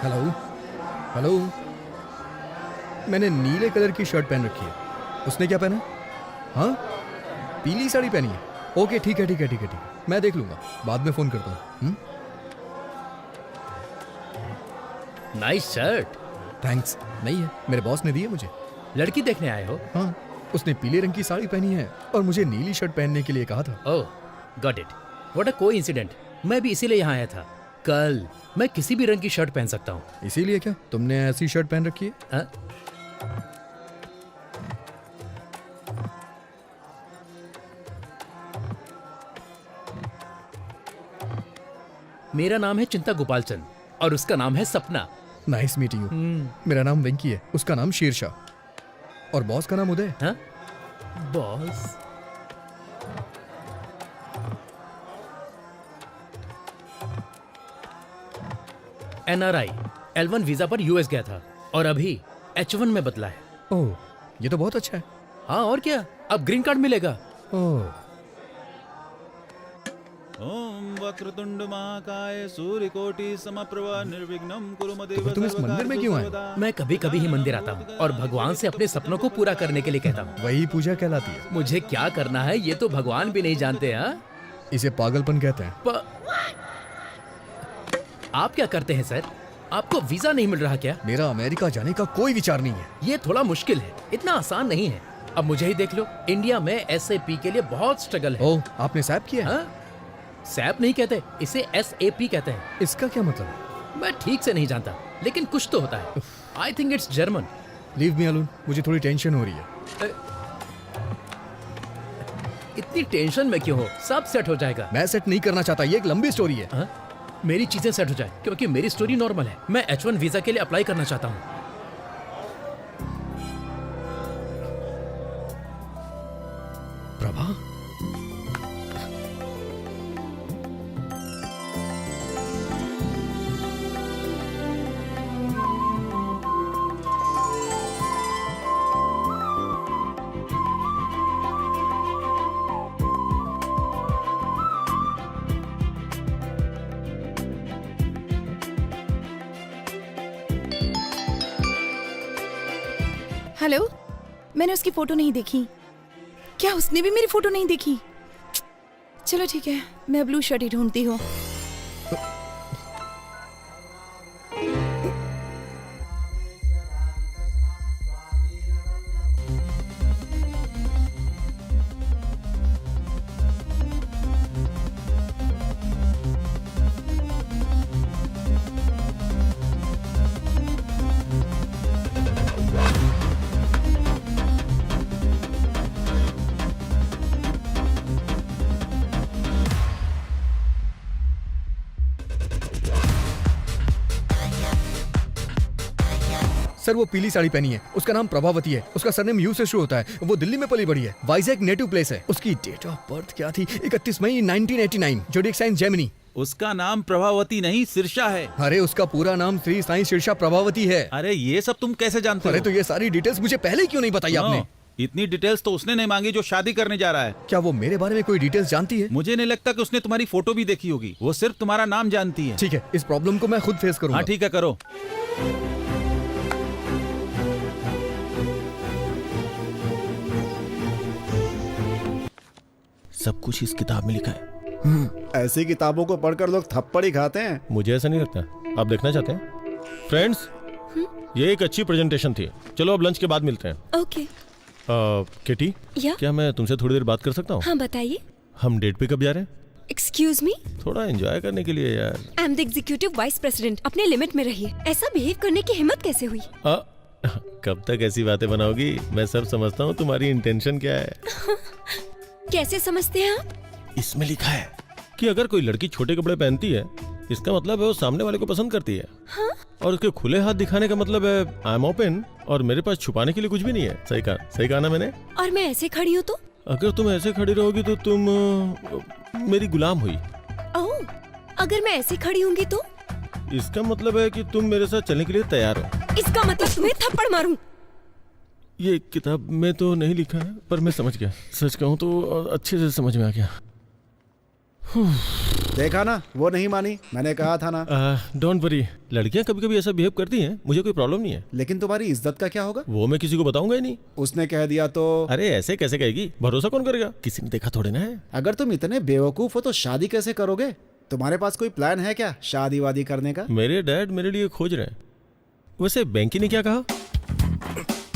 Hello hello, मैंने नीले colour की शर्ट पहन रखी है, उसने क्या पहना? हाँ, पीली साड़ी पहनी है। ओके ठीक है ठीक है ठीक है ठीक है, मैं देख लूंगा, बाद में फोन करता हूँ। Nice shirt. थैंक्स। नहीं है, मेरे बॉस ने दी है मुझे। लड़की देखने आए हो? हाँ, उसने पीले रंग की साड़ी पहनी है और मुझे नीली शर्ट पहनने के लिए कहा था। Oh, got it. What a coincident. मैं भी इसीलिए यहाँ आया था। कल मैं किसी भी रंग की शर्ट पहन सकता हूँ। इसीलिए क्या तुमने ऐसी शर्ट पहन रखी है? हाँ? मेरा नाम है चिंता गोपालचंद और उसका नाम है सपना। Nice meeting you. मेरा नाम वेंकी है, उसका नाम शेरशाह और बॉस का नाम उदय। हाँ? बॉस? NRI L1 वीजा पर यूएस गया था और अभी H1 में बदला है। ओह, ये तो बहुत अच्छा है। हाँ और क्या, अब ग्रीन कार्ड मिलेगा। ओह, ओम वक्रतुंड महाकाय सूर्यकोटि समप्रभा निर्विघ्नं कुरु मदेव तो तुम इस मंदिर में क्यों आए? मैं कभी कभी ही मंदिर आता हूँ और भगवान से अपने सपनों को पूरा करने के लिए कहता हूँ। वही पूजा कहलाती है। मुझे क्या करना है ये तो भगवान भी नहीं जानते। हाँ, इसे पागलपन कहते हैं। आप क्या करते हैं सर? आपको वीजा नहीं मिल रहा क्या? मेरा अमेरिका जाने का कोई विचार नहीं है। ये थोड़ा मुश्किल है, इतना आसान नहीं है। अब मुझे ही देख लो, इंडिया में SAP के लिए बहुत स्ट्रगल है। ओह, आपने सैप किया है? हाँ? सैप नहीं कहते, इसे SAP कहते हैं। इसका क्या मतलब है? मैं ठीक से नहीं जानता, लेकिन कुछ तो होता है। I think it's German. Leave me alone, मुझे थोड़ी टेंशन हो रही है। इतनी टेंशन में क्यों हो? सब सेट हो जाएगा। मैं सेट नहीं करना चाहता, ये एक लंबी स्टोरी है। हाँ? मेरी चीजें सेट हो जाए, क्योंकि मेरी स्टोरी नॉर्मल है। मैं H1 वीजा के लिए अप्लाई करना चाहता हूँ। प्रभा, हेलो, मैंने उसकी फोटो नहीं देखी। क्या उसने भी मेरी फोटो नहीं देखी? चलो ठीक है, मैं ब्लू शर्ट ही ढूंढती हूँ। सर वो पीली साड़ी पहनी है, उसका नाम प्रभावती है, उसका सरनेम यू से शुरू होता है, वो दिल्ली में पली बड़ी है, वाइजैक नेटिव प्लेस है। उसकी डेट ऑफ बर्थ क्या थी? 31 मई 1989, जोडिएक साइन जेमिनी। उसका नाम प्रभावती नहीं सिरसा है। अरे उसका पूरा नाम श्री साईं शीर्षा प्रभावती है। अरे ये सब तुम कैसे जानते अरे हो? तो ये सारी डिटेल्स मुझे पहले क्यों नहीं बताई आपने? इतनी डिटेल्स तो उसने नहीं मांगी जो शादी करने जा रहा है। क्या वो मेरे बारे में कोई डिटेल्स जानती है? मुझे नहीं लगता कि उसने तुम्हारी फोटो भी देखी होगी। वो सिर्फ तुम्हारा नाम जानती है। ठीक है, इस प्रॉब्लम को मैं खुद फेस करूंगा। हाँ ठीक है, करो। सब कुछ इस किताब में लिखा है। ऐसी किताबों को पढ़कर लोग थप्पड़ ही खाते हैं। मुझे ऐसा नहीं लगता। आप देखना चाहते हैं? फ्रेंड्स, ये एक अच्छी प्रेजेंटेशन थी। चलो अब लंच के बाद मिलते हैं। ओके। किटी, या? क्या मैं तुमसे थोड़ी देर बात कर सकता हूँ? हाँ बताइए। हम डेट पे कब जा रहे हैं? एक्सक्यूज मी, थोड़ा एंजॉय करने के लिए यार। I am the executive vice president. अपने लिमिट में रहिए। ऐसा बिहेव करने की हिम्मत कैसे हुई? कब तक ऐसी बातें बनाओगी? मैं सब समझता हूँ तुम्हारी इंटेंशन क्या है। कैसे समझते हैं आप? इसमें लिखा है कि अगर कोई लड़की छोटे कपड़े पहनती है, इसका मतलब है वो सामने वाले को पसंद करती है। हाँ? और उसके खुले हाथ दिखाने का मतलब है आई एम ओपन और मेरे पास छुपाने के लिए कुछ भी नहीं है। सही कहा ना मैंने? और मैं ऐसे खड़ी हूँ तो? अगर तुम ऐसे खड़ी रहोगी तो तुम मेरी गुलाम हुई। ओह, अगर मैं ऐसे खड़ी होंगी तो? इसका मतलब है कि तुम मेरे साथ चलने के लिए तैयार हो। इसका मतलब तुम्हें थप्पड़ मारूं? ये किताब में तो नहीं लिखा है, पर मैं समझ गया। सच कहूँ तो अच्छे से समझ में आ गया। देखा ना, वो नहीं मानी, मैंने कहा था ना। डोंट वरी, लड़कियां कभी कभी ऐसा बिहेव करती हैं, मुझे कोई प्रॉब्लम नहीं है। लेकिन तुम्हारी इज्जत का क्या होगा? वो मैं किसी को बताऊंगा ही नहीं। उसने कह दिया तो? अरे ऐसे कैसे कहेगी, भरोसा कौन करेगा, किसी ने देखा थोड़े ना है। अगर तुम इतने बेवकूफ हो तो शादी कैसे करोगे? तुम्हारे पास कोई प्लान है क्या शादी वादी करने का? मेरे डैड मेरे लिए खोज रहे हैं। वैसे बैंकी ने क्या कहा?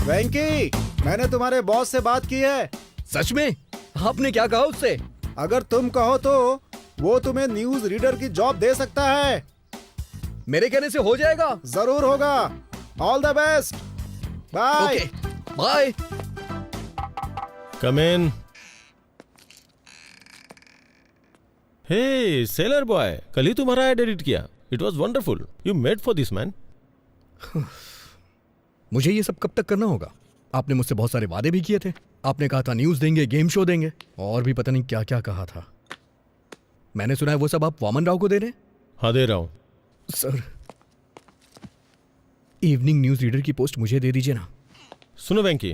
वेंकी, मैंने तुम्हारे बॉस से बात की है। सच में? आपने क्या कहा उससे? अगर तुम कहो तो वो तुम्हें न्यूज रीडर की जॉब दे सकता है। मेरे कहने से हो जाएगा? जरूर होगा। All the best, bye. Okay bye. Come in. Hey seller boy, कल ही तुम्हारा एड एडिट किया। It was wonderful, you made for this man. मुझे ये सब कब तक करना होगा? आपने मुझसे बहुत सारे वादे भी किए थे। आपने कहा था न्यूज देंगे, गेम शो देंगे, और भी पता नहीं क्या क्या कहा था। मैंने सुना है वो सब आप वामन राव को दे रहे हैं। हाँ दे रहा हूं। सर, इवनिंग न्यूज रीडर की पोस्ट मुझे दे दीजिए ना। सुनो वेंकी,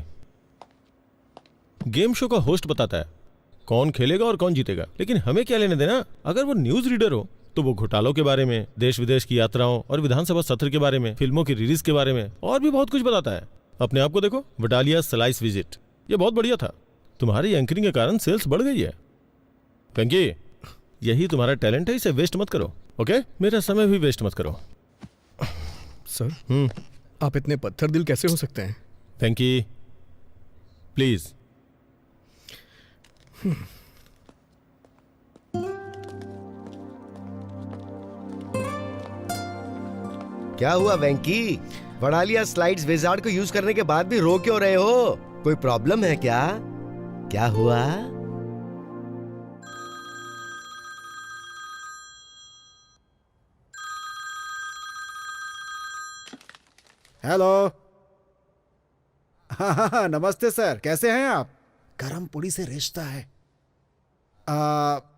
गेम शो का होस्ट बताता है कौन खेलेगा और कौन जीतेगा, लेकिन हमें क्या लेने देना। अगर वो न्यूज रीडर हो तो वो घोटालों के बारे में, देश विदेश की यात्राओं और विधानसभा सत्र के बारे में, फिल्मों की रिलीज के बारे में और भी बहुत कुछ बताता है। अपने आप को देखो, वडालिया स्लाइस विजिट, ये बहुत बढ़िया था। तुम्हारी एंकरिंग के कारण सेल्स बढ़ गई है। वेंकी, यही तुम्हारा टैलेंट है, इसे वेस्ट मत करो। ओके, मेरा समय भी वेस्ट मत करो। सर, आप इतने पत्थर दिल कैसे हो सकते हैं? वेंकी प्लीज। क्या हुआ वेंकी? वडालिया स्लाइड्स विजार्ड को यूज करने के बाद भी रो क्यों रहे हो? कोई प्रॉब्लम है क्या? क्या हुआ? हेलो। हाँ, नमस्ते सर, कैसे हैं आप? गरम पूड़ी से रिश्ता है।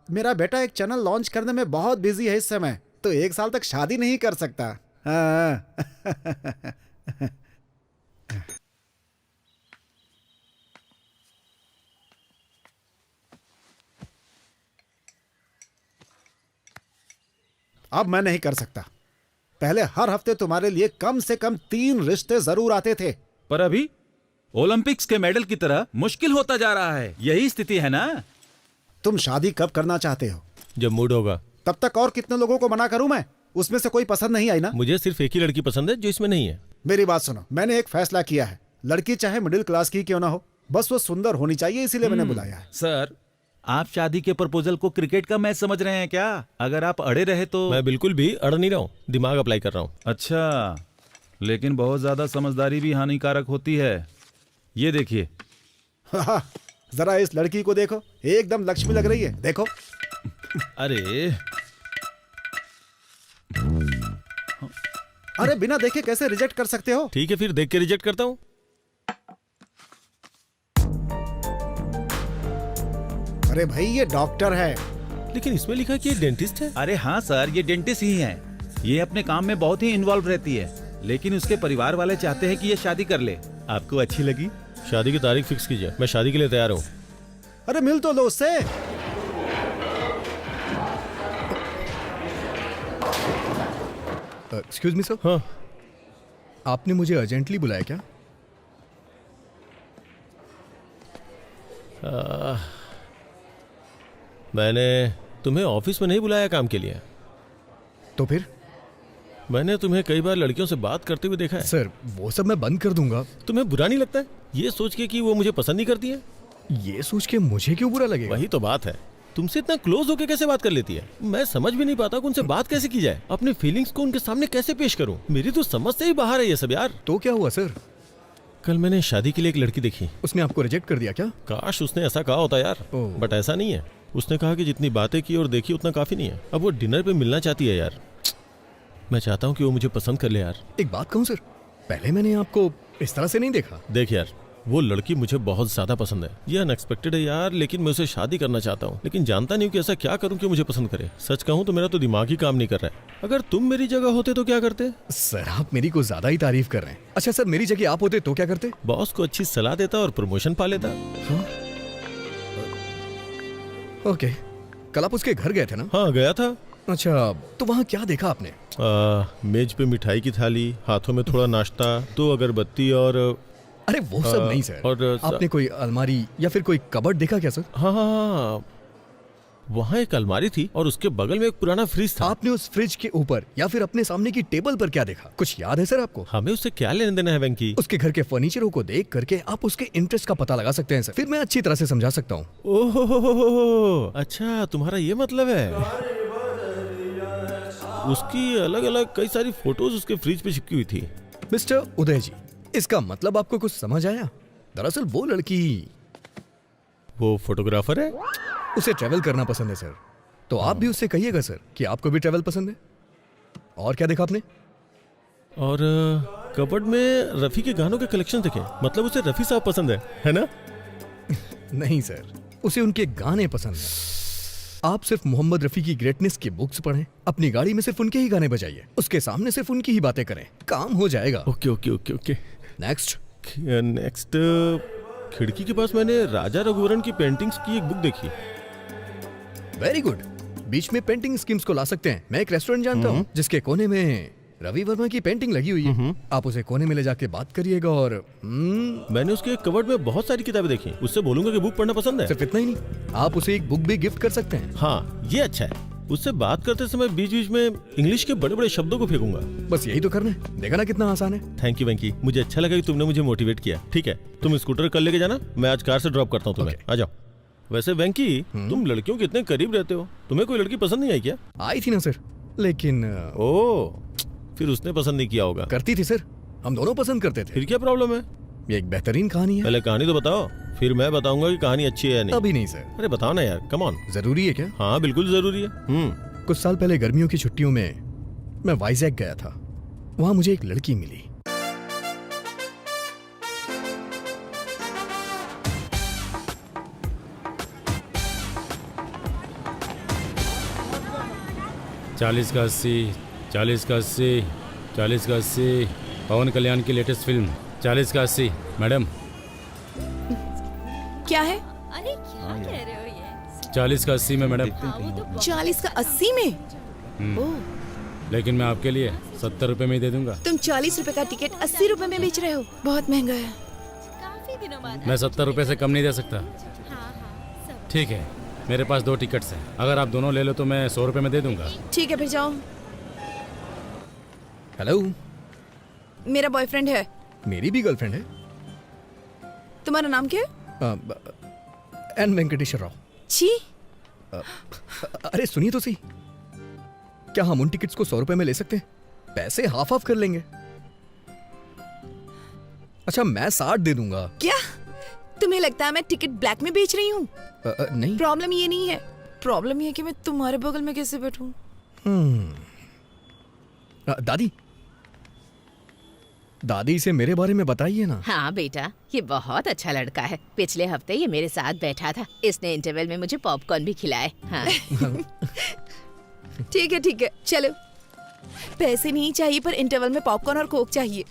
मेरा बेटा एक चैनल लॉन्च करने में बहुत बिजी है इस समय, तो 1 साल तक शादी नहीं कर सकता। हाँ। अब मैं नहीं कर सकता। पहले हर हफ्ते तुम्हारे लिए कम से कम 3 रिश्ते जरूर आते थे। पर अभी ओलंपिक्स के मेडल की तरह मुश्किल होता जा रहा है। यही स्थिति है ना? तुम शादी कब करना चाहते हो? जब मूड होगा। तब तक और कितने लोगों को मना करूं मैं? उसमें से कोई पसंद नहीं आई ना? मुझे सिर्फ एक ही लड़की पसंद है जो इसमें नहीं है। मेरी बात सुनो, मैंने एक फैसला किया है। लड़की चाहे मिडिल क्लास की क्यों ना हो, बस वो सुंदर होनी चाहिए, इसीलिए मैंने बुलाया है। सर, आप शादी के प्रपोजल को क्रिकेट का मैच समझ रहे हैं क्या? अगर आप अड़े रहे तो। मैं बिल्कुल भी अड़ नहीं रहा हूँ, दिमाग अप्लाई कर रहा हूँ। अच्छा, लेकिन बहुत ज्यादा समझदारी भी हानिकारक होती है। ये देखिए। हाँ, जरा इस लड़की को देखो, एकदम लक्ष्मी लग रही है। देखो। अरे बिना देखे कैसे रिजेक्ट कर सकते हो? ठीक है, फिर देख के रिजेक्ट करता हूँ। अरे भाई, ये डॉक्टर है। लेकिन इसमें लिखा है कि ये डेंटिस्ट है। अरे हाँ सर, ये डेंटिस्ट ही है। ये अपने काम में बहुत ही इन्वॉल्व रहती है, लेकिन उसके परिवार वाले चाहते हैं कि ये शादी कर ले। आपको अच्छी लगी? शादी की तारीख फिक्स कीजिए, मैं शादी के लिए तैयार हूँ। अरे मिल तो लो उससे। Excuse me sir. हाँ, आपने मुझे अर्जेंटली बुलाया क्या? मैंने तुम्हें ऑफिस में नहीं बुलाया काम के लिए। तो फिर? मैंने तुम्हें कई बार लड़कियों से बात करते हुए देखा है। सर, वो सब मैं बंद कर दूंगा। तुम्हें बुरा नहीं लगता है ये सोच के कि वो मुझे पसंद नहीं करती है? ये सोच के मुझे क्यों बुरा लगेगा? वही तो बात है, तुमसे इतना क्लोज होके कैसे बात कर लेती है? मैं समझ भी नहीं पाता कि उनसे बात कैसे की जाए, अपनी फीलिंग्स को उनके सामने कैसे पेश करूं। मेरी तो समझ से ही बाहर है ये सब यार। तो क्या हुआ सर? कल मैंने शादी के लिए एक लड़की देखी। उसने आपको रिजेक्ट कर दिया क्या? काश उसने ऐसा कहा होता यार, ओह। बट ऐसा नहीं है। उसने कहा कि जितनी बातें की और देखी उतना काफी नहीं है। अब वो डिनर पे मिलना चाहती है यार। मैं चाहता हूँ कि वो मुझे पसंद कर ले यार। एक बात कहूँ सर, पहले मैंने आपको इस तरह से नहीं देखा। देख यार, वो लड़की मुझे बहुत ज्यादा पसंद है। ये अनएक्सपेक्टेड है यार, लेकिन मैं उसे शादी करना चाहता हूँ, लेकिन जानता नहीं हूँ कि ऐसा क्या करूँ कि मुझे पसंद करे। सच कहूँ तो मेरा तो दिमाग ही काम नहीं कर रहा है। अगर तुम मेरी जगह होते तो क्या करते? सर, आप मेरी को ज्यादा ही तारीफ कर रहे हैं। अच्छा सर, मेरी जगह आप होते तो क्या करते? बॉस को अच्छी सलाह देता और प्रमोशन पा लेता। ओके, कल आप उसके घर गए थे ना? हाँ गया था। अच्छा, तो वहाँ क्या देखा आपने? मेज पे मिठाई की थाली, हाथों में थोड़ा नाश्ता, 2 अगरबत्ती और अरे वो सब नहीं सर। और आपने कोई अलमारी या फिर कोई कबर्ड देखा क्या सर? हाँ हाँ हाँ, वहाँ एक अलमारी थी और उसके बगल में एक पुराना फ्रिज था। आपने उस फ्रिज के ऊपर या फिर अपने सामने की टेबल पर क्या देखा? कुछ याद है सर आपको? हमें उससे क्या लेने देना है वेंकी? उसके घर के फर्नीचरों को देख करके आप उसके इंटरेस्ट का पता लगा सकते हैं सर। फिर मैं अच्छी तरह से समझा सकता हूँ। ओह, अच्छा तुम्हारा ये मतलब है। उसकी अलग अलग कई सारी फोटोज उसके फ्रिज पे चिपकी हुई थी। मिस्टर उदय जी, इसका मतलब आपको कुछ समझ आया? दरअसल वो लड़की, वो फोटोग्राफर है। उसे ट्रैवल करना पसंद है सर। तो आप भी उससे कहिएगा सर कि आपको भी ट्रैवल पसंद है। और क्या देखा आपने? और कबर्ड में रफी के गानों के कलेक्शन देखे। मतलब उसे रफी साहब पसंद है ना? नहीं सर, उसे उनके गाने पसंद हैं। आप सिर्फ मोहम्मद रफी की ग्रेटनेस की बुक्स पढ़ें, अपनी गाड़ी में सिर्फ उनके ही गाने बजाइए, उसके सामने सिर्फ उनकी ही बातें करें, काम हो जाएगा। Okay okay okay okay. Next. Next, खिड़की के पास मैंने राजा रघुवरन की पेंटिंग्स की एक बुक देखी। Very good. बीच में पेंटिंग स्कीम्स को ला सकते हैं। मैं एक रेस्टोरेंट जानता हूँ जिसके कोने में रवि वर्मा की पेंटिंग लगी हुई है। आप उसे कोने में ले जाके बात करिएगा और मैंने उसके कबर्ड में बहुत सारी किताबें देखी। उससे बोलूंगा कि बुक पढ़ना पसंद है। सिर्फ इतना ही नहीं, आप उसे एक बुक भी गिफ्ट कर सकते हैं। हाँ ये अच्छा है। उससे बात करते समय बीच बीच में इंग्लिश के बड़े बड़े शब्दों को फेंकूंगा। बस यही तो करना है। देखा ना कितना आसान है। थैंक यू वेंकी, मुझे अच्छा लगा कि तुमने मुझे मोटिवेट किया। ठीक है, तुम स्कूटर कल लेके जाना, मैं आज कार से ड्रॉप करता हूँ तुम्हें। आ जाओ। वैसे वेंकी, तुम लड़कियों के इतने करीब रहते हो, तुम्हें कोई लड़की पसंद नहीं आई क्या? आई थी ना सर, लेकिन ओह, फिर उसने पसंद नहीं किया होगा। करती थी सर, हम दोनों पसंद करते थे। फिर क्या प्रॉब्लम है? ये एक बेहतरीन कहानी है। पहले कहानी तो बताओ, फिर मैं बताऊंगा कि कहानी अच्छी है या नहीं। अभी नहीं सर। अरे बताओ ना यार, कम ऑन। जरूरी है क्या? हाँ बिल्कुल जरूरी है। कुछ साल पहले गर्मियों की छुट्टियों में मैं वाइजैक गया था। वहां मुझे एक लड़की मिली। चालीस का 80, 40 का 80, 40 का 80। पवन कल्याण की लेटेस्ट फिल्म 40 का 80। मैडम क्या है? अरे क्या कह रहे हो ये? 40 का 80 में मैडम। 40 का 80 में? ओह, लेकिन मैं आपके लिए 70 रुपए में ही दे दूंगा। तुम 40 रुपए का टिकट 80 रुपए में बेच रहे हो? बहुत महंगा है। काफी दिनों बाद मैं 70 रुपए से कम नहीं दे सकता। हाँ सब ठीक है, मेरे पास 2 टिकट्स हैं। अगर आप दोनों ले लो तो मैं 100 रुपए में दे दूंगा। ठीक है, फिर जाओ। हेलो, मेरा बॉयफ्रेंड है। मेरी भी गर्लफ्रेंड है। तुम्हारा नाम क्या है? एन वेंकटेश्वर राव। छी, अरे सुनिए तो सही, क्या हम उन टिकट्स को 100 रुपए में ले सकते हैं? पैसे हाफ हाफ कर लेंगे। अच्छा, मैं 60 दे दूंगा। क्या तुम्हें लगता है मैं टिकट ब्लैक में बेच रही हूँ? नहीं। प्रॉब्लम ये नहीं है, प्रॉब्लम ये है कि मैं तुम्हारे बगल में कैसे बैठूं? दादी, दादी से मेरे बारे में बताइए ना। हाँ बेटा, ये बहुत अच्छा लड़का है। पिछले हफ्ते ये मेरे साथ बैठा था। इसने इंटरवल में मुझे पॉपकॉर्न भी खिलाए। हाँ। ठीक है, चलो। पैसे नहीं चाहिए, पर इंटरवल में पॉपकॉर्न और कोक चाहिए।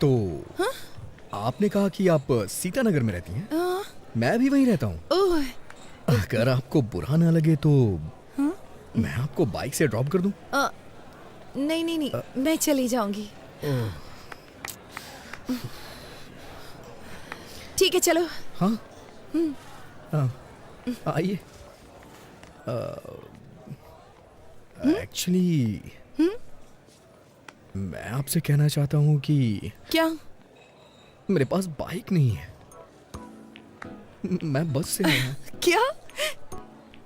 तो आपने कहा कि आप सीतानगर में रहती हैं। मैं भी वहीं रहता हूँ। ओह, अगर आपको बुरा ना लगे तो मैं आपको बाइक से ड्रॉप कर दूं। नहीं, मैं चली जाऊंगी। ठीक है, चलो। हाँ, आइए। एक्चुअली मैं आपसे कहना चाहता हूँ कि क्या? मेरे पास बाइक नहीं है, मैं बस से आया। क्या?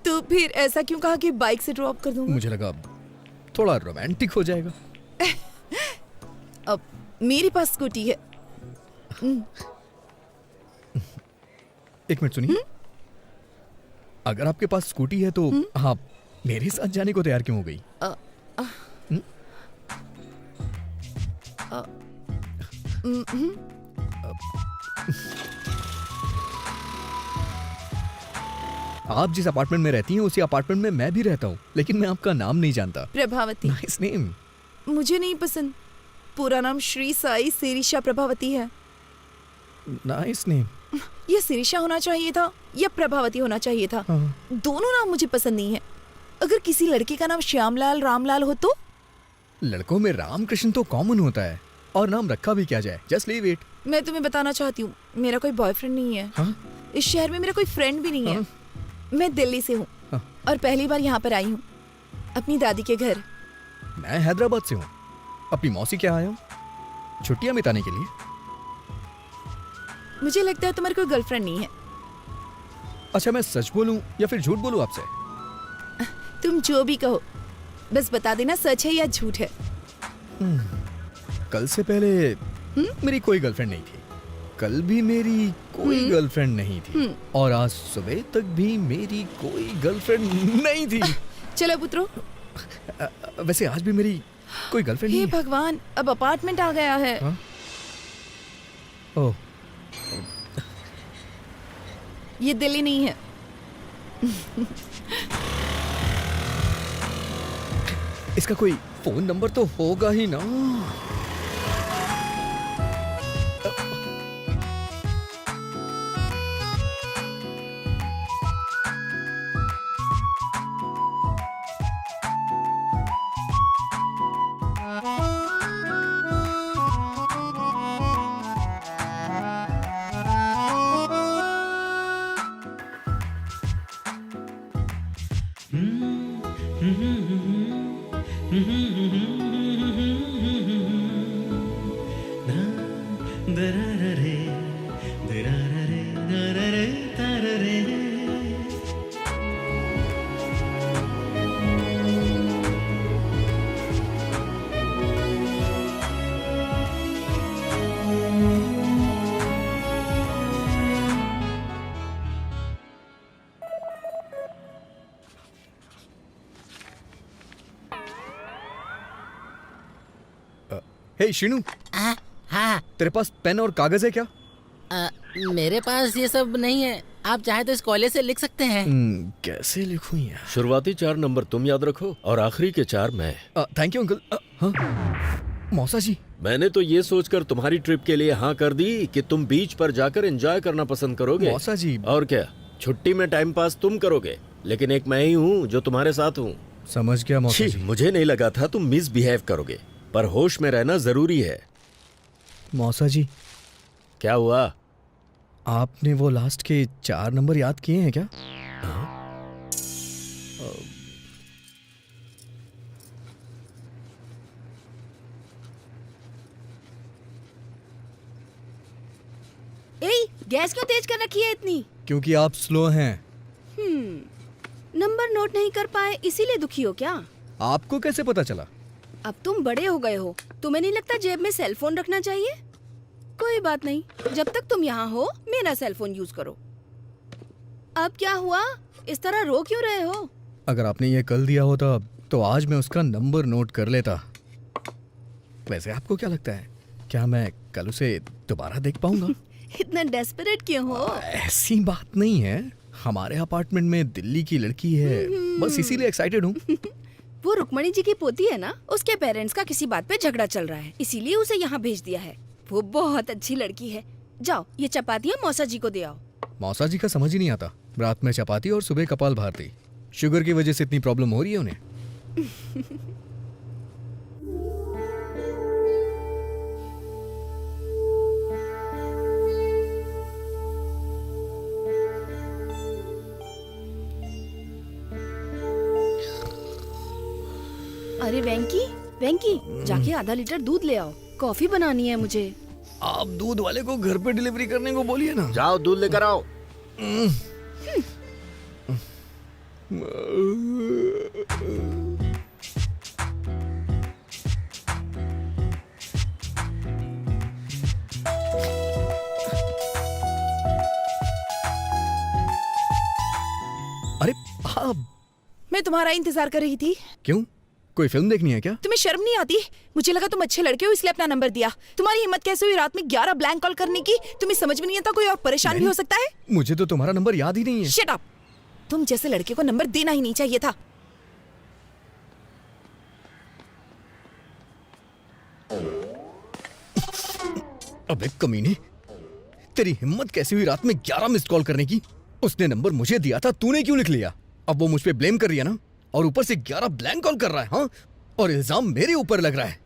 तो फिर ऐसा क्यों कहा कि बाइक से ड्रॉप कर दूंगा? मुझे लगा थोड़ा रोमांटिक हो जाएगा। अब मेरे पास स्कूटी है। एक मिनट सुनिए, अगर आपके पास स्कूटी है तो आप मेरे साथ जाने को तैयार क्यों हो गई? आप जिस अपार्टमेंट में रहती हैं उसी अपार्टमेंट में मैं भी रहता हूँ, लेकिन मैं आपका नाम नहीं जानता। प्रभावती। Nice name. मुझे नहीं पसंद। पूरा नाम श्री साई सिरिशा प्रभावती है। Nice name. ये सिरिशा होना चाहिए था या प्रभावती होना चाहिए था। हाँ। दोनों नाम मुझे पसंद नहीं है। अगर किसी लड़के का नाम श्यामलाल रामलाल हो तो? लड़कों में रामकृष्ण तो कॉमन होता है, और नाम रखा भी क्या जाए, जस्ट लीव इट। मैं तुम्हें बताना चाहती हूँ, मेरा कोई बॉयफ्रेंड नहीं है। हाँ? इस शहर में मेरा कोई फ्रेंड भी नहीं है। मैं दिल्ली से हूँ हाँ। और पहली बार यहाँ पर आई हूँ अपनी दादी के घर। मैं हैदराबाद से हूँ, अपनी मौसी के यहाँ आया हूँ छुट्टियाँ बिताने के लिए। मुझे लगता है तुम्हारी कोई गर्लफ्रेंड नहीं है। अच्छा, मैं सच बोलूं या फिर झूठ बोलूं आपसे? तुम जो भी कहो, बस बता देना सच है या झूठ है। कल से पहले मेरी कोई गर्लफ्रेंड नहीं थी, कल भी मेरी कोई गर्लफ्रेंड नहीं थी, और आज सुबह तक भी मेरी कोई गर्लफ्रेंड नहीं थी। चलो पुत्रो। वैसे आज भी मेरी कोई गर्लफ्रेंड हे नहीं है। भगवान, अब अपार्टमेंट आ गया है। हाँ? ओह, ये दिल्ली नहीं है। इसका कोई फोन नंबर तो होगा ही ना। हे शिनू, हाँ। तेरे पास पेन और कागज है क्या? मेरे पास ये सब नहीं है। आप चाहे तो इस कॉलेज से लिख सकते हैं। कैसे लिखूं यार? शुरुआती 4 नंबर तुम याद रखो और आखिरी के 4 मैं। Thank you uncle. हाँ? मौसा जी, मैंने तो ये सोचकर तुम्हारी ट्रिप के लिए हाँ कर दी कि तुम बीच पर जाकर एंजॉय करना पसंद करोगे। मौसा जी। और क्या, छुट्टी में टाइम पास तुम करोगे, लेकिन एक मैं ही हूँ जो तुम्हारे साथ हूँ। समझ गया मौसा जी। मुझे नहीं लगा था तुम मिसबिहेव करोगे, पर होश में रहना जरूरी है। मौसा जी, क्या हुआ? आपने वो लास्ट के 4 नंबर याद किए हैं क्या? गैस क्यों तेज कर रखी है इतनी? क्योंकि आप स्लो हैं। नंबर नोट नहीं कर पाए इसीलिए दुखी हो क्या? आपको कैसे पता चला? अब तुम बड़े हो गए हो, तुम्हें नहीं लगता जेब में सेल फोन रखना चाहिए? कोई बात नहीं, जब तक तुम यहाँ हो मेरा सेल फोन यूज करो। अब क्या हुआ, इस तरह रो क्यों रहे हो? अगर आपने ये कल दिया होता तो आज मैं उसका नंबर नोट कर लेता। वैसे आपको क्या लगता है, क्या मैं कल उसे दोबारा देख पाऊंगा? इतना डेस्परेट क्यों हो? ऐसी बात नहीं है, हमारे अपार्टमेंट में दिल्ली की लड़की है, बस इसीलिए एक्साइटेड हूँ। वो रुक्मणी जी की पोती है ना, उसके पेरेंट्स का किसी बात पे झगड़ा चल रहा है, इसीलिए उसे यहाँ भेज दिया है। वो बहुत अच्छी लड़की है। जाओ ये चपातियाँ मौसा जी को दे आओ। मौसा जी का समझ ही नहीं आता, रात में चपाती और सुबह कपाल भारती। शुगर की वजह से इतनी प्रॉब्लम हो रही है उन्हें। अरे वेंकी, वेंकी, जाके आधा लीटर दूध ले आओ, कॉफी बनानी है मुझे। आप दूध वाले को घर पे डिलीवरी करने को बोलिए ना। जाओ दूध लेकर आओ। अरे आप, मैं तुम्हारा इंतजार कर रही थी। क्यों, कोई फिल्म देखनी है क्या? तुम्हें शर्म नहीं आती? मुझे लगा तुम अच्छे लड़के हो इसलिए अपना नंबर दिया। तुम्हारी हिम्मत कैसे हुई रात में 11 ब्लैंक कॉल करने की? तुम्हें समझ में नहीं आता कोई और परेशान भी हो सकता है। मुझे तो तुम्हारा नंबर याद ही नहीं है। Shut up. तुम जैसे लड़के को नंबर देना ही नहीं चाहिए था। अबे कमीने, तेरी हिम्मत कैसी हुई रात में 11 मिस्ड कॉल करने की? उसने नंबर मुझे दिया था, तूने क्यों लिख लिया? अब वो मुझ पे ब्लेम कर रही है ना, और ऊपर से 11 ब्लैंक कॉल कर रहा है। हाँ, और इल्जाम मेरे ऊपर लग रहा है।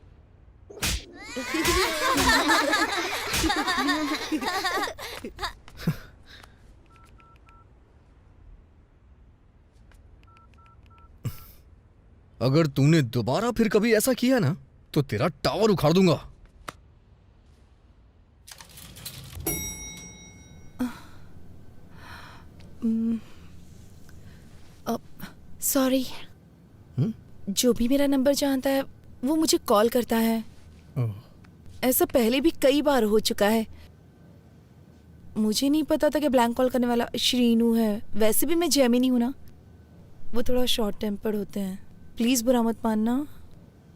अगर तूने दोबारा फिर कभी ऐसा किया ना तो तेरा टावर उखाड़ दूंगा। सॉरी, जो भी मेरा नंबर जानता है वो मुझे कॉल करता है। ऐसा पहले भी कई बार हो चुका है। मुझे नहीं पता था कि ब्लैंक कॉल करने वाला श्रीनू है। वैसे भी मैं जेमिनी हूं ना, वो थोड़ा शॉर्ट टेम्पर्ड होते हैं। प्लीज बुरा मत मानना।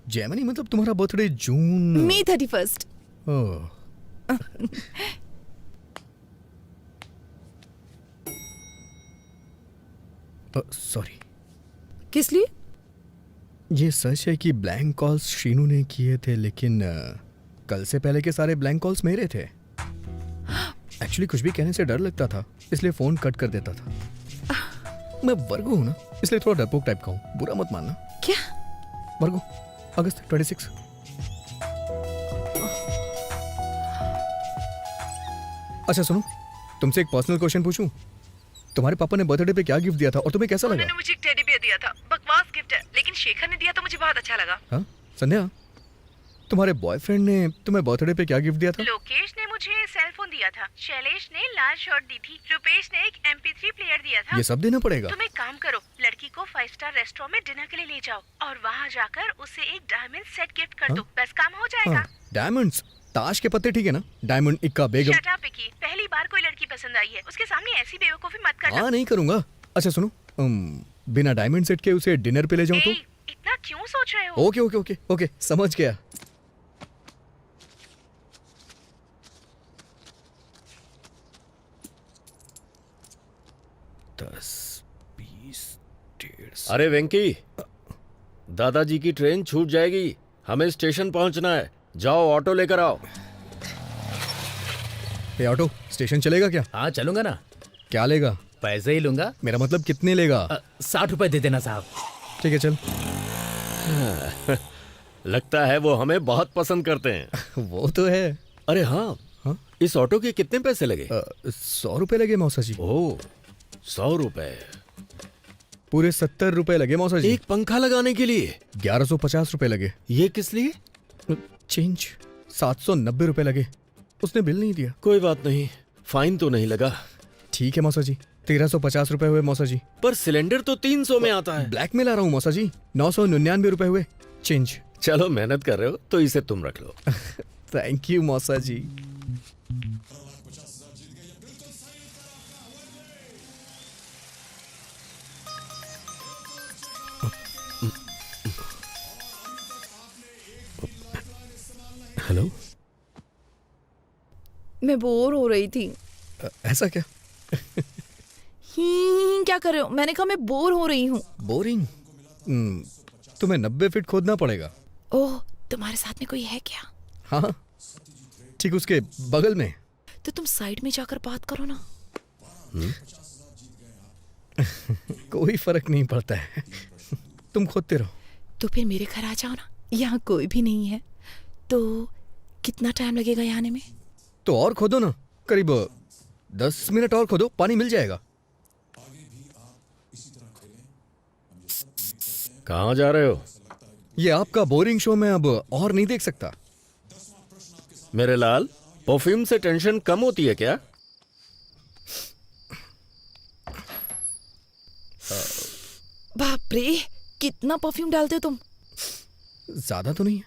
जेमिनी मतलब तुम्हारा बर्थडे जून मई 31। सॉरी। किस लिए? ये सच है कि ब्लैंक कॉल्स शीनू ने किए थे, लेकिन कल से पहले के सारे ब्लैंक कॉल्स मेरे थे। एक्चुअली कुछ भी कहने से डर लगता था, इसलिए फोन कट कर देता था। मैं वर्गो हूं ना, इसलिए थोड़ा डरपोक टाइप का हूं, बुरा मत मानना। क्या? वर्गो, अगस्त 26। अच्छा सुनो, तुमसे एक पर्सनल क्वेश्चन पूछूं? तुम्हारे पापा ने बर्थडे पे क्या गिफ्ट दिया था और तुम्हें कैसा लगा? उन्होंने मुझे एक टेडी बियर दिया था। बकवास गिफ्ट है, लेकिन शेखर ने दिया तो मुझे बहुत अच्छा लगा। हाँ संध्या, तुम्हारे बॉयफ्रेंड ने तुम्हें बर्थडे पे क्या गिफ्ट दिया था? लोकेश ने मुझे सेल फोन दिया था, शैलेश ने लाल शर्ट दी थी, रुपेश ने एक MP3 प्लेयर दिया था। ये सब देना पड़ेगा? तुम एक काम करो, लड़की को 5 स्टार रेस्टोरेंट में डिनर के लिए ले जाओ और वहाँ जाकर उसे एक डायमंड सेट गिफ्ट कर दो। बस काम हो जाएगा। डायमंड्स? ताश के पत्ते ठीक है ना? डायमंड, इक्का, बेगम। शट अप विकी, पहली बार कोई लड़की पसंद आई है, उसके सामने ऐसी बेवकूफी मत करना। हाँ नहीं करूंगा। अच्छा सुनो, बिना डायमंड सेट के उसे डिनर पे ले जाऊं तो? इतना क्यों सोच रहे हो? ओके ओके ओके ओके, समझ गया। अरे वेंकी, दादाजी की ट्रेन छूट जाएगी, हमें स्टेशन पहुंचना है। जाओ ऑटो लेकर आओ। ये ऑटो स्टेशन चलेगा क्या? हाँ चलूंगा ना। क्या लेगा? पैसे ही लूंगा। मेरा मतलब कितने लेगा? 60 रुपए दे देना साहब। ठीक है चल। लगता है वो हमें बहुत पसंद करते हैं। वो तो है। अरे हाँ, इस ऑटो के कितने पैसे लगे? 100 रुपए लगे मौसा जी। ओह, 100 रुपए? पूरे 70 रुपए लगे मौसा जी। एक पंखा लगाने के लिए 1150 रुपए लगे। ये किस लिए? चेंज 790 रुपए लगे। उसने बिल नहीं दिया। कोई बात नहीं, फाइन तो नहीं लगा। ठीक है मौसा जी, 1350 रुपए हुए मौसा जी। पर सिलेंडर तो 300 में आता है। ब्लैक में ला रहा हूँ मौसा जी। 999 रुपए हुए चेंज। चलो मेहनत कर रहे हो तो इसे तुम रख लो। थैंक यू मौसा जी। हेलो, मैं बोर हो रही थी। ऐसा क्या? क्या कर रहे हो? मैंने कहा मैं बोर हो रही हूँ। बोरिंग? तुम्हें 90 फीट खोदना पड़ेगा। ओह, तुम्हारे साथ में कोई है क्या? हाँ, ठीक उसके बगल में। तो तुम साइड में जाकर बात करो ना। कोई फर्क नहीं पड़ता है, तुम खोदते रहो। तो फिर मेरे घर आ जाओ ना, यहाँ कोई भी नहीं है। तो कितना टाइम लगेगा यहाँ आने में? तो और खोदो ना, करीब 10 मिनट और खोदो, पानी मिल जाएगा। कहाँ जा रहे हो? ये आपका बोरिंग शो मैं अब और नहीं देख सकता। मेरे लाल, परफ्यूम से टेंशन कम होती है क्या? बाप रे, कितना परफ्यूम डालते हो तुम? ज्यादा तो नहीं है,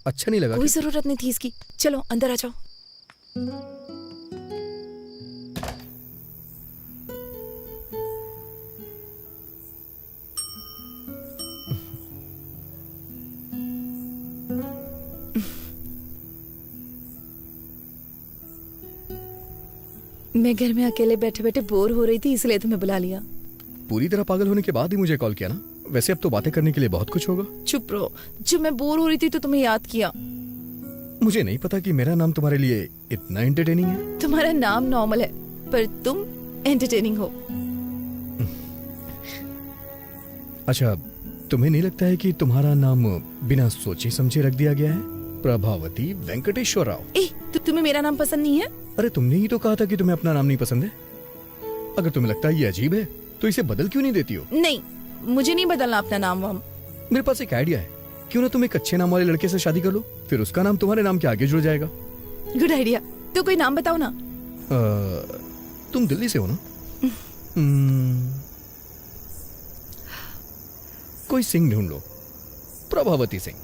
अच्छा नहीं लगा? कोई जरूरत नहीं थी इसकी। चलो अंदर आ जाओ। मैं घर में अकेले बैठे बैठे बोर हो रही थी, इसलिए तुम्हें बुला लिया। पूरी तरह पागल होने के बाद ही मुझे कॉल किया ना? वैसे अब तो बातें करने के लिए बहुत कुछ होगा। चुप रहो। जब मैं बोर हो रही थी तो तुम्हें याद किया। मुझे नहीं पता कि मेरा नाम तुम्हारे लिए इतना एंटरटेनिंग है। तुम्हारा नाम नॉर्मल है पर तुम एंटरटेनिंग हो। अच्छा, तुम्हें नहीं लगता है कि तुम्हारा नाम बिना सोचे समझे रख दिया गया है? प्रभावती वेंकटेश्वर राव। तुम्हें मेरा नाम पसंद नहीं है? अरे तुमने ही तो कहा था कि तुम्हें अपना नाम नहीं पसंद है। अगर तुम्हें लगता है ये अजीब है तो इसे बदल क्यों नहीं देती हो? नहीं, मुझे नहीं बदलना अपना नाम वाम। मेरे पास एक आइडिया है, क्यों ना तुम एक अच्छे नाम वाले लड़के से शादी कर लो, फिर उसका नाम तुम्हारे नाम के आगे जुड़ जाएगा। Good idea. तो कोई नाम बताओ ना। तुम दिल्ली से हो ना? कोई सिंह ढूंढ लो, प्रभावती सिंह।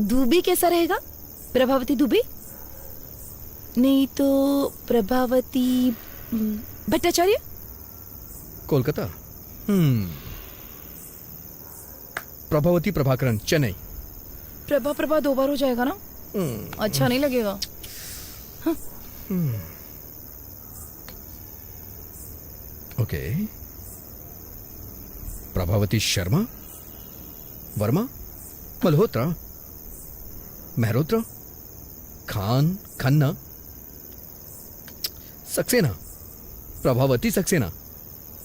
दुबे कैसा रहेगा? प्रभावती दुबे? नहीं तो प्रभावती भट्टाचार्य? कोलकाता। प्रभावती प्रभाकरन, चेन्नई। प्रभा 2 बार हो जाएगा ना? अच्छा नहीं लगेगा। ओके। प्रभावती शर्मा, वर्मा, मल्होत्रा, मेहरोत्रा, खान, खन्ना, सक्सेना, प्रभावती सक्सेना।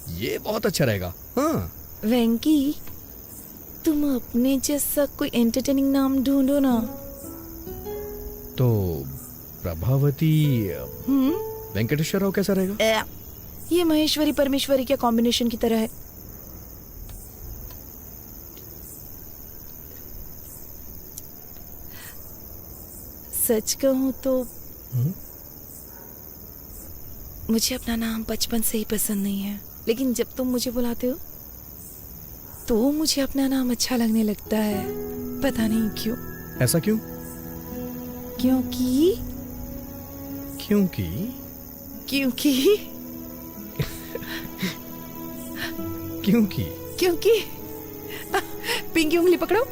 ये बहुत अच्छा रहेगा। हाँ वेंकी, तुम अपने जैसा कोई एंटरटेनिंग नाम ढूंढो ना। तो प्रभावती वेंकटेश्वर राव कैसा रहेगा? ये महेश्वरी परमेश्वरी के कॉम्बिनेशन की तरह है। सच कहूं तो मुझे अपना नाम बचपन से ही पसंद नहीं है, लेकिन जब तुम मुझे बुलाते हो तो मुझे अपना नाम अच्छा लगने लगता है। पता नहीं क्यों। ऐसा क्यों? क्योंकि क्योंकि क्योंकि क्योंकि पिंकी उंगली पकड़ो।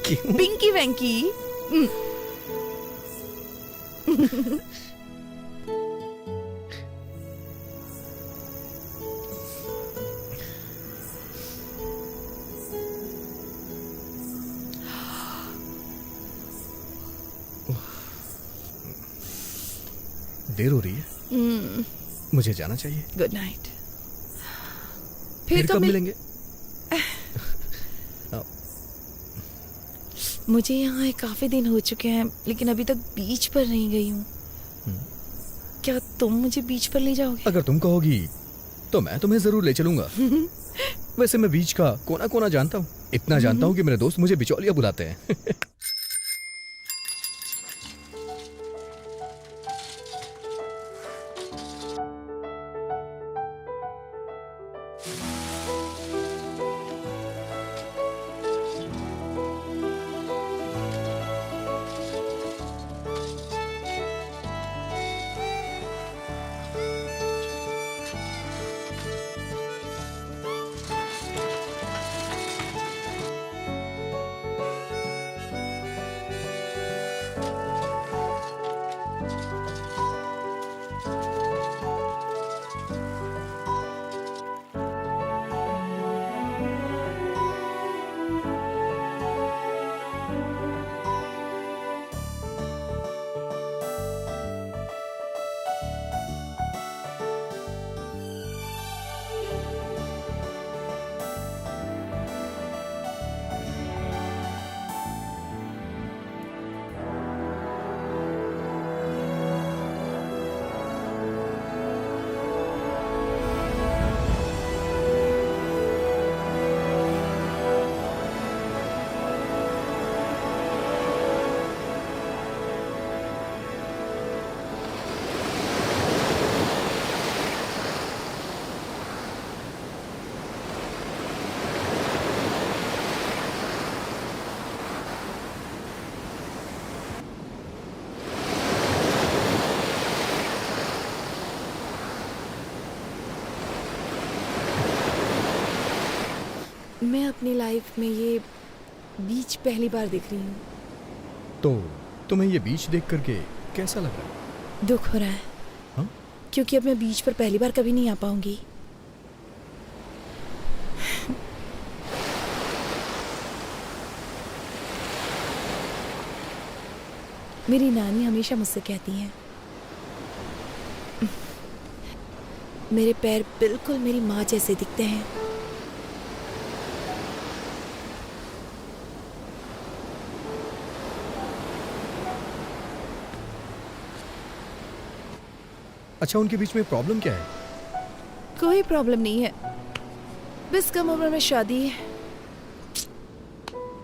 क्यों? पिंकी वेंकी। देर हो रही है, मुझे जाना चाहिए। Good night. फिर कब मिलेंगे? मुझे यहाँ काफी दिन हो चुके हैं, लेकिन अभी तक बीच पर नहीं गई हूँ। क्या तुम मुझे बीच पर ले जाओगे? अगर तुम कहोगी तो मैं तुम्हें जरूर ले चलूंगा। वैसे मैं बीच का कोना कोना जानता हूँ। इतना जानता हूँ कि मेरे दोस्त मुझे बिचौलिया बुलाते हैं। मैं अपनी लाइफ में ये बीच पहली बार देख रही हूँ। तो तुम्हें ये बीच देख करके कैसा लग रहा है? दुख हो रहा है। हाँ? क्योंकि अब मैं बीच पर पहली बार कभी नहीं आ पाऊंगी। मेरी नानी हमेशा मुझसे कहती हैं, मेरे पैर बिल्कुल मेरी माँ जैसे दिखते हैं। अच्छा, उनके बीच में प्रॉब्लम क्या है? कोई प्रॉब्लम नहीं है, बस कम उम्र में शादी है,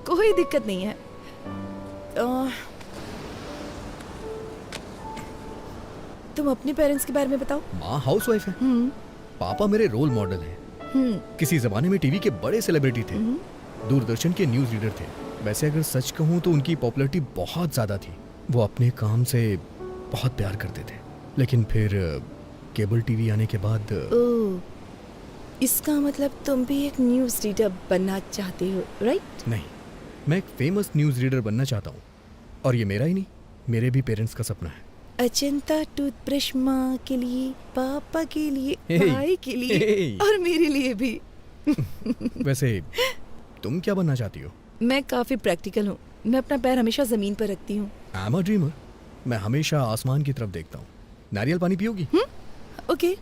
कोई दिक्कत नहीं है। तुम अपने पेरेंट्स के बारे में बताओ। माँ हाउसवाइफ है, पापा मेरे रोल मॉडल हैं। किसी जमाने में टीवी के बड़े सेलिब्रिटी थे, दूरदर्शन के न्यूज रीडर थे। वैसे अगर सच कहूँ तो उनकी पॉपुलैरिटी बहुत ज्यादा थी। वो अपने काम से बहुत प्यार करते थे, लेकिन फिर केबल टीवी आने के बाद ओह, इसका मतलब तुम भी एक न्यूज रीडर बनना चाहते हो, राइट? नहीं, मैं एक फेमस न्यूज रीडर बनना चाहता हूँ, और ये मेरा ही नहीं, मेरे भी पेरेंट्स का सपना है। अजंता टूथब्रश माँ के लिए, पापा के लिए, Hey, भाई के लिए hey. और मेरे लिए भी। वैसे तुम क्या बनना चाहती हो? मैं काफी प्रैक्टिकल हूँ, मैं अपना पैर हमेशा जमीन पर रखती हूँ। I am a dreamer. मैं हमेशा आसमान की तरफ देखता हूँ। नारियल पानी पियोगी? ओके।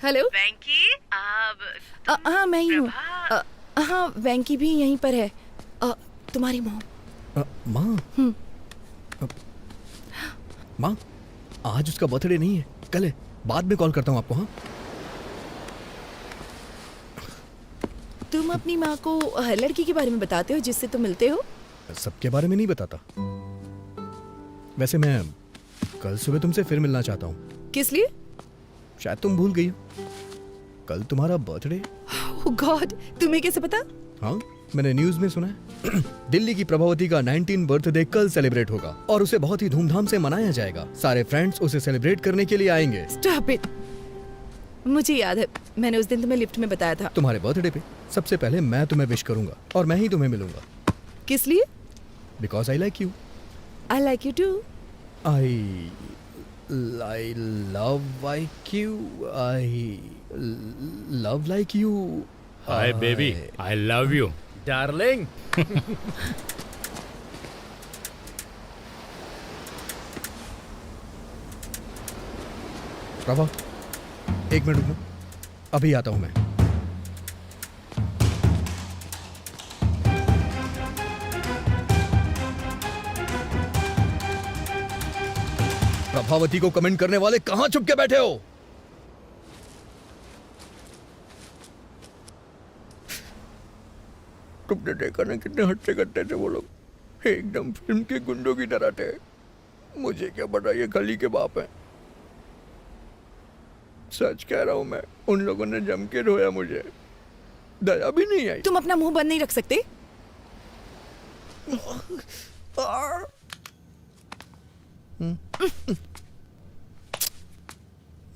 हेलो वेंकी, अब हाँ मैं ही हूँ। हाँ वेंकी भी यहीं पर है। तुम्हारी मॉम। माँ, माँ, आज उसका बर्थडे नहीं है, कल है। बाद में कॉल करता हूँ आपको। हाँ, तुम अपनी माँ को हर लड़की के बारे में बताते हो जिससे तुम मिलते हो? सबके बारे में नहीं बताता। वैसे मैं कल सुबह तुमसे फिर मिलना चाहता हूँ। किस लिए? शायद तुम भूल गई हो, कल तुम्हारा बर्थडे। ओह गॉड, तुम्हें कैसे पता? हाँ, मैंने न्यूज में सुना है। दिल्ली की प्रभावती का 19 बर्थडे कल सेलिब्रेट होगा और उसे बहुत ही धूमधाम से मनाया जाएगा। सारे फ्रेंड्स उसे सेलिब्रेट करने के लिए आएंगे। Stop it. मुझे याद है, मैंने उस दिन तुम्हें लिफ्ट में बताया था। तुम्हारे बर्थडे पे सबसे पहले मैं तुम्हें विश करूंगा और मैं ही तुम्हें मिलूंगा। किस लिए? Because I like you. I like you too. I love like you. I love like you. Hi baby, I love you darling. Prabha, एक मिनट रुकना, अभी आता हूं मैं। प्रभावती को कमेंट करने वाले कहां छुप के बैठे हो? तुमने देखा ना कितने हट्टे कट्टे थे वो लोग, एकदम फिल्म के गुंडों की तरह थे। मुझे क्या पता ये खली के बाप हैं। सच कह रहा हूं मैं, उन लोगों ने जम के रोया, मुझे दया भी नहीं आई। तुम अपना मुंह बंद नहीं रख सकते?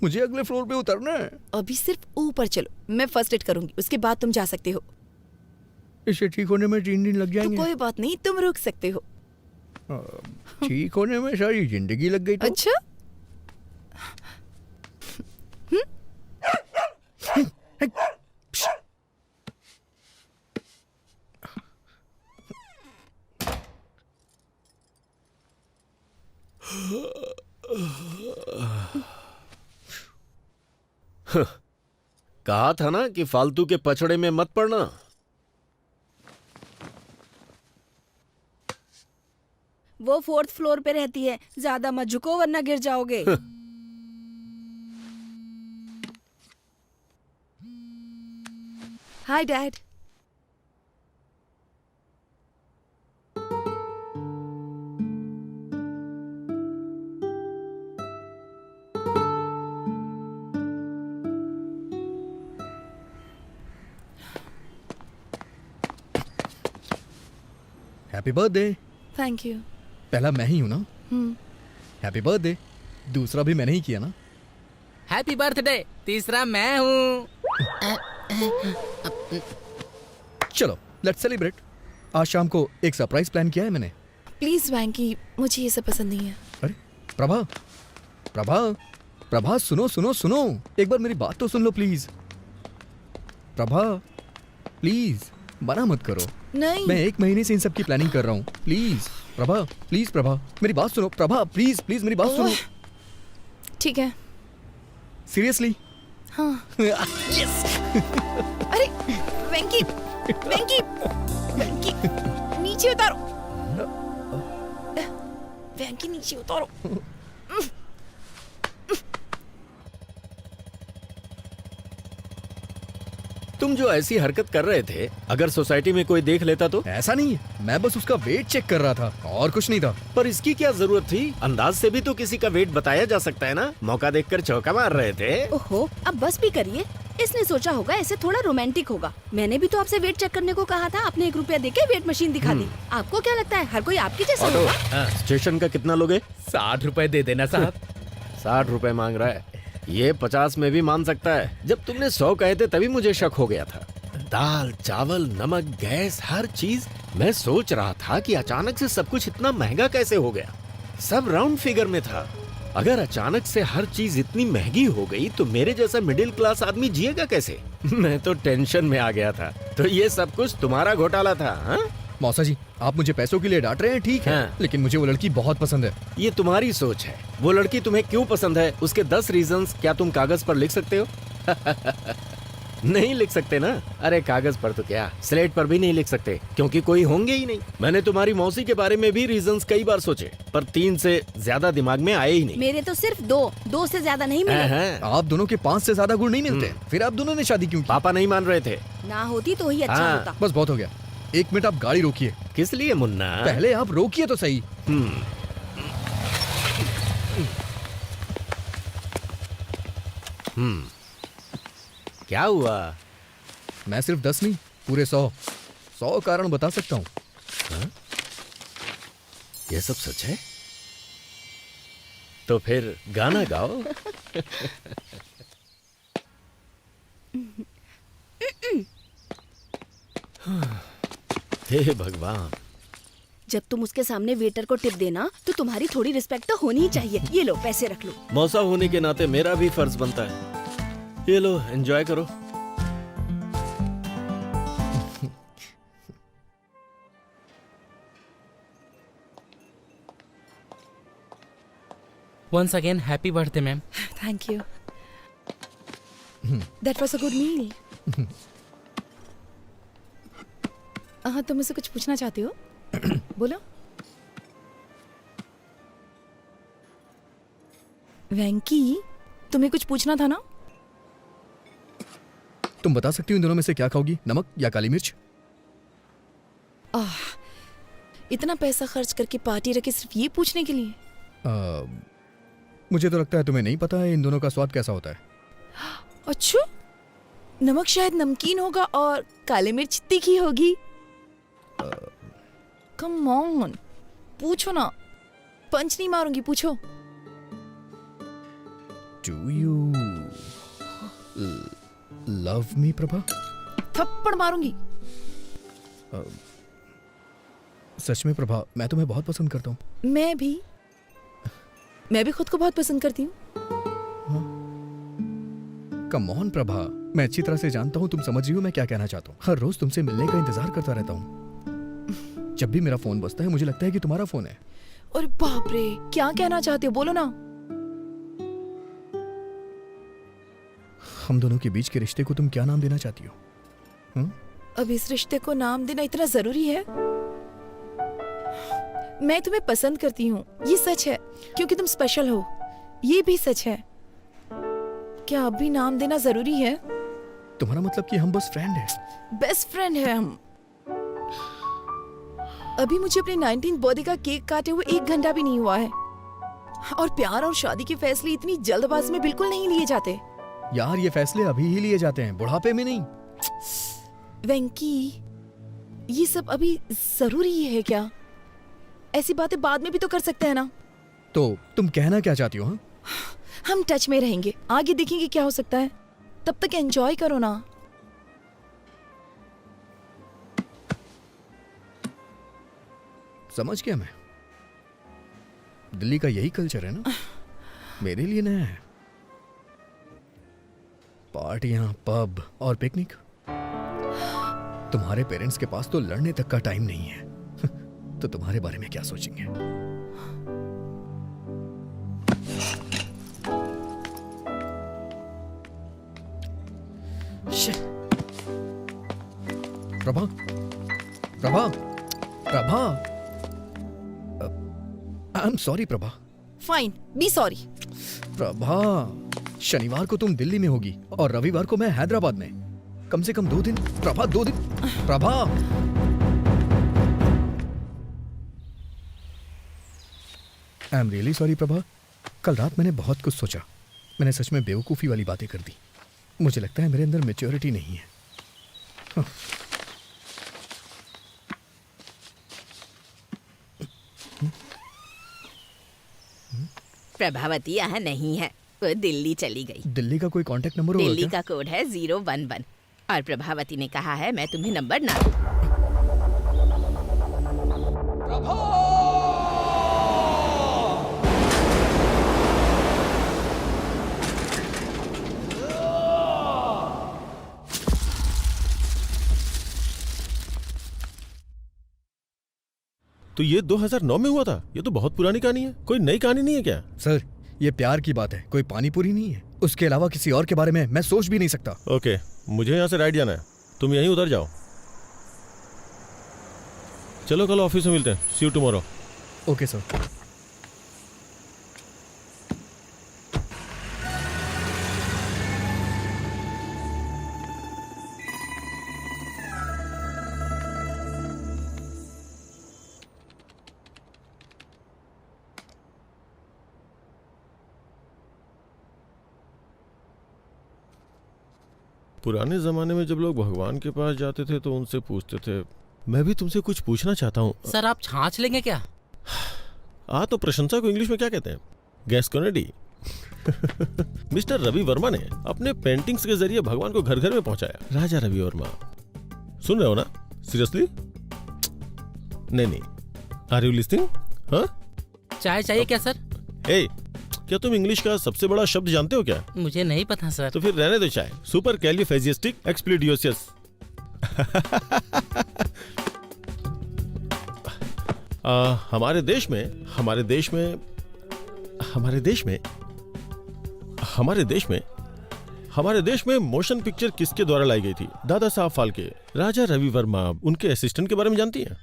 मुझे अगले फ्लोर पे उतरना है। अभी सिर्फ ऊपर चलो, मैं फर्स्ट एड करूंगी, उसके बाद तुम जा सकते हो। इसे ठीक होने में 3 दिन लग तो जाएंगे। कोई बात नहीं, तुम रुक सकते हो। ठीक होने में सारी जिंदगी लग गई तो। अच्छा? कहा था ना कि फालतू के पचड़े में मत पड़ना। वो 4th फ्लोर पे रहती है, ज्यादा मत झुको वरना गिर जाओगे। Hi dad. Happy birthday. Thank you. पहला मैं ही हूं ना? Happy birthday. दूसरा भी मैंने ही किया ना? Happy birthday. तीसरा मैं हूँ। चलो लेट्स सेलिब्रेट। आज शाम को एक सरप्राइज प्लान किया है मैंने। प्लीज वैंकी, मुझे ये सब पसंद नहीं है। अरे प्रभा, प्रभा, प्रभा सुनो सुनो सुनो, एक बार मेरी बात तो सुन लो प्लीज। प्रभा प्लीज मना मत करो। नहीं। मैं 1 महीने से इन सब की प्लानिंग कर रहा हूँ। प्लीज प्रभा, प्लीज प्रभा, मेरी बात सुनो। प्रभा प्लीज प्लीज मेरी बात सुनो। ठीक है। सीरियसली? हाँ। यस। अरे वेंकी, वेंकी, वेंकी, नीचे उतारो। वेंकी नीचे उतारो। तुम जो ऐसी हरकत कर रहे थे, अगर सोसाइटी में कोई देख लेता तो? ऐसा नहीं है, मैं बस उसका वेट चेक कर रहा था और कुछ नहीं था। पर इसकी क्या जरूरत थी? अंदाज से भी तो किसी का वेट बताया जा सकता है ना। मौका देखकर चौका मार रहे थे। ओहो, अब बस भी करिए। इसने सोचा होगा ऐसे थोड़ा रोमांटिक होगा। मैंने भी तो आपसे वेट चेक करने को कहा था, आपने 1 रुपया देके वेट मशीन दिखा दी। आपको क्या लगता है हर कोई आपकी जैसा ऑटो, होगा? स्टेशन का कितना लोगे? 60 रुपए दे देना साहब। 60 रुपए मांग रहा है। ये 50 में भी मान सकता है। जब तुमने 100 कहे थे तभी मुझे शक हो गया था। दाल, चावल, नमक, गैस, हर चीज। मैं सोच रहा था कि अचानक से सब कुछ इतना महंगा कैसे हो गया। सब राउंड फिगर में था। अगर अचानक से हर चीज इतनी महंगी हो गई तो मेरे जैसा मिडिल क्लास आदमी जिएगा कैसे? मैं तो टेंशन में आ गया था। तो ये सब कुछ तुम्हारा घोटाला था? हाँ? मौसा जी, आप मुझे पैसों के लिए डांट रहे हैं, ठीक है, हाँ। लेकिन मुझे वो लड़की बहुत पसंद है। ये तुम्हारी सोच है। वो लड़की तुम्हें क्यों पसंद है, उसके 10 रीजंस क्या तुम कागज पर लिख सकते हो? नहीं लिख सकते ना। अरे कागज पर तो क्या, स्लेट पर भी नहीं लिख सकते, क्योंकि कोई होंगे ही नहीं। मैंने तुम्हारी मौसी के बारे में भी रीजंस कई बार सोचे, पर 3 से ज्यादा दिमाग में आए ही नहीं। मेरे तो सिर्फ 2 से ज्यादा नहीं मिले। आप दोनों के 5 से ज्यादा गुण नहीं मिलते। फिर आप दोनों ने शादी क्यों की? पापा नहीं मान रहे थे। ना होती तो ही अच्छा होता। बस बहुत हो गया। 1 मिनट आप गाड़ी रोकिए। किस लिए मुन्ना? पहले आप रोकिए तो सही। क्या हुआ? मैं सिर्फ 10 नहीं, पूरे 100 कारण बता सकता हूँ। ये सब सच है? तो फिर गाना गाओ। हे भगवान। जब तुम उसके सामने वेटर को टिप देना तो तुम्हारी थोड़ी रिस्पेक्ट तो होनी ही चाहिए। ये लो पैसे रख लो। मौसा होने के नाते मेरा भी फर्ज बनता है। ये लो, एंजॉय करो। Once again, happy birthday, ma'am. Thank you. That was a good meal. हाँ, तुम मुझसे कुछ पूछना चाहते हो? बोलो। वेंकी, तुम्हें कुछ पूछना था ना? तुम बता सकती हो इन दोनों में से क्या खाओगी, नमक या काली मिर्च? इतना पैसा खर्च करके पार्टी रखी सिर्फ ये पूछने के लिए? मुझे तो लगता है तुम्हें नहीं पता है इन दोनों का स्वाद कैसा होता है। अच्छा, नमक शायद नमकीन होगा और काली मिर्च तीखी होगी। कम ऑन, पूछो ना। पंच नहीं मारूंगी, पूछो। Do you love me, Prabha? थप्पड़ मारूंगी। सच में प्रभा, मैं तुम्हें बहुत पसंद करता हूँ। मैं भी खुद को बहुत पसंद करती हूँ। कम ऑन प्रभा, मैं अच्छी तरह से जानता हूँ तुम समझ रही हो मैं क्या कहना चाहता हूँ। हर रोज तुमसे मिलने का इंतजार करता रहता हूँ। जब भी मेरा फोन बजता है मुझे लगता है कि तुम्हारा फोन है। और बाप रे, क्या कहना चाहते हो, बोलो ना। हम दोनों के बीच के रिश्ते को तुम क्या नाम देना चाहती हो? अब इस रिश्ते को नाम देना इतना जरूरी है? मैं तुम्हें पसंद करती हूँ, ये सच है, क्योंकि तुम स्पेशल हो, ये भी सच है। क्या अब भी नाम देना जरूरी है? तुम्हारा मतलब कि हम बस फ्रेंड हैं? बेस्ट फ्रेंड है हम। अभी मुझे अपने 19th बर्थडे का केक काटे हुए 1 घंटा भी नहीं हुआ है। और प्यार और शादी के फैसले इतनी जल्दबाजी में बिल्कुल नहीं लिए जाते। यार, ये फैसले अभी ही लिए जाते हैं, बुढ़ापे में नहीं। वेंकी, ये सब अभी जरूरी है क्या? ऐसी बातें बाद में भी तो कर सकते हैं ना। तो तुम कहना क्या चाहती हो? हाँ, हम टच में रहेंगे, आगे देखेंगे क्या हो सकता है। तब तक एंजॉय करो ना। समझ गया मैं। दिल्ली का यही कल्चर है ना, मेरे लिए नया है। पार्टियां, पब और पिकनिक। तुम्हारे पेरेंट्स के पास तो लड़ने तक का टाइम नहीं है। तो तुम्हारे बारे में क्या सोचेंगे? Prabha, Prabha, Prabha, I am sorry Prabha. Fine, be sorry. Prabha, शनिवार को तुम दिल्ली में होगी और रविवार को मैं हैदराबाद में। कम से कम 2 दिन। प्रभा, 2 दिन। Prabha, I am really sorry Prabha. कल रात मैंने बहुत कुछ सोचा। मैंने सच में बेवकूफ़ी वाली बातें कर दी। मुझे लगता है मेरे अंदर मैच्योरिटी नहीं है। प्रभावती यहाँ नहीं है, वो दिल्ली चली गई। दिल्ली का कोई कांटेक्ट नंबर होगा दिल्ली क्या? का कोड है 011 और प्रभावती ने कहा है मैं तुम्हें नंबर ना दूं। तो ये 2009 में हुआ था? ये तो बहुत पुरानी कहानी है। कोई नई कहानी नहीं है क्या? सर, ये प्यार की बात है, कोई पानी पूरी नहीं है। उसके अलावा किसी और के बारे में मैं सोच भी नहीं सकता। ओके, मुझे यहाँ से राइट जाना है, तुम यहीं उतर जाओ। चलो कल ऑफिस में मिलते हैं। सी यू टुमारो। Okay sir. पुराने जमाने में जब लोग भगवान के पास जाते थे तो उनसे पूछते थे। मैं भी तुमसे कुछ पूछना चाहता हूँ। सर आप छाछ लेंगे क्या? तो प्रशंसा को इंग्लिश में क्या कहते हैं? गैस्कोनेडी। मिस्टर रवि वर्मा ने अपने पेंटिंग्स के जरिए भगवान को घर घर में पहुंचाया। राजा रवि वर्मा, सुन रहे हो ना? सीरियसली? नहीं, आर यू लिस्निंग? हाँ, चाय चाहिए क्या सर? क्या तुम इंग्लिश का सबसे बड़ा शब्द जानते हो क्या? मुझे नहीं पता सर। तो फिर रहने दो चाय। सुपर कैलिफेजिस्टिक एक्सप्लिडियोसियस। हमारे देश में मोशन पिक्चर किसके द्वारा लाई गई थी? दादा साहब फाल्के। राजा रवि वर्मा, उनके असिस्टेंट के बारे में जानती हैं?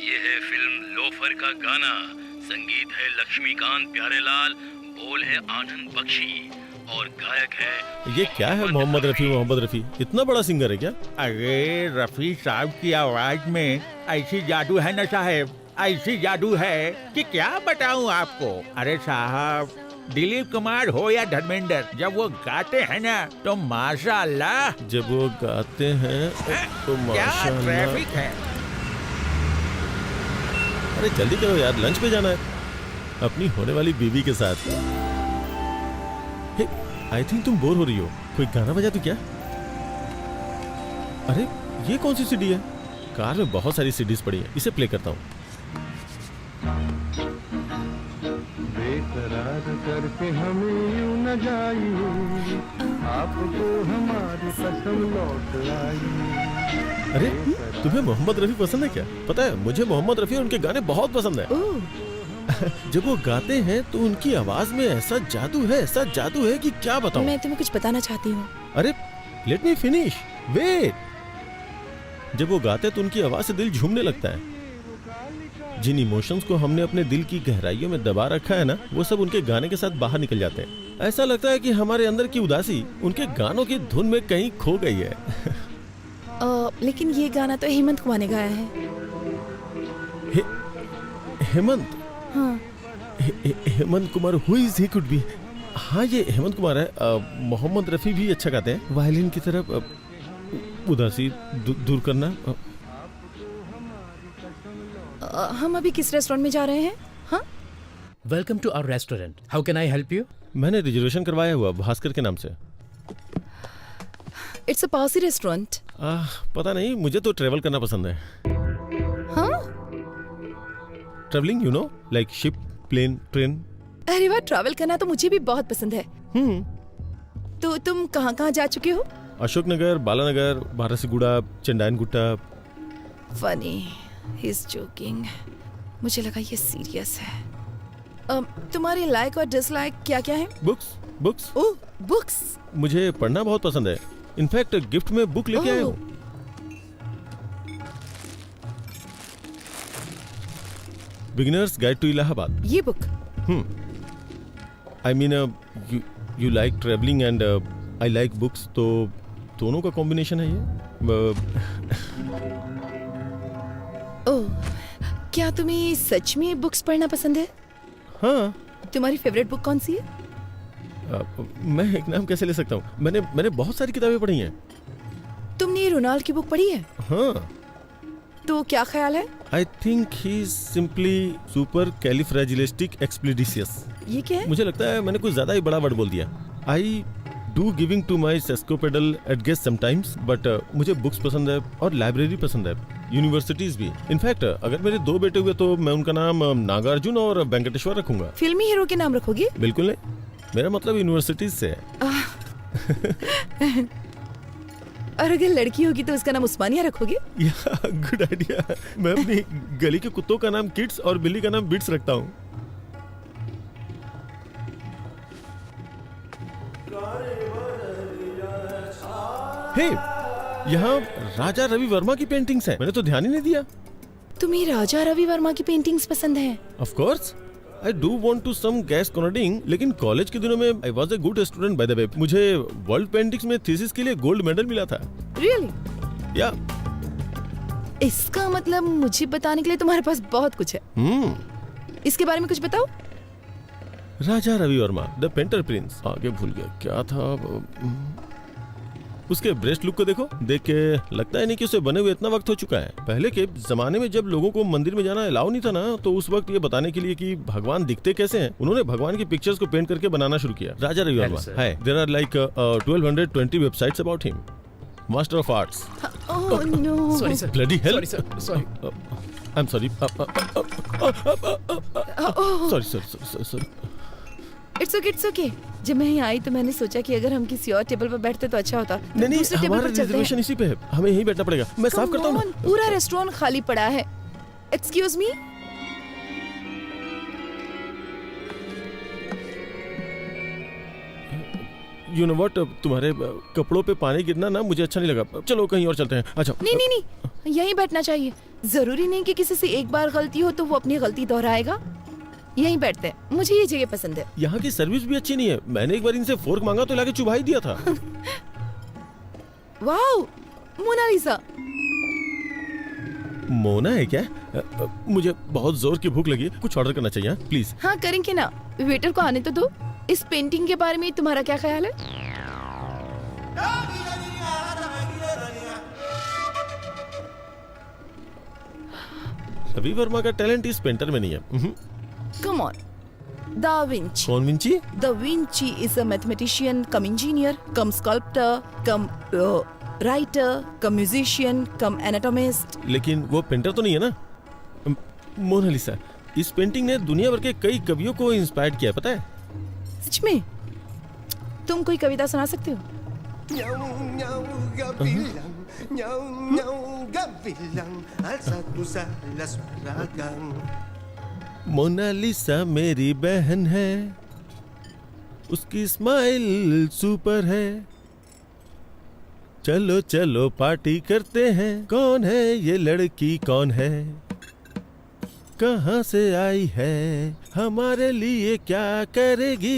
ये है फिल्म लोफर का गाना, संगीत है लक्ष्मीकांत प्यारेलाल, बोल है आनंद बख्शी और गायक है ये क्या है? मोहम्मद रफी इतना बड़ा सिंगर है क्या? अरे रफी साहब की आवाज में ऐसी जादू है ना साहब, ऐसी जादू है कि क्या बताऊं आपको। अरे साहब, दिलीप कुमार हो या धर्मेंद्र, जब वो गाते हैं ना तो माशाअल्लाह। जब वो गाते हैं तो क्या माशाअल्लाह। ट्रैफिक है। अरे जल्दी करो यार, लंच पे जाना है अपनी होने वाली बीवी के साथ। आई थिंक तुम बोर हो रही हो, कोई गाना बजा तू क्या? अरे ये कौन सी सीडी है? कार में बहुत सारी सीडीज पड़ी हैं, इसे प्ले करता हूँ। बेकरार करके हमें यूं न जाइए, आपको हमारी कसम लौट आई। अरे तुम्हें मोहम्मद रफी पसंद है क्या? पता है मुझे मोहम्मद रफी और उनके गाने बहुत पसंद है। जब वो गाते हैं तो उनकी आवाज में ऐसा जादू है कि क्या बताऊं। मैं तुम्हें कुछ बताना चाहती हूँ। अरे लेट मी फिनिश, वेट। जब वो गाते तो उनकी आवाज से दिल झूमने लगता है। जिन इमोशंस को हमने अपने दिल की गहराइयों में दबा रखा है ना, वो सब उनके गाने के साथ बाहर निकल जाते हैं। ऐसा लगता है कि हमारे अंदर की उदासी उनके गानों की धुन में कहीं खो गई है। लेकिन ये गाना तो हेमंत कुमार ने गाया है। हेमंत? हाँ। Hemant Kumar, who is he could be? हाँ ये हेमंत कुमार है। मोहम्मद रफी भी अच्छा गाते हैं। वायलिन की तरफ उदासी दूर करना। हम अभी किस रेस्टोरेंट में जा रहे हैं? हाँ, welcome to our restaurant, how can I help you? मैंने रिजर्वेशन करवाया हुआ भास्कर के नाम से। It's a Parsi restaurant. पता नहीं, मुझे तो ट्रेवल करना पसंद है। हाँ? Travelling, you know, like ship, plane, train. अरे वाह, ट्रैवल करना तो मुझे भी बहुत पसंद है। तो तुम कहाँ जा चुके हो? Ashoknagar, Balanagar, Barasiguda, Chandrayangutta. Funny, he is joking. मुझे लगा ये सीरियस है। तुम्हारे लाइक और डिसलाइक क्या क्या है? बुक्स। ओह, बुक्स। मुझे पढ़ना बहुत पसंद है। इनफैक्ट गिफ्ट में बुक लेके आया हूँ। Beginners guide to Allahabad. ये book? I mean, you like travelling and I like books, तो दोनों का कॉम्बिनेशन है ये। ओह, क्या तुम्हें सच में बुक्स पढ़ना पसंद है? हाँ। तुम्हारी फेवरेट बुक कौन सी है? मैं एक नाम कैसे ले सकता हूँ? मैंने बहुत सारी किताबें पढ़ी हैं। तुमने रोनाल्ड की बुक पढ़ी है? हाँ। तो क्या ख्याल है? I think he is simply supercalifragilisticexpialidocious. ये क्या है? मुझे लगता है मैंने कुछ ज्यादा ही बड़ा वर्ड बोल दिया। I do giving to my sesquipedal at guest sometimes, but मुझे बुक्स पसंद है और लाइब्रेरी पसंद है, यूनिवर्सिटीज भी। इनफैक्ट अगर मेरे 2 बेटे हुए तो मैं उनका नाम नागार्जुन और वेंकटेश्वर रखूंगा। फिल्मी हीरो के नाम रखोगे? बिल्कुल नहीं, मेरा मतलब यूनिवर्सिटीज से है। और अगर लड़की होगी तो उसका नाम उस्मानिया रखोगे? Good idea. मैं अपनी गली के कुत्तों का नाम किड्स और बिल्ली का नाम बिट्स रखता हूँ। हे, यहाँ राजा रवि वर्मा की पेंटिंग्स हैं। मैंने तो ध्यान ही नहीं दिया। तुम्हें राजा रवि वर्मा की पेंटिंग्स पसंद है? Of course, I do want to some gas cornering, लेकिन कॉलेज के दिनों में I was a good student by the way. मुझे वर्ल्ड पेंटिंग्स में थीसिस के लिए गोल्ड मेडल मिला था। रियली? या। इसका मतलब मुझे बताने के लिए तुम्हारे पास बहुत कुछ है। इसके बारे में कुछ बताओ। Raja Ravi Varma, the painter prince. आगे भूल गया क्या था। उसके ब्रेस्ट लुक को देखो, देख के लगता है नहीं कि उसे बने हुए इतना वक्त हो चुका है। पहले के जमाने में जब लोगों को मंदिर में जाना अलाउ नहीं था ना, तो उस वक्त ये बताने के लिए कि भगवान दिखते कैसे हैं, उन्होंने भगवान की पिक्चर्स को पेंट करके बनाना शुरू किया। राजा रवि वर्मा है। There are like 1220 websites about him. Master of arts. Oh no, sorry sir, bloody hell. Sorry sir, sorry. I am sorry. Sorry. It's okay, it's okay. जब मैं यहाँ आई तो मैंने सोचा कि अगर हम किसी और टेबल पर बैठते तो अच्छा होता। नहीं, दूसरे टेबल हमारा पर चलते हैं। रिजर्वेशन इसी पे है, हमें यहीं बैठना पड़ेगा। मैं साफ करता हूँ। पूरा रेस्टोरेंट खाली पड़ा है। Excuse me. You know what, तुम्हारे कपड़ों पे पानी गिरना ना मुझे अच्छा नहीं लगा। चलो कहीं और चलते हैं। अच्छा। नहीं, यहीं बैठना चाहिए। जरूरी नहीं कि किसी से एक बार गलती हो तो वो अपनी गलती दोहराएगा। यहीं बैठते हैं, मुझे ये जगह पसंद है। यहाँ की सर्विस भी अच्छी नहीं है। मैंने एक बार इनसे फोर्क मांगा तो लाके चुभा ही दिया था। Wow, Mona Lisa. मोना है क्या? मुझे बहुत जोर की भूख लगी है, कुछ ऑर्डर करना चाहिए। प्लीज। हाँ, करेंगे ना। वेटर को आने तो दो। इस पेंटिंग के बारे में तुम्हारा क्या ख्याल है? रवि वर्मा का टैलेंट इस पेंटर में नहीं है। Come on. Da Vinci. कौन Vinci? Da Vinci is a mathematician, come engineer, come sculptor, come writer, come musician, come anatomist. लेकिन वो पेंटर तो नहीं है ना। मोनालिसा, इस पेंटिंग ने दुनिया भर के कई कवियों को इंस्पायर किया है, पता है? सच में? तुम कोई कविता सुना सकते हो? मोनालिसा मेरी बहन है, उसकी स्माइल सुपर है। चलो चलो पार्टी करते हैं। कौन है ये लड़की, कौन है, कहाँ से आई है, हमारे लिए क्या करेगी।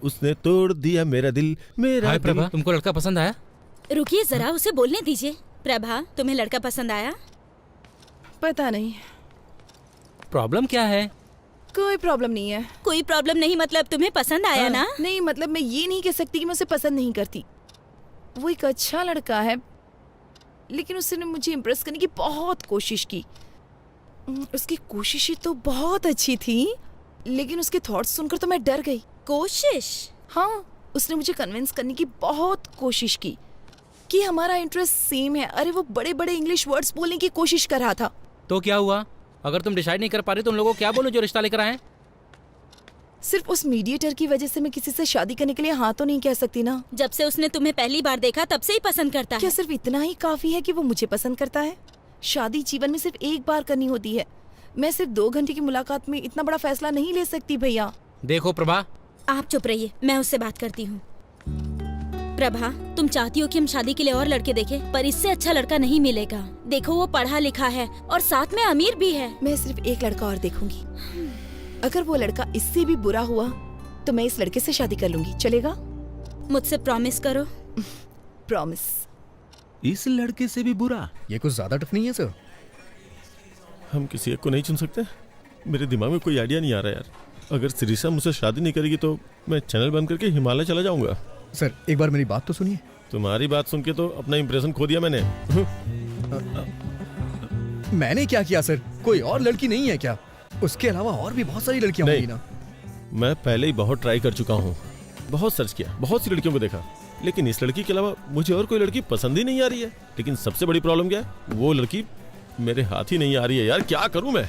उसने तोड़ दिया मेरा दिल, मेरा हाय दिल। प्रभा, तुमको लड़का पसंद आया? रुकिए जरा, उसे बोलने दीजिए। प्रभा, तुम्हें लड़का पसंद आया? पता नहीं। प्रॉब्लम क्या है? कोई प्रॉब्लम नहीं है। कोई प्रॉब्लम नहीं मतलब तुम्हें पसंद आया ना? नहीं, मतलब मैं ये नहीं कह सकती कि मैं उसे पसंद नहीं करती। वो एक अच्छा लड़का है, लेकिन उसने मुझे इम्प्रेस करने की बहुत कोशिश की। उसकी कोशिशें तो बहुत अच्छी थी, लेकिन उसके थॉट्स सुनकर तो मैं डर गई। कोशिश? हाँ, उसने मुझे कन्विंस करने की बहुत कोशिश की कि हमारा इंटरेस्ट सेम है। अरे वो बड़े बड़े इंग्लिश वर्ड्स बोलने की कोशिश कर रहा था। तो क्या हुआ? अगर तुम डिसाइड नहीं कर पा रहे तो उन लोगों को क्या बोलो जो रिश्ता लेकर आए? सिर्फ उस मीडिएटर की वजह से मैं किसी से शादी करने के लिए हाँ तो नहीं कह सकती ना। जब से उसने तुम्हें पहली बार देखा तब से ही पसंद करता क्या है। सिर्फ इतना ही काफी है कि वो मुझे पसंद करता है? शादी जीवन में सिर्फ एक बार करनी होती है। मैं सिर्फ 2 घंटे की मुलाकात में इतना बड़ा फैसला नहीं ले सकती भैया। देखो प्रभा, आप चुप रहिए, मैं उससे बात करती हूँ। प्रभा, तुम चाहती हो कि हम शादी के लिए और लड़के देखें, पर इससे अच्छा लड़का नहीं मिलेगा। देखो वो पढ़ा लिखा है और साथ में अमीर भी है। मैं सिर्फ एक लड़का और देखूंगी। अगर वो लड़का इससे भी बुरा हुआ तो मैं इस लड़के से शादी कर लूंगी। चलेगा? मुझसे प्रॉमिस करो। प्रॉमिस। इस लड़के से भी बुरा? ये कुछ ज्यादा टफ नहीं है सर? हम किसी एक को नहीं चुन सकते? मेरे दिमाग में कोई आइडिया नहीं आ रहा यार। अगर सिरिसा मुझसे शादी नहीं करेगी तो मैं चैनल बंद करके हिमालय चला जाऊंगा। सर एक बार मेरी बात तो सुनिए। तुम्हारी बात सुन के तो अपना इंप्रेशन खो दिया मैंने। मैंने क्या किया सर? कोई और लड़की नहीं है क्या? उसके अलावा और भी बहुत सारी लड़कियां होंगी ना। मैं पहले ही बहुत ट्राई कर चुका हूँ, बहुत सर्च किया, बहुत सी लड़कियों को देखा, लेकिन इस लड़की के अलावा मुझे और कोई लड़की पसंद ही नहीं आ रही है। लेकिन सबसे बड़ी प्रॉब्लम क्या है? वो लड़की मेरे हाथ ही नहीं आ रही है यार। क्या करूं मैं?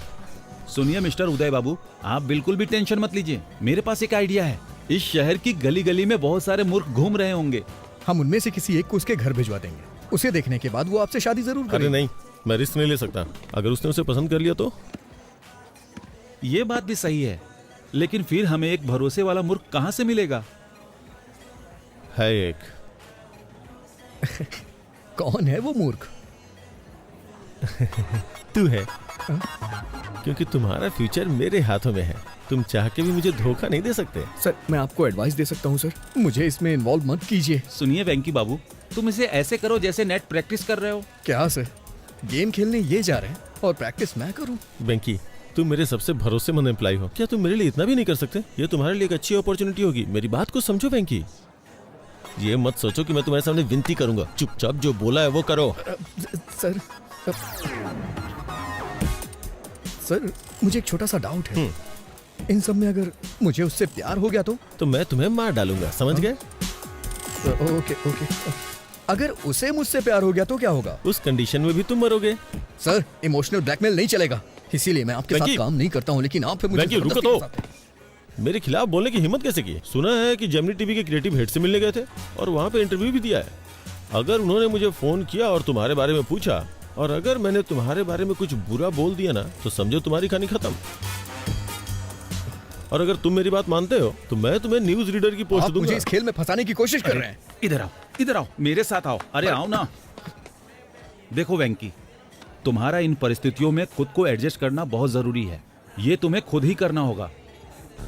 सुनिए मिस्टर उदय बाबू, आप बिल्कुल भी टेंशन मत लीजिए। मेरे पास एक आइडिया है। इस शहर की गली गली में बहुत सारे मूर्ख घूम रहे होंगे। हम उनमें से किसी एक को उसके घर भिजवा देंगे। उसे देखने के बाद वो आपसे शादी जरूर करेगा। अरे नहीं, मैं रिस्क नहीं ले सकता। अगर उसने उसे पसंद कर लिया तो? ये बात भी सही है, लेकिन फिर हमें एक भरोसे वाला मूर्ख कहाँ से मिलेगा? है एक। कौन है वो मूर्ख? तू है, क्योंकि तुम्हारा फ्यूचर मेरे हाथों में है। तुम चाह के भी मुझे धोखा नहीं दे सकते। सर मैं आपको एडवाइस दे सकता हूँ सर, मुझे इसमें इन्वॉल्व मत कीजिए। सुनिए वेंकी बाबू, तुम इसे ऐसे करो जैसे नेट प्रैक्टिस कर रहे हो। क्या सर? गेम खेलने ये जा रहे हैं और प्रैक्टिस मैं करूँ? वेंकी, तुम मेरे सबसे भरोसेमंद एम्प्लॉय हो, क्या तुम मेरे लिए इतना भी नहीं कर सकते? ये तुम्हारे लिए एक अच्छी अपॉर्चुनिटी होगी। मेरी बात को समझो वेंकी। ये मत सोचो कि मैं तुम्हारे सामने विनती करूंगा। चुपचाप जो बोला है वो करो। सर मुझे एक छोटा सा डाउट है। इन सब में अगर मुझे उससे प्यार हो गया तो मैं तुम्हें मार डालूंगा, समझ गए? Okay okay. अगर उसे मुझसे प्यार हो गया तो क्या होगा? उस कंडीशन में भी तुम मरोगे। सर इमोशनल ब्लैकमेल नहीं चलेगा, इसीलिए मैं आपके साथ काम नहीं करता हूँ। लेकिन आप फिर मुझे रुको तो। मेरे खिलाफ बोलने की हिम्मत कैसे की? सुना है कि जेमिनी टीवी के क्रिएटिव हेड से मिलने गए थे और वहाँ पे इंटरव्यू भी दिया है। अगर उन्होंने मुझे फोन किया और तुम्हारे बारे में पूछा, और अगर मैंने तुम्हारे बारे में कुछ बुरा बोल दिया ना, तो समझो तुम्हारी कहानी खत्म। और अगर तुम मेरी बात मानते हो तो मैं तुम्हें न्यूज रीडर की पोस्ट दूंगा। मुझे इस खेल में फंसाने की कोशिश कर रहे हैं। इधर आओ, मेरे साथ आओ। अरे आओ ना। देखो वेंकी, तुम्हारा इन परिस्थितियों में खुद को एडजस्ट करना बहुत जरूरी है। ये तुम्हें खुद ही करना होगा।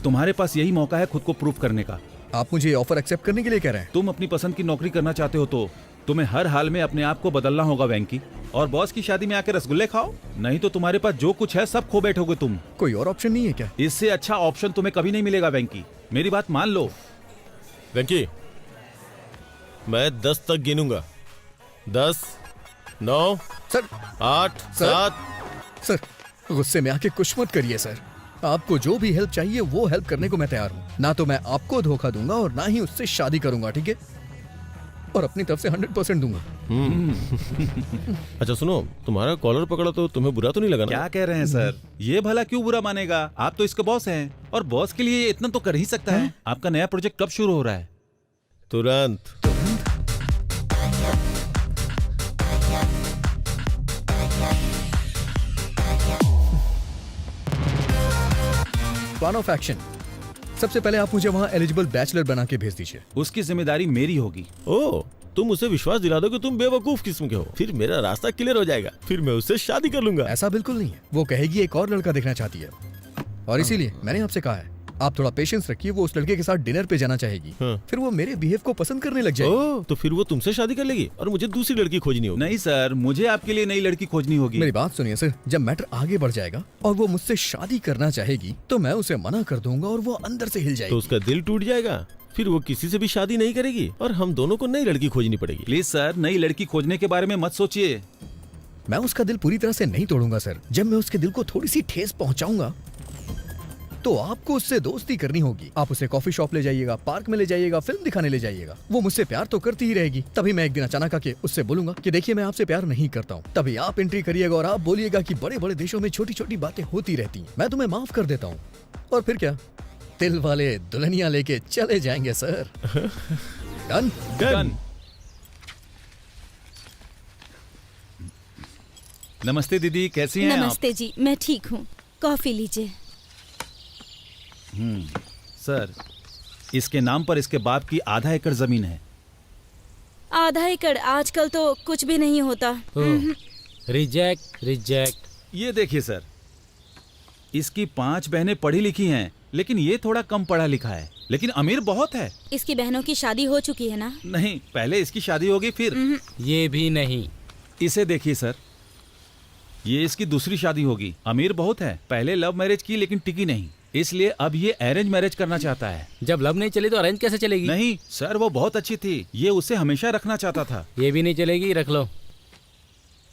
तुम्हारे पास यही मौका है खुद को प्रूव करने का। आप मुझे ऑफर एक्सेप्ट करने के लिए कह रहे हैं? तुम अपनी पसंद की नौकरी करना चाहते हो तो तुम्हें हर हाल में अपने आप को बदलना होगा वेंकी। और बॉस की शादी में आके रसगुल्ले खाओ, नहीं तो तुम्हारे पास जो कुछ है सब खो बैठोगे तुम। कोई और ऑप्शन नहीं है क्या? इससे अच्छा ऑप्शन तुम्हें कभी नहीं मिलेगा वेंकी, मेरी बात मान लो। वेंकी, मैं 10 तक गिनूंगा। 10, 9, सर 8, 7। सर गुस्से में आके कुछ मत करिए सर। आपको जो भी हेल्प चाहिए वो हेल्प करने को मैं तैयार हूँ। ना तो मैं आपको धोखा दूंगा और ना ही उससे शादी करूंगा, ठीक है? और अपनी तरफ से 100% दूंगा। अच्छा सुनो, तुम्हारा कॉलर पकड़ा तो तुम्हें बुरा तो नहीं लगा ना? क्या कह रहे हैं सर? ये भला क्यों बुरा मानेगा? आप तो इसके बॉस हैं और बॉस के लिए इतना तो कर ही सकता है। आपका नया प्रोजेक्ट कब शुरू हो रहा है? तुरंत। Plan of action. सबसे पहले आप मुझे वहाँ एलिजिबल बैचलर बना के भेज दीजिए। उसकी जिम्मेदारी मेरी होगी। ओह, तुम उसे विश्वास दिला दो कि तुम बेवकूफ किस्म के हो, फिर मेरा रास्ता क्लियर हो जाएगा, फिर मैं उससे शादी कर लूंगा। ऐसा बिल्कुल नहीं है। वो कहेगी एक और लड़का देखना चाहती है और इसीलिए मैंने आपसे कहा है आप थोड़ा पेशेंस रखिए। वो उस लड़के के साथ डिनर पे जाना चाहेगी। फिर वो मेरे बिहेव को पसंद करने लग जाएगी। ओह, तो फिर वो तुमसे शादी कर लेगी और मुझे दूसरी लड़की खोजनी होगी। नहीं सर, मुझे आपके लिए नई लड़की खोजनी होगी। मेरी बात सुनिए सर, जब मैटर आगे बढ़ जाएगा और वो मुझसे शादी करना चाहेगी तो मैं उसे मना कर दूंगा और वो अंदर से हिल जाएगी। तो उसका दिल टूट जाएगा, फिर वो किसी से भी शादी नहीं करेगी और हम दोनों को नई लड़की खोजनी पड़ेगी। प्लीज सर, नई लड़की खोजने के बारे में मत सोचिए। मैं उसका दिल पूरी तरह से नहीं तोड़ूंगा सर। जब मैं उसके दिल को थोड़ी सी ठेस पहुंचाऊंगा तो आपको उससे दोस्ती करनी होगी। आप उसे कॉफी शॉप ले जाइएगा, पार्क में ले जाइएगा, फिल्म दिखाने ले जाइएगा। वो मुझसे प्यार तो करती ही रहेगी। तभी मैं एक दिन अचानक आके उससे बोलूंगा कि देखिए मैं आपसे प्यार नहीं करता हूँ। तभी आप एंट्री करिएगा और आप बोलिएगा कि बड़े बड़े देशों में छोटी छोटी बातें होती रहती हैं, मैं तुम्हें माफ कर देता हूँ। और फिर क्या, दिल वाले दुल्हनिया लेके चले जाएंगे सर। Done done. नमस्ते दीदी, कैसी हैं नमस्ते जी, मैं ठीक हूँ। कॉफी लीजिए। सर, इसके नाम पर इसके बाप की आधा एकड़ जमीन है। आधा एकड़ आजकल तो कुछ भी नहीं होता। Reject reject. ये देखिए सर, इसकी 5 बहनें पढ़ी लिखी हैं, लेकिन ये थोड़ा कम पढ़ा लिखा है, लेकिन अमीर बहुत है। इसकी बहनों की शादी हो चुकी है ना? नहीं, पहले इसकी शादी होगी फिर। ये भी नहीं। इसे देखिए सर, ये इसकी दूसरी शादी होगी। अमीर बहुत है, पहले लव मैरिज की लेकिन टिकी नहीं, इसलिए अब ये अरेंज मैरिज करना चाहता है। जब लव नहीं चली तो अरेंज कैसे चलेगी? नहीं सर, वो बहुत अच्छी थी, ये उसे हमेशा रखना चाहता था। ये भी नहीं चलेगी, रख लो।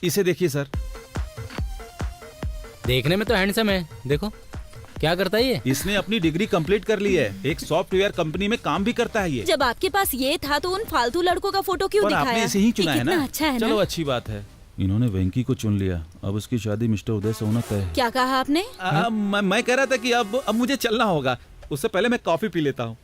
इसे देखिए सर, देखने में तो हैंडसम है, देखो क्या करता है ये। इसने अपनी डिग्री कंप्लीट कर ली है, एक सॉफ्टवेयर कंपनी में काम भी करता है ये। जब आपके पास ये था तो उन फालतू लड़कों का फोटो क्यों पर दिखाया? आपने इसे ही चुना ये है ना? कितना अच्छा है चलो ना? अच्छी बात है, इन्होंने वेंकी को चुन लिया। अब उसकी शादी मिस्टर उदय से होना तय है। क्या कहा आपने? मैं कह रहा था कि अब मुझे चलना होगा, उससे पहले मैं कॉफी पी लेता हूँ।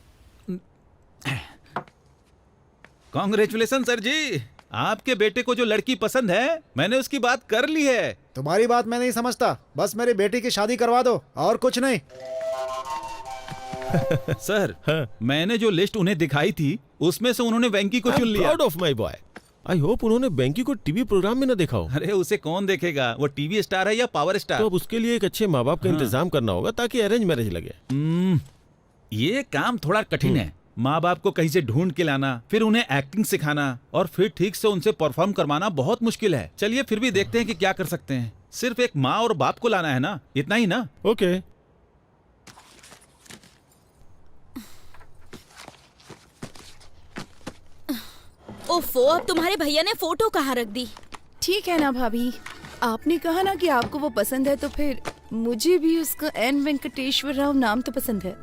कांग्रेचुलेशन सर जी, आपके बेटे को जो लड़की पसंद है मैंने उसकी बात कर ली है। तुम्हारी बात मैं नहीं समझता, बस मेरी बेटी की शादी करवा दो और कुछ नहीं। सर, मैंने जो लिस्ट उन्हें दिखाई थी उसमें से उन्होंने वेंकी को चुन लिया। Proud of my boy. I hope उन्होंने वेंकी को टीवी प्रोग्राम में न देखा हो। अरे उसे कौन देखेगा, वो टीवी स्टार है या पावर स्टार। तो अब उसके लिए एक अच्छे माँ बाप का इंतजाम करना होगा ताकि अरेंज मैरिज लगे। ये काम थोड़ा कठिन है। माँ बाप को कहीं से ढूंढ के लाना, फिर उन्हें एक्टिंग सिखाना और फिर ठीक से उनसे परफॉर्म करवाना बहुत मुश्किल है। चलिए फिर भी देखते हैं कि क्या कर सकते हैं। सिर्फ एक माँ और बाप को लाना है ना, इतना ही ना। ओके। ओफो, अब तुम्हारे भैया ने फोटो कहाँ रख दी? ठीक है ना भाभी, आपने कहा ना कि आपको वो पसंद है, तो फिर मुझे भी उसका एन वेंकटेश्वर राव नाम तो पसंद है।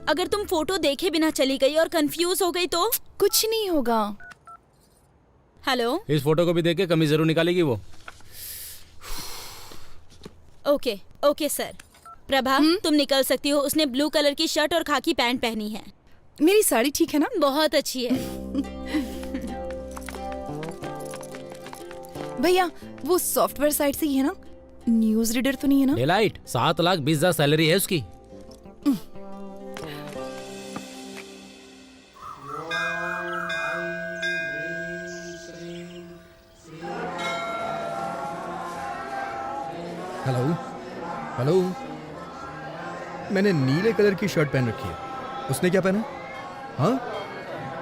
अगर तुम फोटो देखे बिना चली गई और कंफ्यूज हो गई तो? कुछ नहीं होगा। हेलो, इस फोटो को भी देख के कमी जरूर निकालेगी वो। Okay okay sir. प्रभा, तुम निकल सकती हो। उसने ब्लू कलर की शर्ट और खाकी पैंट पहनी है। मेरी साड़ी ठीक है ना? बहुत अच्छी है। भैया, वो सॉफ्टवेयर साइट से ही है ना? न्यूज रीडर तो नहीं है ना? डेलाइट 7,20,000 सैलरी है उसकी। हेलो हेलो, मैंने नीले कलर की शर्ट पहन रखी है। उसने क्या पहना? हाँ,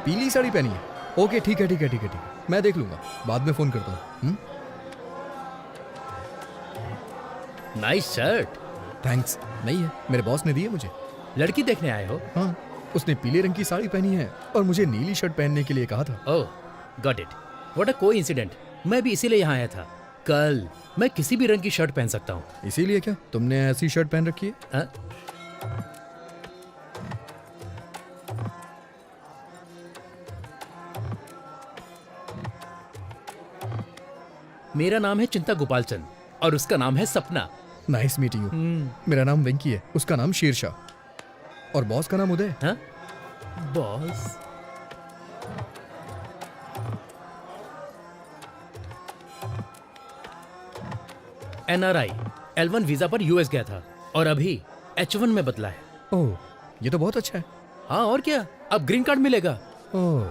पीली साड़ी पहनी है। ओके ठीक है ठीक है ठीक है ठीक है, मैं देख लूंगा, बाद में फोन करता हूँ। Nice shirt. थैंक्स। नहीं है, मेरे बॉस ने दी है मुझे। लड़की देखने आए हो? हाँ, उसने पीले रंग की साड़ी पहनी है और मुझे नीली शर्ट पहनने के लिए कहा था। Oh, got it. What a coincident. मैं भी इसीलिए यहाँ आया था। कल मैं किसी भी रंग की शर्ट पहन सकता हूँ। इसीलिए क्या तुमने ऐसी शर्ट पहन रखी है? मेरा नाम है चिंता गोपाल चंद और उसका नाम है सपना। Nice meeting you. मेरा नाम वेंकी है, उसका नाम शेरशाह और बॉस का नाम उदय। हाँ? बॉस? NRI L1 वीजा पर यूएस गया था और अभी H1 में बदला है। ओह, ये तो बहुत अच्छा है। हाँ और क्या, अब ग्रीन कार्ड मिलेगा। ओह,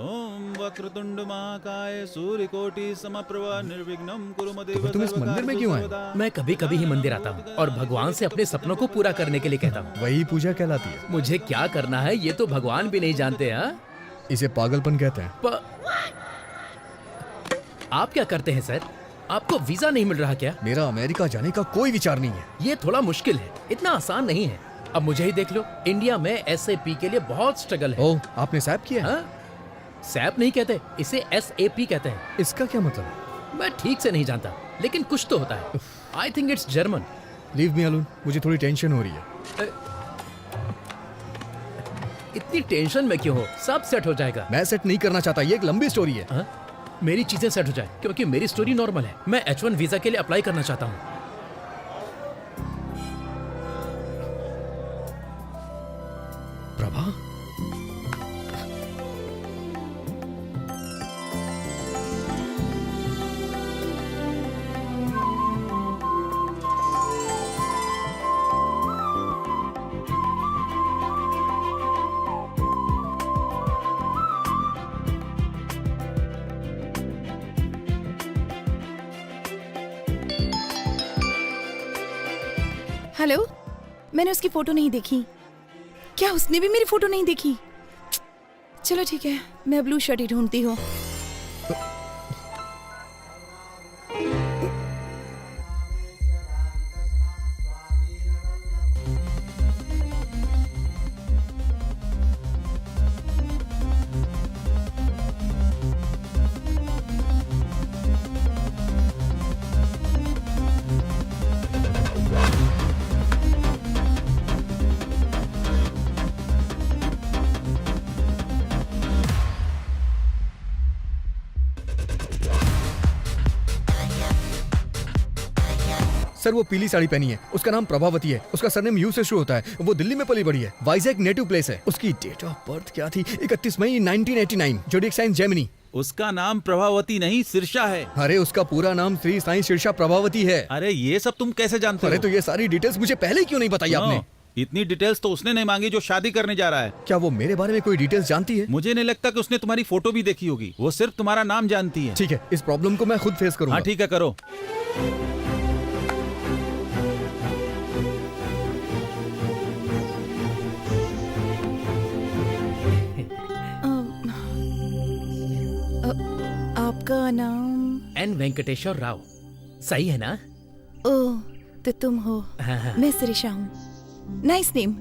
ओम वक्रतुंड महाकाय सूर्यकोटि समप्रभा निर्विघ्नं कुरु मदेव तो तुम इस मंदिर में क्यों आए? मैं कभी कभी ही मंदिर आता हूँ और भगवान से अपने सपनों को पूरा करने के लिए कहता हूँ। वही पूजा कहलाती है। मुझे क्या करना है ये तो भगवान भी नहीं जानते। हाँ, इसे पागलपन कहते हैं। आप क्या करते हैं सर? आपको वीजा नहीं मिल रहा क्या? मेरा अमेरिका जाने का कोई विचार नहीं है। ये थोड़ा मुश्किल है, इतना आसान नहीं है। अब मुझे ही देख लो, इंडिया में SAP के लिए बहुत स्ट्रगल है। ओह, आपने सैप किया है? सैप नहीं कहते, इसे SAP कहते हैं। इसका क्या मतलब? मैं ठीक से नहीं जानता, लेकिन कुछ तो होता है। I think it's German. Leave me alone, मुझे थोड़ी टेंशन हो रही है। इतनी टेंशन में क्यों हो? सब सेट हो जाएगा। मैं सेट नहीं करना चाहता, ये एक लंबी स्टोरी है। मेरी चीजें सेट हो जाए, क्योंकि मेरी स्टोरी नॉर्मल है। मैं H1 वीजा के लिए अप्लाई करना चाहता हूँ। प्रभा, हेलो, मैंने उसकी फोटो नहीं देखी। क्या उसने भी मेरी फोटो नहीं देखी? चलो ठीक है, मैं ब्लू शर्ट ही ढूंढती हूँ। सर वो पीली साड़ी पहनी है, उसका नाम प्रभावती है, उसका सरनेम यू से शुरू होता है, वो दिल्ली में पली बड़ी है, वाइजैक नेटिव प्लेस है। उसकी डेट ऑफ बर्थ क्या थी? 31 मई 1989, जोडिएक साइन जेमिनी। उसका नाम प्रभावती नहीं सिरसा है। अरे उसका पूरा नाम श्री साईं शीर्षा प्रभावती है। अरे ये सब तुम कैसे जानते हो? अरे तो ये सारी डिटेल्स मुझे पहले क्यों नहीं बताई आपने? इतनी डिटेल्स तो उसने नहीं मांगी जो शादी करने जा रहा है। क्या वो मेरे बारे में कोई डिटेल्स जानती है? मुझे नहीं लगता कि उसने तुम्हारी फोटो भी देखी होगी, वो सिर्फ तुम्हारा नाम जानती है। ठीक है, इस प्रॉब्लम को मैं खुद फेस करूंगा। हाँ ठीक है, करो। आपका नाम? एन वेंकटेश्वर राव। सही है ना? ओह, तो तुम हो। हाँ। मैं सिरिशा हूँ। नाइस नेम,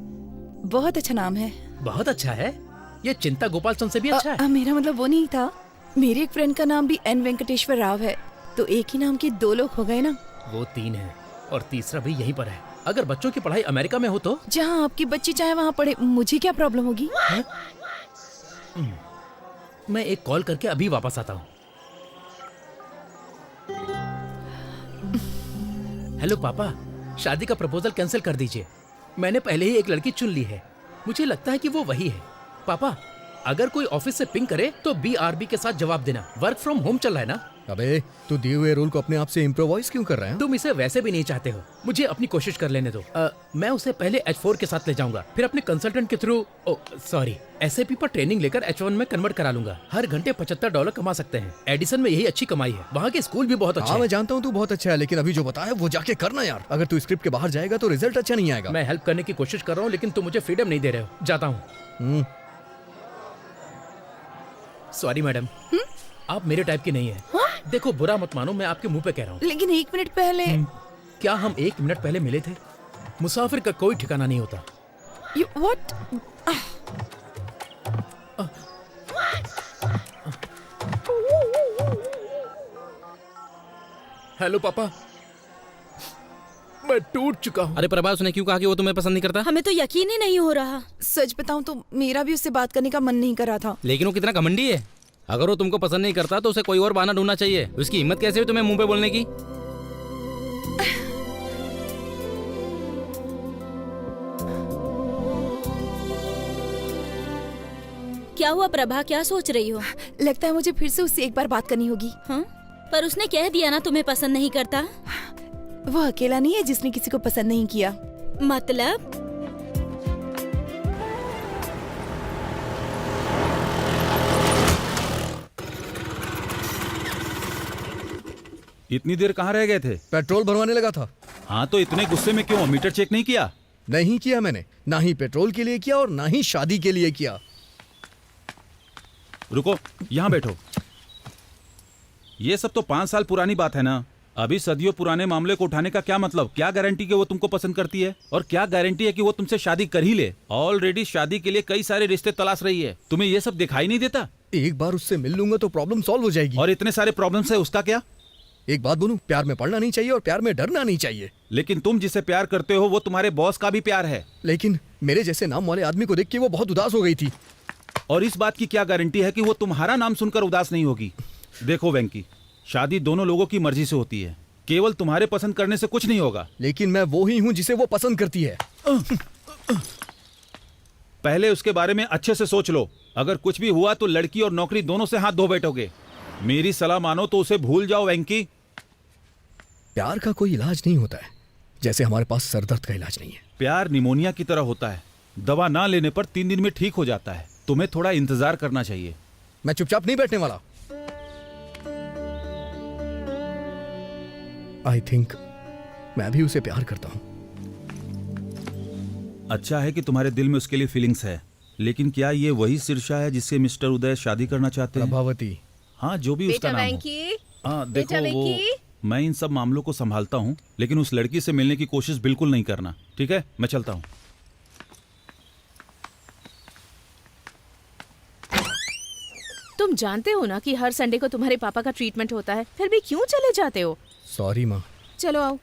बहुत अच्छा नाम है। बहुत अच्छा है। ये चिंता गोपाल चंद से भी अच्छा है। मेरा मतलब वो नहीं था। मेरे एक फ्रेंड का नाम भी एन वेंकटेश्वर राव है, तो एक ही नाम के दो लोग हो गए ना। वो 3 है और तीसरा भी यहीं पर है। अगर बच्चों की पढ़ाई अमेरिका में हो तो? जहाँ आपकी बच्ची चाहे वहाँ पढ़े, मुझे क्या प्रॉब्लम होगी? मैं एक कॉल करके अभी वापस आता हूँ। हेलो पापा, शादी का प्रपोजल कैंसिल कर दीजिए। मैंने पहले ही एक लड़की चुन ली है। मुझे लगता है कि वो वही है। पापा, अगर कोई ऑफिस से पिंग करे तो BRB के साथ जवाब देना। वर्क फ्रॉम होम चल रहा है ना? अबे तू दिए हुए रोल को अपने आप से इम्प्रोवाइज क्यों कर रहा है? तुम इसे वैसे भी नहीं चाहते हो। मुझे अपनी कोशिश कर लेने दो। मैं उसे पहले H4 के साथ ले जाऊंगा, फिर अपने कंसल्टेंट के थ्रू SAP पर ट्रेनिंग लेकर H1 में कन्वर्ट करा लूंगा। हर घंटे $75 कमा सकते हैं। एडिसन में यही अच्छी कमाई है। वहाँ के स्कूल भी बहुत अच्छे हैं। मैं जानता हूँ तू बहुत अच्छा है, लेकिन अभी जो बताया वो जाके करना यार। अगर तू स्क्रिप्ट के बाहर जाएगा तो रिजल्ट अच्छा नहीं आएगा। मैं हेल्प करने की कोशिश कर रहा हूँ, लेकिन तुम मुझे फ्रीडम नहीं दे रहे हो। जाता हूँ। सॉरी मैडम, आप मेरे टाइप की नहीं है। देखो बुरा मत मानो, मैं आपके मुंह पे कह रहा हूँ। लेकिन 1 मिनट पहले। क्या हम 1 मिनट पहले मिले थे? मुसाफिर का कोई ठिकाना नहीं होता। What? हेलो पापा, मैं टूट चुका हूँ। अरे प्रभा, उसने क्यों कहा कि वो तुम्हें पसंद नहीं करता? हमें तो यकीन ही नहीं हो रहा। सच बताऊं तो मेरा भी उससे बात करने का मन नहीं कर रहा था। लेकिन वो कितना घमंडी है। अगर वो तुमको पसंद नहीं करता तो उसे कोई और बहाना ढूंढना चाहिए। उसकी हिम्मत कैसे हुई तुम्हें मुंह पे बोलने की? क्या हुआ प्रभा, क्या सोच रही हो? लगता है मुझे फिर से उससे एक बार बात करनी होगी। हाँ? पर उसने कह दिया ना तुम्हें पसंद नहीं करता। वो अकेला नहीं है जिसने किसी को पसंद नहीं किया। मतलब? इतनी देर कहाँ रह गए थे? पेट्रोल भरवाने लगा था। हाँ तो इतने गुस्से में क्यों? मीटर चेक नहीं किया? नहीं किया मैंने, ना ही पेट्रोल के लिए किया और ना ही शादी के लिए किया। रुको, यहाँ बैठो। ये सब तो 5 साल पुरानी बात है ना। अभी सदियों पुराने मामले को उठाने का क्या मतलब? क्या गारंटी कि वो तुमको पसंद करती है? और क्या गारंटी है कि वो तुमसे शादी कर ही ले? ऑलरेडी शादी के लिए कई सारे रिश्ते तलाश रही है। तुम्हें ये सब दिखाई नहीं देता? एक बार उससे मिल लूंगा तो प्रॉब्लम सॉल्व हो जाएगी। और इतने सारे प्रॉब्लम्स है, उसका क्या? एक बात बोलूं, प्यार में पड़ना नहीं चाहिए और प्यार में डरना नहीं चाहिए। लेकिन तुम जिसे प्यार करते हो वो तुम्हारे बॉस का भी प्यार है। लेकिन मेरे जैसे नाम वाले आदमी को देख के वो बहुत उदास हो गई थी। और इस बात की क्या गारंटी है कि वो तुम्हारा नाम सुनकर उदास नहीं होगी? देखो वेंकी, शादी दोनों लोगों की मर्जी से होती है, केवल तुम्हारे पसंद करने से कुछ नहीं होगा। लेकिन मैं वो ही हूँ जिसे वो पसंद करती है। पहले उसके बारे में अच्छे से सोच लो। अगर कुछ भी हुआ तो लड़की और नौकरी दोनों से हाथ धो बैठोगे। मेरी सलाह मानो तो उसे भूल जाओ वेंकी। प्यार का कोई इलाज नहीं होता है, जैसे हमारे पास सरदर्द का इलाज नहीं है। प्यार निमोनिया की तरह होता है, दवा ना लेने पर 3 दिन में ठीक हो जाता है। तुम्हें थोड़ा इंतजार करना चाहिए। मैं चुपचाप नहीं बैठने वाला। आई थिंक मैं भी उसे प्यार करता हूं। अच्छा है कि तुम्हारे दिल में उसके लिए फीलिंग्स है, लेकिन क्या ये वही शीर्षा है जिससे मिस्टर उदय शादी करना चाहते हैं? प्रभावती। हाँ, जो भी उसका नाम हो। हाँ देखो, वो मैं इन सब मामलों को संभालता हूँ, लेकिन उस लड़की से मिलने की कोशिश बिल्कुल नहीं करना, ठीक है? मैं चलता हूँ। तुम जानते हो ना कि हर संडे को तुम्हारे पापा का ट्रीटमेंट होता है, फिर भी क्यों चले जाते हो? सॉरी माँ। चलो आओ।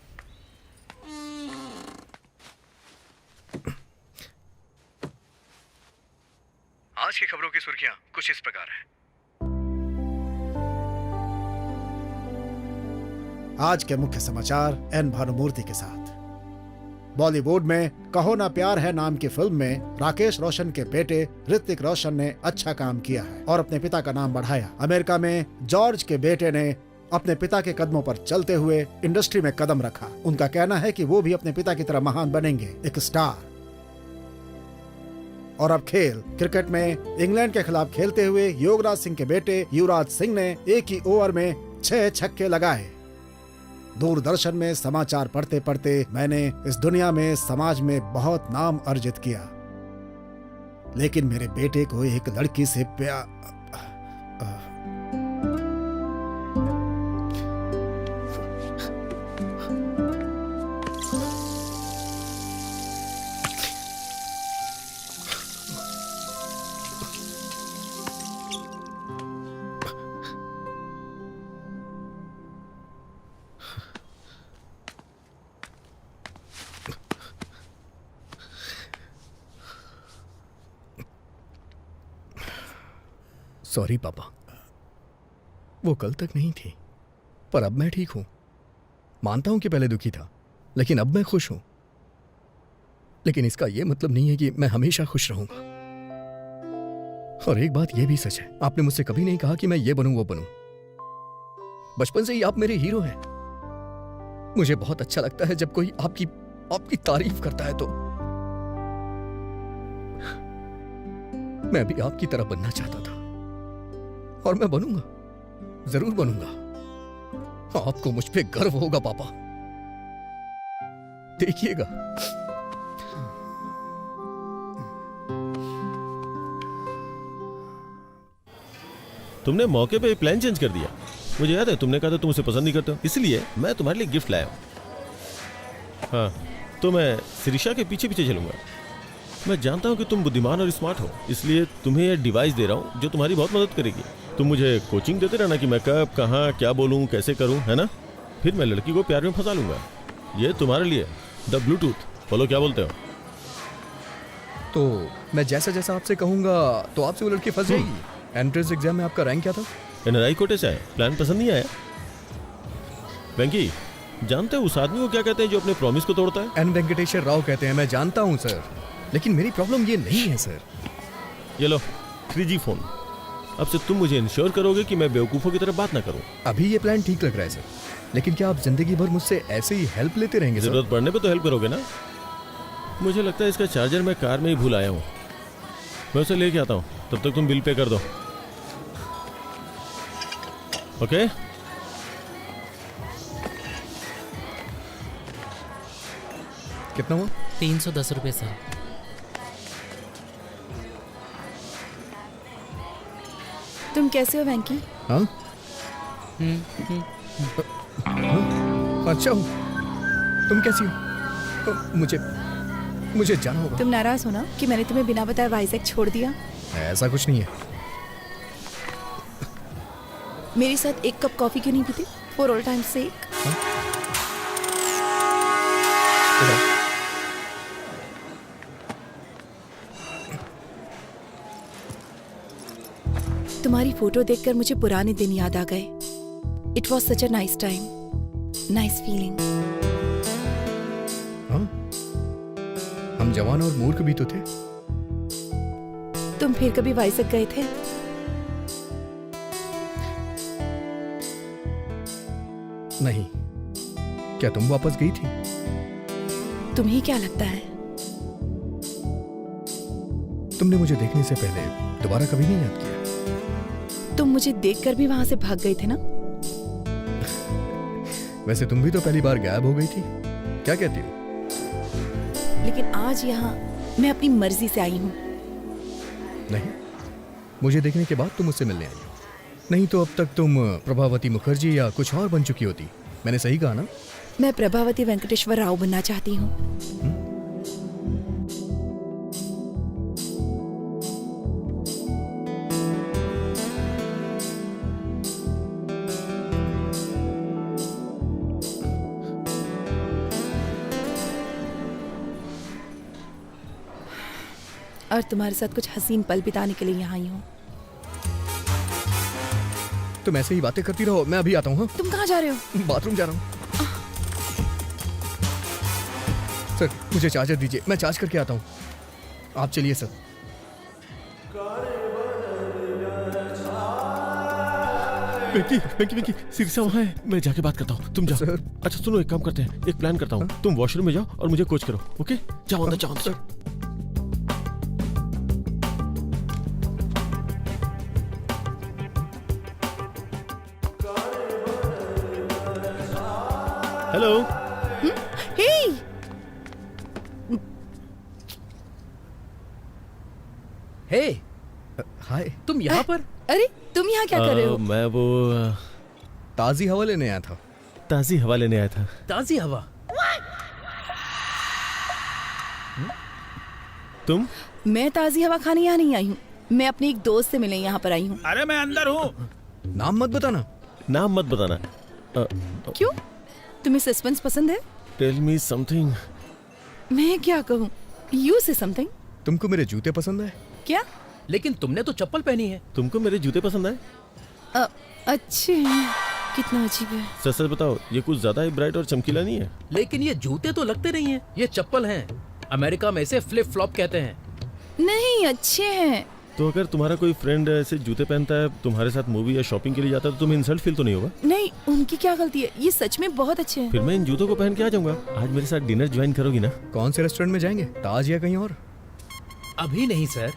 आज की खबरों की सुर्खियां कुछ इस प्रकार हैं। आज के मुख्य समाचार एन भानुमूर्ति के साथ। बॉलीवुड में कहो ना प्यार है नाम की फिल्म में राकेश रोशन के बेटे ऋतिक रोशन ने अच्छा काम किया है और अपने पिता का नाम बढ़ाया। अमेरिका में जॉर्ज के बेटे ने अपने पिता के कदमों पर चलते हुए इंडस्ट्री में कदम रखा। उनका कहना है कि वो भी अपने पिता की तरह महान बनेंगे, एक स्टार। और अब खेल। क्रिकेट में इंग्लैंड के खिलाफ खेलते हुए युवराज सिंह के बेटे युवराज सिंह ने एक ही ओवर में 6 छक्के लगाए। दूरदर्शन में समाचार पढ़ते पढ़ते मैंने इस दुनिया में, समाज में बहुत नाम अर्जित किया, लेकिन मेरे बेटे को एक लड़की से प्यार। सॉरी पापा, वो कल तक नहीं थी, पर अब मैं ठीक हूं। मानता हूं कि पहले दुखी था, लेकिन अब मैं खुश हूं। लेकिन इसका यह मतलब नहीं है कि मैं हमेशा खुश रहूंगा। और एक बात यह भी सच है, आपने मुझसे कभी नहीं कहा कि मैं ये बनूं वो बनूं। बचपन से ही आप मेरे हीरो हैं। मुझे बहुत अच्छा लगता है जब कोई आपकी तारीफ करता है। तो मैं भी आपकी तरह बनना चाहता था और मैं बनूंगा, जरूर बनूंगा। आपको मुझ पे गर्व होगा पापा, देखिएगा। तुमने मौके पे प्लान चेंज कर दिया। मुझे याद है तुमने कहा था तुम उसे पसंद नहीं करते हो, इसलिए मैं तुम्हारे लिए गिफ्ट लाया हूं। हाँ, तो मैं शिरीषा के पीछे पीछे चलूंगा। मैं जानता हूं कि तुम बुद्धिमान और स्मार्ट हो, इसलिए तुम्हें यह डिवाइस दे रहा हूं जो तुम्हारी बहुत मदद करेगी। तुम मुझे कोचिंग देते रहना कि मैं कब, कहाँ, क्या बोलूं, कैसे करूं, है ना? फिर मैं लड़की को प्यार में फंसा लूंगा। ये तुम्हारे लिए द ब्लूटूथ। बोलो क्या बोलते हो? तो मैं जैसा जैसा आपसे कहूंगा तो आपसे वो लड़की फंस जाएगी। एंट्रेंस एग्जाम में आपका रैंक क्या था? एनआरआई कोटे से आए। प्लान पसंद नहीं आया? वेंकी, जानते हो उस आदमी को क्या कहते हैं जो अपने प्रॉमिस को तोड़ता है? एन वेंकटेश्वर राव कहते हैं। मैं जानता हूं सर, लेकिन मेरी प्रॉब्लम ये नहीं है सर। ये लो 3G फोन। अब से तुम मुझे इंश्योर करोगे कि मैं बेवकूफों की तरह बात ना करूं। अभी ये प्लान ठीक लग रहा है सर, लेकिन क्या आप जिंदगी भर मुझसे ऐसे ही हेल्प लेते रहेंगे? जरूरत पड़ने पे तो हेल्प करोगे ना? मुझे लगता है इसका चार्जर मैं कार में ही भूल आया हूँ। मैं उसे लेके आता हूँ, तब तक तुम बिल पे कर दो। ओके? कितना हुआ? 310 रुपए सर। तुम कैसे हो वेंकी? हाँ? अच्छा हूँ। तुम कैसी हो? मुझे जाना होगा। तुम नाराज हो ना कि मैंने तुम्हें बिना बताए वाइजैक छोड़ दिया? ऐसा कुछ नहीं है। मेरे साथ एक कप कॉफी क्यों नहीं पीते? फॉर ऑल टाइम सेक। तुम्हारी फोटो देखकर मुझे पुराने दिन याद आ गए। It was such a nice time, nice feeling. हाँ, हम जवान और मूर्ख भी तो थे। तुम फिर कभी वाइजक गए थे? नहीं। क्या तुम वापस गई थी? तुम्हें क्या लगता है? तुमने मुझे देखने से पहले दोबारा कभी नहीं याद किया। तुम मुझे देखकर भी वहां से भाग गए थे ना? वैसे तुम भी तो पहली बार गायब हो गई थी। क्या कहती हो? लेकिन आज यहाँ मैं अपनी मर्जी से आई हूँ। नहीं, मुझे देखने के बाद तुम मुझसे मिलने आई हो। नहीं तो अब तक तुम प्रभावती मुखर्जी या कुछ और बन चुकी होती। मैंने सही कहा ना? मैं प्रभावती वेंकटेश्वर राव बनना चाहती हूँ। और तुम्हारे साथ कुछ हसीन पल बिताने के लिए यहाँ आई हूँ। तुम ऐसे ही बातें करती रहो, मैं अभी आता हूँ। हाँ? तुम कहाँ जा रहे हो? बाथरूम जा रहा हूँ। सर, मुझे चार्जर दीजिए, मैं चार्ज करके आता हूँ। आप चलिए सर। वेंकी सिरसा वहाँ है, मैं जाके बात करता हूँ। तुम जाओ। अच्छा सुनो, एक काम करते हैं, एक प्लान करता हूँ। तुम वॉशरूम में जाओ और मुझे कोच करो। ओके, जाओ अंदर, जाओ अंदर। हेलो। हे, हे, हाय। तुम यहाँ पर? अरे तुम यहाँ क्या कर रहे हो? मैं वो ताजी हवा लेने आया था। ताजी हवा लेने आया था। ताजी हवा? तुम? मैं ताजी हवा खाने यहाँ नहीं आई हूँ। मैं अपने एक दोस्त से मिलने यहाँ पर आई हूँ। अरे मैं अंदर हूँ। नाम मत बताना। नाम मत बताना। क्यों? तुम्हें सस्पेंस पसंद है? Tell me something. मैं क्या कहूँ? यू से समथिंग। तुमको मेरे जूते पसंद है? क्या? लेकिन तुमने तो चप्पल पहनी है। तुमको मेरे जूते पसंद है? अच्छे हैं। कितना अजीब है। सच सच बताओ, ये कुछ ज्यादा ही ब्राइट और चमकीला नहीं है? लेकिन ये जूते तो लगते नहीं है, ये चप्पल हैं। अमेरिका में इसे फ्लिप फ्लॉप कहते हैं। नहीं, अच्छे हैं। तो अगर तुम्हारा कोई फ्रेंड ऐसे जूते पहनता है, तुम्हारे साथ मूवी या शॉपिंग के लिए जाता है, तो तुम्हें इंसल्ट फील तो नहीं होगा? नहीं, उनकी क्या गलती है? ये सच में बहुत अच्छे हैं। फिर मैं इन जूतों को पहन के आ जाऊंगा। आज मेरे साथ डिनर ज्वाइन करोगी ना? कौन से रेस्टोरेंट में जाएंगे, ताज या कहीं और? अभी नहीं सर,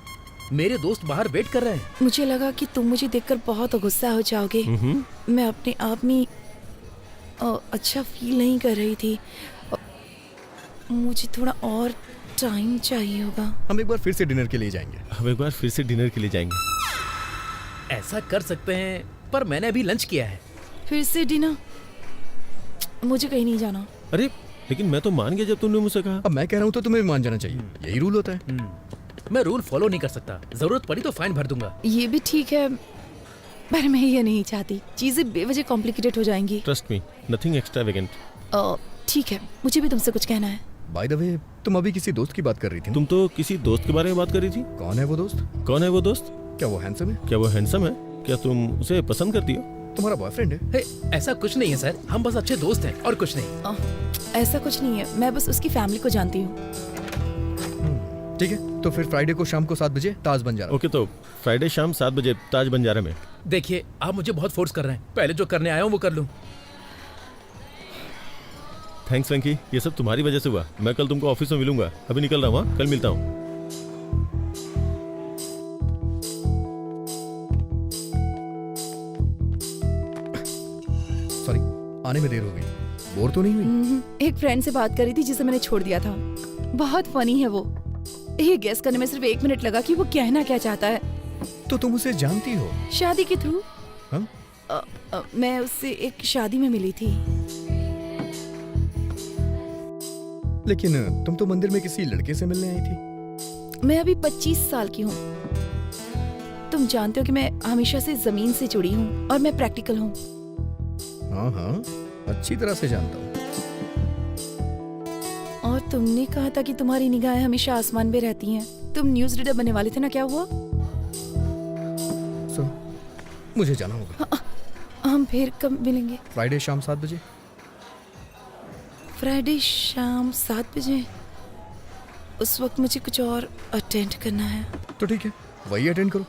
मेरे दोस्त बाहर वेट कर रहे हैं। मुझे लगा कि तुम मुझे देखकर बहुत गुस्सा हो जाओगे। मैं अपने आप में अच्छा फील नहीं कर रही थी। मुझे थोड़ा और टाइम चाहिए होगा। हम एक बार फिर से डिनर के लिए जाएंगे। हम एक बार फिर से डिनर के लिए जाएंगे। ऐसा कर सकते हैं, पर मैंने अभी लंच किया है। फिर से डिनर? मुझे कहीं नहीं जाना। अरे लेकिन मैं तो मान गया जब तुमने मुझसे कहा। अब मैं कह रहा हूँ तो तुम्हें भी मान जाना चाहिए। यही रूल होता है। मैं रूल फॉलो नहीं कर सकता, जरूरत पड़ी तो फाइन भर दूंगा। ये भी ठीक है, पर मैं ये नहीं चाहती। चीजें बेवजह कॉम्प्लिकेटेड हो जाएंगी। Trust me, nothing extravagant. ठीक है, मुझे भी तुमसे कुछ कहना है। बाय द वे, तुम अभी किसी दोस्त की बात कर रही थी। तुम तो किसी दोस्त के बारे में बात कर रही थी। कौन है वो दोस्त? कौन है वो दोस्त? क्या वो हैंडसम है? क्या वो हैंडसम है? क्या तुम उसे पसंद करती हो? तुम्हारा बॉयफ्रेंड है? हे, ऐसा कुछ नहीं है सर, हम बस अच्छे दोस्त हैं और कुछ नहीं। ऐसा कुछ नहीं है, मैं बस उसकी फैमिली को जानती हूँ। ठीक है, तो फिर फ्राइडे को शाम को 7 बजे ताज बंजारा। ओके, तो फ्राइडे शाम 7 बजे ताज बंजारा में। देखिए, आप मुझे बहुत फोर्स कर रहे हैं। पहले जो करने आया हूँ वो कर लूँ। थैंक्स वेंकी, ये सब तुम्हारी वजह से हुआ। मैं कल तुमको ऑफिस में मिलूंगा। अभी निकल रहा हूँ, कल मिलता हूँ। सॉरी, आने में देर हो गई। बोर तो नहीं हुई? एक फ्रेंड से बात कर रही थी जिसे मैंने छोड़ दिया था। बहुत फनी है वो। ये गेस करने में सिर्फ 1 मिनट लगा कि वो कहना क्या चाहता है। तो तुम उसे जानती हो? शादी के थ्रू। हाँ? मैं उससे एक शादी में मिली थी। लेकिन तुम तो मंदिर में किसी लड़के से मिलने आई थी। मैं अभी 25 साल की हूँ। तुम जानते हो कि मैं हमेशा से जमीन से जुड़ी हूँ और मैं प्रैक्टिकल हूँ। हाँ हाँ, अच्छी तरह से जानता हूँ। और तुमने कहा था कि तुम्हारी निगाहें हमेशा आसमान में रहती हैं। तुम न्यूज़ रीडर बनने वाले थे ना, क्या हुआ? सो मुझे जाना होगा। हम फिर कब मिलेंगे? फ्राइडे शाम 7 बजे। फ्राइडे शाम 7 बजे? उस वक्त मुझे कुछ और अटेंड करना है। तो ठीक है, वही अटेंड करो।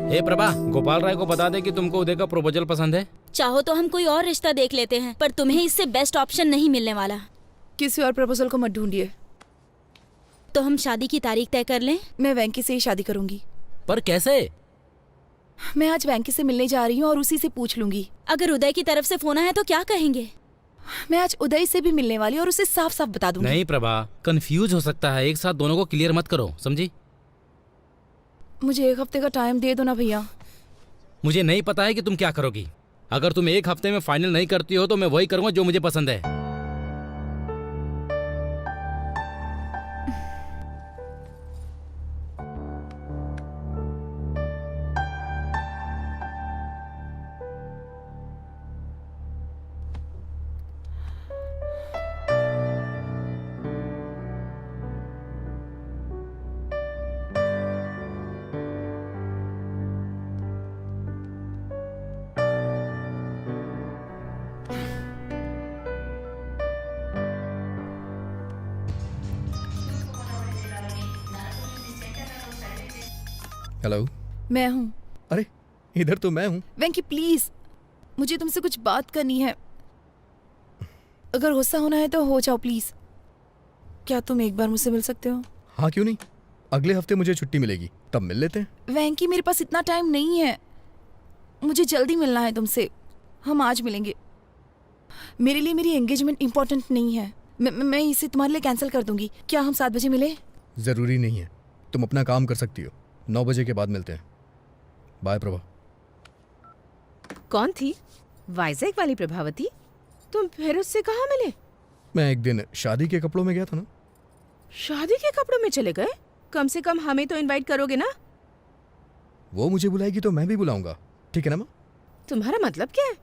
हे प्रभा, गोपाल राय को बता दे कि तुमको उदय का प्रपोजल पसंद है। चाहो तो हम कोई और रिश्ता देख लेते हैं, पर तुम्हें इससे बेस्ट ऑप्शन नहीं मिलने वाला। किसी और प्रपोजल को मत ढूंढिए। तो हम शादी की तारीख तय कर लें? मैं वेंकी से ही शादी करूंगी। पर कैसे? मैं आज वेंकी से मिलने जा रही हूँ और उसी से पूछ लूंगी। अगर उदय की तरफ से फोन आया तो क्या कहेंगे? मैं आज उदय से भी मिलने वाली और उसे साफ साफ बता दूंगी। नहीं प्रभा, कंफ्यूज हो सकता है। एक साथ दोनों को क्लियर मत करो, समझी? मुझे 1 हफ्ते का टाइम दे दो ना भैया। मुझे नहीं पता है कि तुम क्या करोगी। अगर तुम 1 हफ्ते में फाइनल नहीं करती हो तो मैं वही करूंगा जो मुझे पसंद है। हेलो, मैं हूँ। अरे इधर तो मैं हूँ। वेंकी प्लीज, मुझे तुमसे कुछ बात करनी है। अगर गुस्सा होना है तो हो जाओ प्लीज। क्या तुम एक बार मुझसे मिल सकते हो? हाँ क्यों नहीं, अगले हफ्ते मुझे छुट्टी मिलेगी, तब मिल लेते हैं। वेंकी मेरे पास इतना टाइम नहीं है, मुझे जल्दी मिलना है तुमसे। हम आज मिलेंगे। मेरे लिए मेरी एंगेजमेंट इम्पोर्टेंट नहीं है। मैं इसे तुम्हारे लिए कैंसिल कर दूंगी। क्या हम 7 बजे मिले? जरूरी नहीं है, तुम अपना काम कर सकती हो। 9 बजे के बाद मिलते हैं। बाय प्रभा। कौन थी? वाइजैक वाली प्रभावती? तुम फिर उससे कहाँ मिले? मैं एक दिन शादी के कपड़ों में गया था ना। शादी के कपड़ों में चले गए? कम से कम हमें तो इनवाइट करोगे ना? वो मुझे बुलाएगी तो मैं भी बुलाऊंगा, ठीक है ना माँ? तुम्हारा मतलब क्या है?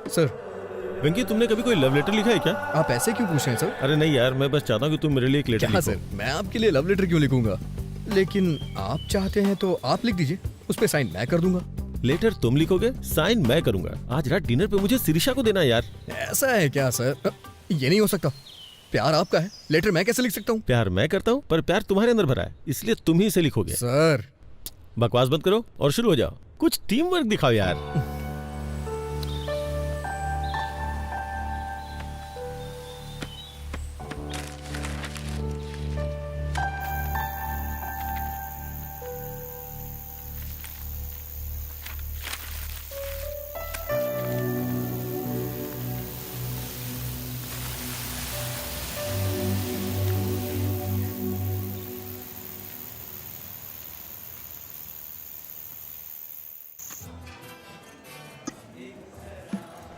सर। वेंकी, तुमने कभी कोई लव लेटर लिखा है क्या? आप ऐसे क्यों पूछ रहे हैं सर? अरे नहीं यार, मैं बस चाहता हूँ कि तुम मेरे लिए एक लेटर लिखो। सर, मैं आपके लिए लव लेटर क्यों लिखूंगा? लेकिन आप चाहते हैं तो आप लिख दीजिए, उस पे साइन मैं कर दूंगा। लेटर तुम लिखोगे, साइन मैं करूंगा। आज रात डिनर पे मुझे शिरीषा को देना यार। ऐसा है क्या सर? ये नहीं हो सकता। प्यार आपका है, लेटर मैं कैसे लिख सकता हूँ? प्यार मैं करता हूँ, पर प्यार तुम्हारे अंदर भरा है, इसलिए तुम ही इसे लिखोगे। सर बकवास बंद करो और शुरू हो जाओ। कुछ टीम वर्क दिखाओ यार।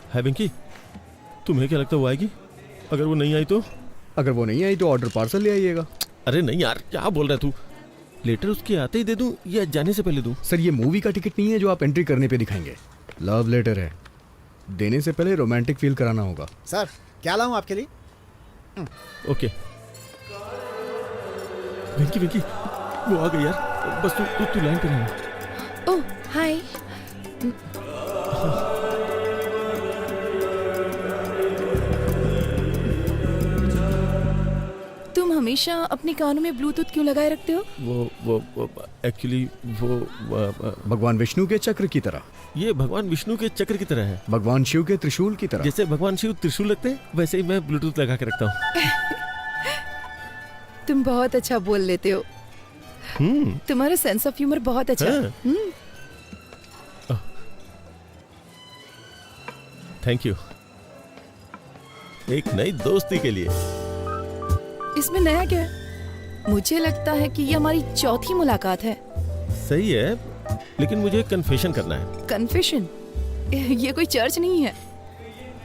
है वेंकी, तुम्हें क्या लगता है वो आएगी? अगर वो नहीं आई तो? अगर वो नहीं आई तो ऑर्डर पार्सल ले आइएगा। अरे नहीं यार, क्या बोल रहा है तू? लेटर उसके आते ही दे दूं या जाने से पहले दूं? सर ये मूवी का टिकट नहीं है जो आप एंट्री करने पे दिखाएंगे। लव लेटर है, देने से पहले रोमांटिक फील कराना होगा। सर क्या लाऊं आपके लिए? ओके। वेंकी वेंकी, वो आ गई यार। बस तू लाइन पे रहना। ओह हाय। तुम हमेशा अपने कानों में ब्लूटूथ क्यों लगाए रखते हो? वो एक्चुअली वो भगवान विष्णु के चक्र की तरह। ये भगवान विष्णु के चक्र की तरह है। भगवान शिव के त्रिशूल की तरह। जैसे भगवान शिव त्रिशूल रखते हैं, वैसे ही मैं ब्लूटूथ लगा के रखता हूँ। तुम बहुत अच्छा बोल लेते हो। तुम्हारा सेंस ऑफ ह्यूमर बहुत अच्छा है। Thank you. एक नई दोस्ती के लिए। इसमें नया क्या है? मुझे लगता है कि ये हमारी चौथी मुलाकात है। सही है, लेकिन मुझे कन्फेशन करना है। कन्फेशन? ये कोई चर्च नहीं है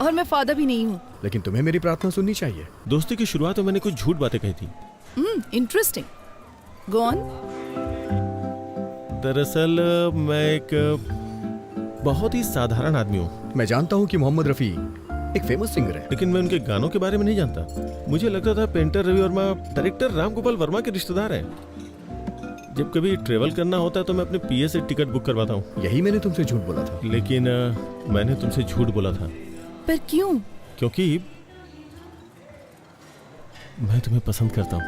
और मैं फादर भी नहीं हूँ। लेकिन तुम्हें मेरी प्रार्थना सुननी चाहिए। दोस्ती की शुरुआत में मैंने कुछ झूठ बातें कही थी, इंटरेस्टिंग, गो ऑन। दरअसल मैं एक बहुत ही साधारण आदमी हूँ। मैं जानता हूँ कि मोहम्मद रफी एक फेमस सिंगर है, लेकिन मैं उनके गानों के बारे में नहीं जानता। मुझे लगता था पेंटर रवि वर्मा डायरेक्टर राम गोपाल वर्मा के रिश्तेदार हैं। जब कभी ट्रेवल करना होता है तो मैं अपने पीए से टिकट बुक करवाता हूँ। यही मैंने तुमसे झूठ बोला था। लेकिन मैंने तुमसे झूठ बोला था। पर क्यों? क्योंकि मैं तुम्हें पसंद करता हूँ।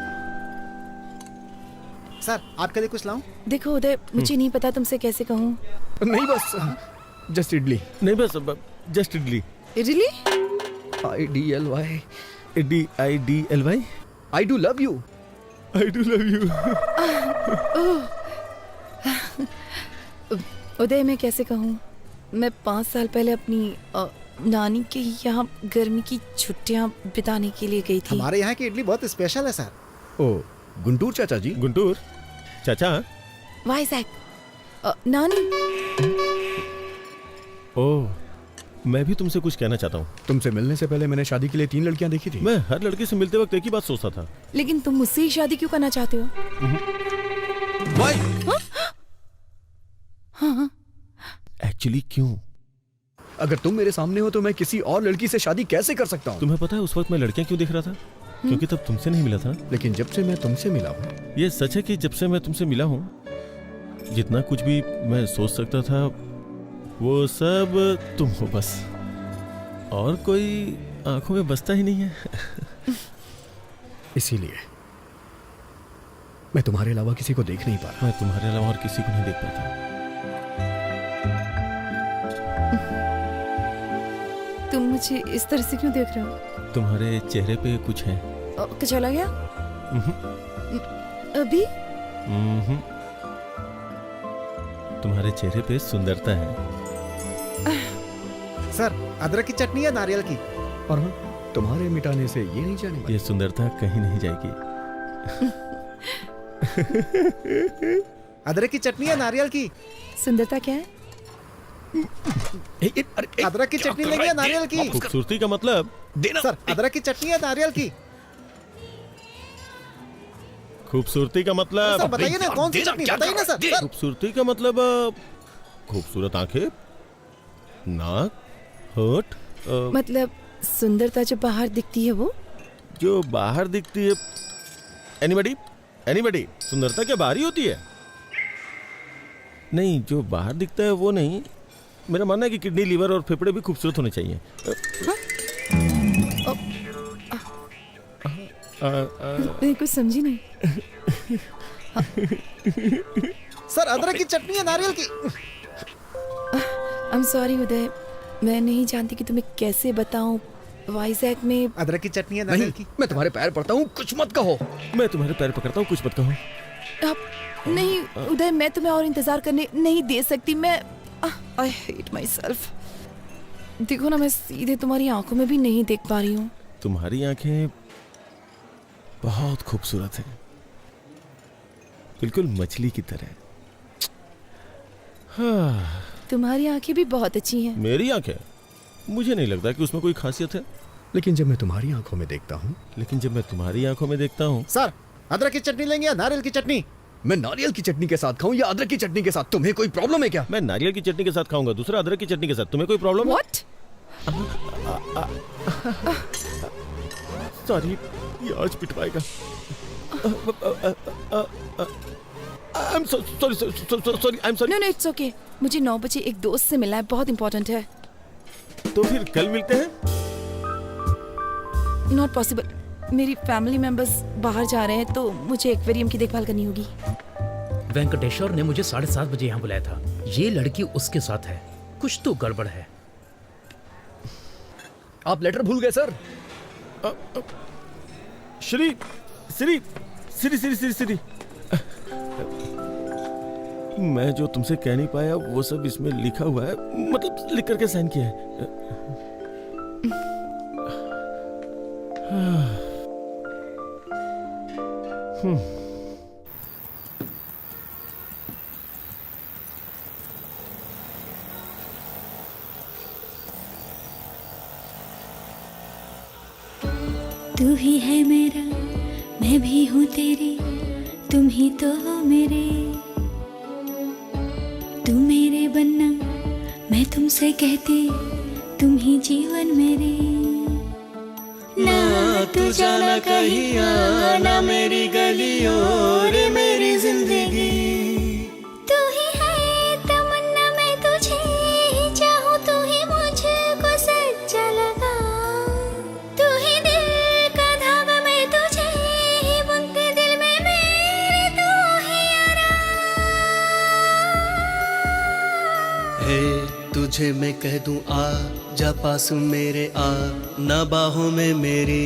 सर आपके लिए कुछ लाऊं? देखो उदय, मुझे नहीं पता तुमसे कैसे कहूँ। नहीं बस जस्ट इडली। नहीं बस just idli. Idli? IDLY IDLY। I do love you. I do love you. Uday मैं कैसे कहूँ, मैं 5 साल पहले अपनी नानी के यहाँ गर्मी की छुट्टियाँ बिताने के लिए गई थी। हमारे यहाँ की इडली बहुत स्पेशल है सर। ओ गुंटूर चाचा जी। गुंटूर चाचा। वाइजैक नानी। ओह, मैं भी तुमसे कुछ कहना चाहता हूँ। तुमसे मिलने से पहले मैंने शादी के लिए 3 लड़कियां देखी थी। मैं हर लड़के से मिलते वक्त एक ही बात सोचता था। लेकिन तुम मुझसे ही शादी क्यों करना चाहते हो? हाँ? एक्चुअली क्यों? अगर तुम मेरे सामने हो तो मैं किसी और लड़की से शादी कैसे कर सकता हूँ? तुम्हें पता है उस वक्त मैं लड़कियां क्यों देख रहा था? क्योंकि तब तुमसे नहीं मिला था। लेकिन जब से मैं तुमसे मिला हूँ। ये सच है कि जब से मैं तुमसे मिला हूँ, जितना कुछ भी मैं सोच सकता था वो सब तुम हो बस। और कोई आंखों में बसता ही नहीं है। इसीलिए मैं तुम्हारे अलावा किसी को देख नहीं पा रहा। मैं तुम्हारे अलावा और किसी को नहीं देख पाता। तुम मुझे इस तरह से क्यों देख रहे हो? तुम्हारे चेहरे पे कुछ है। कुछ चला गया? अभी? तुम्हारे चेहरे पे सुंदरता है। सर अदरक की चटनी है नारियल की? और हाँ, तुम्हारे मिटाने से ये नहीं जाने। ये सुंदरता कहीं नहीं जाएगी। अदरक की चटनी है नारियल की? सुंदरता क्या है? अदरक की चटनी लेंगे नारियल की? खूबसूरती का मतलब देना। सर अदरक की चटनी है नारियल की? खूबसूरती का मतलब सर बताइए ना, कौन सी चटनी बताइए ना सर। खूबसूरती का मतलब खूबसूरत आंखें, नाक, होठ। मतलब सुंदरता जो बाहर दिखती है वो? जो बाहर दिखती है। एनीबडी सुंदरता क्या बाहर ही होती है? नहीं, जो बाहर दिखता है वो नहीं। मेरा मानना है कि किडनी, लीवर और फेफड़े भी खूबसूरत होने चाहिए। मैं कुछ समझी नहीं। सर अदरक की चटनी है नारियल की? I'm sorry उदय, मैं नहीं जानती कि तुम्हें कैसे बताऊं। वाइजैक में अदरक की चटनी है नारियल की? मैं तुम्हारे पैर पड़ता हूँ, कुछ मत कहो। मैं तुम्हारे पैर पकड़ता हूँ, कुछ मत कहो। नहीं उदय, मैं तुम्हें और इंतजार करने नहीं दे सकती। मैं I hate myself। देखो ना, मैं सीधे तुम्हारी आंखों में भी नहीं देख पा रही हूँ। तुम्हारी आंखें बहुत खूबसूरत हैं, बिल्कुल मछली की तरह। हाँ। तुम्हारी आंखें भी बहुत अच्छी हैं। मेरी आंखें? मुझे नहीं लगता कि उसमें कोई खासियत है। लेकिन जब मैं तुम्हारी आंखों में देखता हूँ। सर अदरक की चटनी लेंगे या नारियल की चटनी? मैं नारियल की चटनी के साथ खाऊं या अदरक की चटनी के साथ? तुम्हें कोई प्रॉब्लम है क्या? मैं नारियल की चटनी के साथ खाऊंगा, दूसरा अदरक की चटनी के साथ। तुम्हें कोई प्रॉब्लम है? सॉरी, ये आज पिटवाएगा। No, it's okay। मुझे 9 बजे एक दोस्त से मिलना है, बहुत इंपॉर्टेंट है। तो फिर कल मिलते हैं। नॉट पॉसिबल, मेरी फैमिली मेंबर्स बाहर जा रहे हैं तो मुझे एक्वेरियम की देखभाल करनी होगी। वेंकटेश्वर ने मुझे 7:30 बजे यहाँ बुलाया था। ये लड़की उसके साथ है, कुछ तो गड़बड़ है। आप लेटर भूल गए सर। श्री मैं जो तुमसे कह नहीं पाया वो सब इसमें लिखा हुआ है, मतलब लिख करके साइन किया है। तू ही है मेरा मैं भी हूँ तेरी, तुम ही तो हो मेरे। तुम मेरे बनना, मैं तुमसे कहती, तुम ही जीवन मेरे। ना तू जाना कहीं आना मेरी गलियों रे मेरी जिंदगी। तू ही है तमन्ना, मैं तुझे ही चाहूँ, तू ही मुझको सच्चा लगा। तू ही दिल का धागा, मैं तुझे ही बुनती दिल में मेरे, तू ही हे तुझे मैं कह दूं आ जा पास मेरे, आ ना बाहों में मेरी।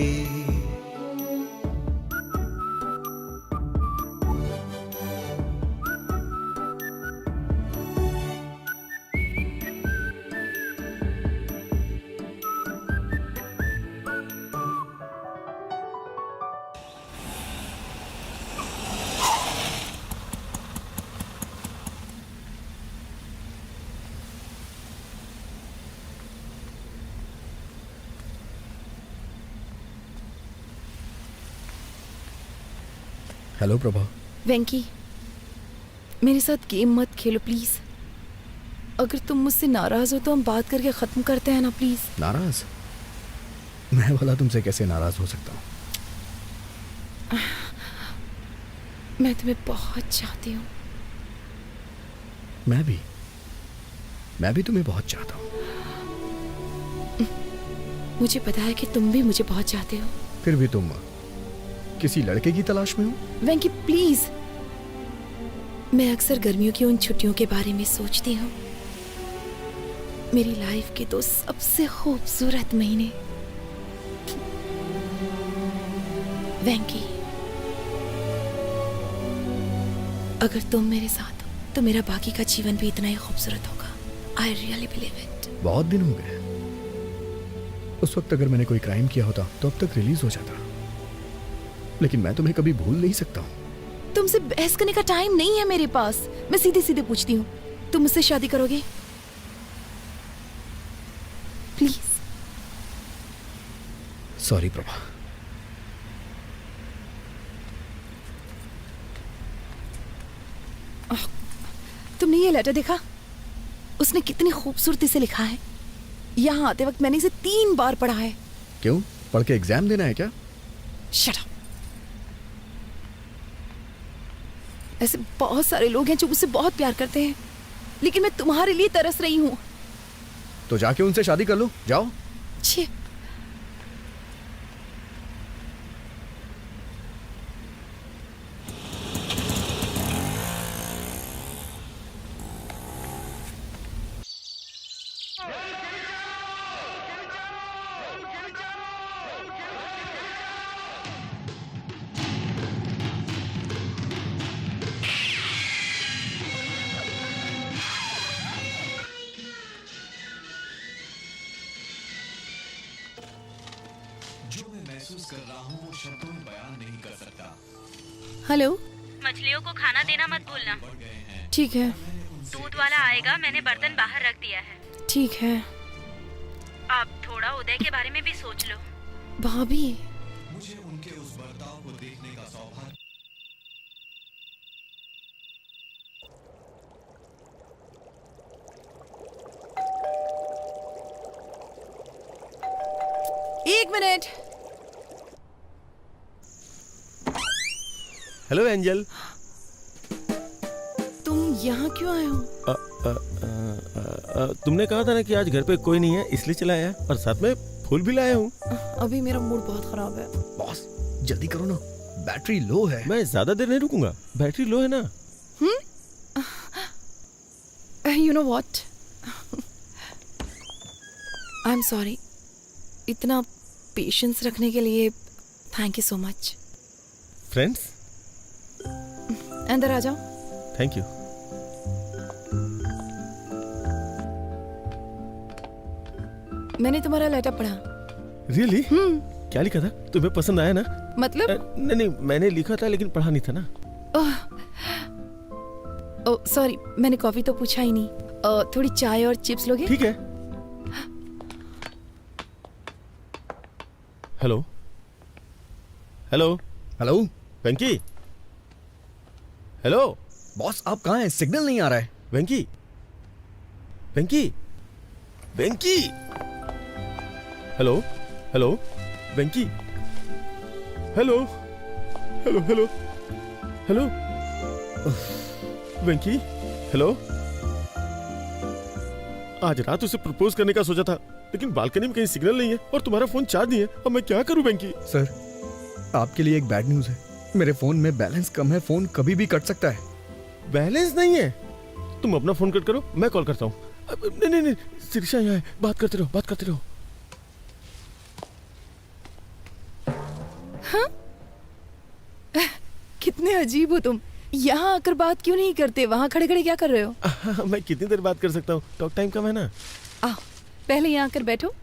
हेलो प्रभा। वेंकी, मेरे साथ गेम मत खेलो प्लीज। अगर तुम मुझसे नाराज हो तो हम बात करके खत्म करते हैं ना प्लीज। नाराज? मैं भला तुमसे कैसे नाराज हो सकता हूँ? मैं तुम्हें बहुत चाहती हूँ। मैं भी तुम्हें बहुत चाहता हूँ। मुझे पता है कि तुम भी मुझे बहुत चाहते हो। फिर भी तुम किसी लड़के की तलाश में हो? वेंकी प्लीज, मैं अक्सर गर्मियों की उन छुट्टियों के बारे में सोचती हूँ। मेरी लाइफ के 2 सबसे खूबसूरत महीने। वेंकी, अगर तुम मेरे साथ हो तो मेरा बाकी का जीवन भी इतना ही खूबसूरत होगा। I really believe it. बहुत दिन हो गए। उस वक्त अगर मैंने कोई क्राइम किया होता तो अब तक रिलीज हो जाता, लेकिन मैं तुम्हें कभी भूल नहीं सकता हूँ। तुमसे बहस करने का टाइम नहीं है मेरे पास। मैं सीधे सीधे पूछती हूँ, तुम मुझसे शादी करोगे? प्लीज। सॉरी प्रभा। तुमने ये लेटर देखा? उसने कितनी खूबसूरती से लिखा है। यहाँ आते वक्त मैंने इसे 3 बार पढ़ा है। क्यों? पढ़ के एग्जाम देना है क्या? Shut up. ऐसे बहुत सारे लोग हैं जो मुझसे बहुत प्यार करते हैं, लेकिन मैं तुम्हारे लिए तरस रही हूँ। तो जाके उनसे शादी कर लो, जाओ। छी। हेलो। मछलियों को खाना देना मत भूलना। ठीक है। दूध वाला आएगा, मैंने बर्तन बाहर रख दिया है। ठीक है। आप थोड़ा उदय के बारे में भी सोच लो। भाभी, मुझे उनके उस बर्ताव को देखने का सौभाग्य। एक मिनट। Hello angel. तुम यहाँ क्यों आए हो? तुमने कहा था ना कि आज घर पे कोई नहीं है, इसलिए चला आया, और साथ में फूल भी लाया हूँ। अभी मेरा मूड बहुत खराब है। बॉस जल्दी करो ना, बैटरी लो है। मैं ज्यादा देर नहीं रुकूंगा, बैटरी लो है ना। You know what, I am sorry. इतना पेशेंस रखने के लिए thank you so much. Friends, अंदर आ जाओ। Thank you. मैंने तुम्हारा लेटर पढ़ा। रियली? क्या लिखा था? तुम्हें पसंद आया ना? मतलब? नहीं, मैंने लिखा था लेकिन पढ़ा नहीं था ना। ओह सॉरी, मैंने कॉफी तो पूछा ही नहीं। थोड़ी चाय और चिप्स लोगे? ठीक है। हेलो हेलो, हेलो वेंकी। हेलो बॉस, आप कहाँ हैं? सिग्नल नहीं आ रहा है। वेंकी, वेंकी, वेंकी। हेलो हेलो वेंकी। हेलो हेलो हेलो हेलो वेंकी। हेलो। आज रात उसे प्रपोज करने का सोचा था, लेकिन बालकनी में कहीं सिग्नल नहीं है और तुम्हारा फोन चार्ज नहीं है। अब मैं क्या करूं वेंकी? सर, आपके लिए एक बैड न्यूज है। मेरे फोन में बैलेंस कम है, फोन कभी भी कट सकता है। बैलेंस नहीं है? तुम अपना फोन कट करो, मैं कॉल करता हूँ। नहीं नहीं नहीं, शिरीषा यहाँ है, बात करते रहो, बात करते रहो। हाँ? कितने अजीब हो तुम। यहाँ आकर बात क्यों नहीं करते? वहाँ खड़े खड़े क्या कर रहे हो? मैं कितनी देर बात कर सकता हूँ, टॉक टाइम कम है ना। पहले यहाँ आकर बैठो।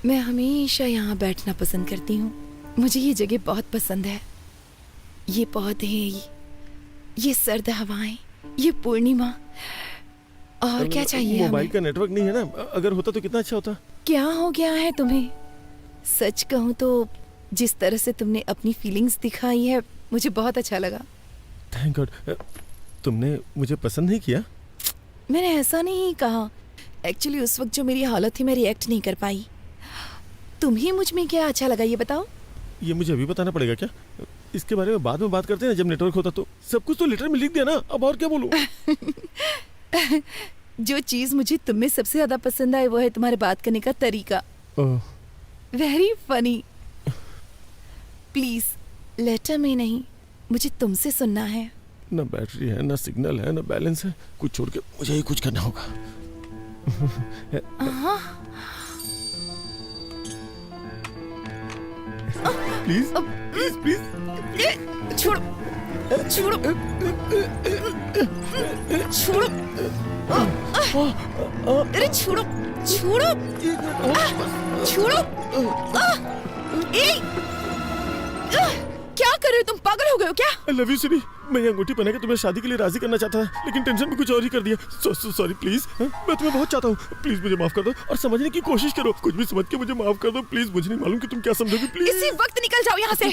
मैं हमेशा यहाँ बैठना पसंद करती हूँ। मुझे ये जगह बहुत पसंद है। ये पौधे, ये सर्द हवाएं, ये पूर्णिमा, और क्या चाहिए मोबाइल हमें? का नेटवर्क नहीं है ना, अगर होता तो कितना अच्छा होता। क्या हो गया है तुम्हें? सच कहूँ तो जिस तरह से तुमने अपनी फीलिंग्स दिखाई है, मुझे बहुत अच्छा लगा। Thank God. तुमने मुझे पसंद नहीं किया? मैंने ऐसा नहीं कहा। एक्चुअली उस वक्त जो मेरी हालत थी, मैं रिएक्ट नहीं कर पाई। तुम्हें मुझ में क्या अच्छा लगा ये बताओ? ये मुझे अभी बताना पड़ेगा क्या? इसके बारे में बाद में बात करते हैं जब नेटवर्क होता तो। सब कुछ तो लेटर में लिख दिया ना, अब और क्या बोलूं? जो चीज मुझे तुम में सबसे ज्यादा पसंद आई वो है तुम्हारे बात करने का तरीका। Very funny. प्लीज लेटर में नहीं, मुझे तुमसे सुनना है। ना बैटरी है, ना सिग्नल है, ना बैलेंस है। कुछ छोड़ के मुझे ही कुछ करना होगा। प्लीज प्लीज प्लीज छोड़ो छोड़ो छोड़ो। अरे छोड़ो छोड़ो छोड़ो। क्या कर रहे हो तुम? पागल हो गए हो क्या? I love you सिरी। मैं ये अंगूठी पहना के तुम्हें शादी के लिए राजी करना चाहता था, लेकिन टेंशन में कुछ और ही कर दिया। Sorry please. मैं तुम्हें बहुत चाहता हूँ, प्लीज मुझे माफ कर दो और समझने की कोशिश करो। कुछ भी समझ के मुझे माफ कर दो प्लीज। मुझे नहीं मालूम कि तुम क्या समझोगी। प्लीज इसी वक्त निकल जाओ यहाँ से।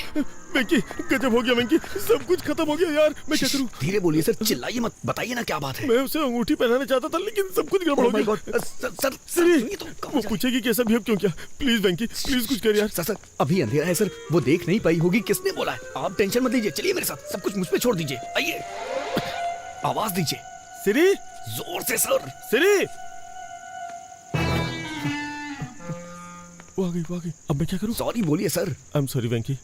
वेंकी, गजब हो गया वेंकी, सब कुछ खत्म हो गया यार। मैं क्या करूँ? धीरे बोलिए सर, चिल्लाइए मत, बताइए ना क्या बात है। मैं उसे अंगूठी पहनाना चाहता था, लेकिन सब कुछ गड़बड़ हो गया। सर वो पूछेगी कि ऐसा बिहेव क्यों किया। प्लीज वेंकी, प्लीज कुछ कर यार। सर अभी अंधेरा है सर, वो देख नहीं पाई होगी। किसने बोला है? आप टेंशन मत लीजिए, चलिए मेरे साथ। सब कुछ मुझ पे छोड़ दीजिए। आइए, आवाज दीजिए। सिरी, जोर से सर। सिरी, वो आ गई। अब मैं क्या करूं? सॉरी बोलिए सर। आई एम सॉरी वेंकी।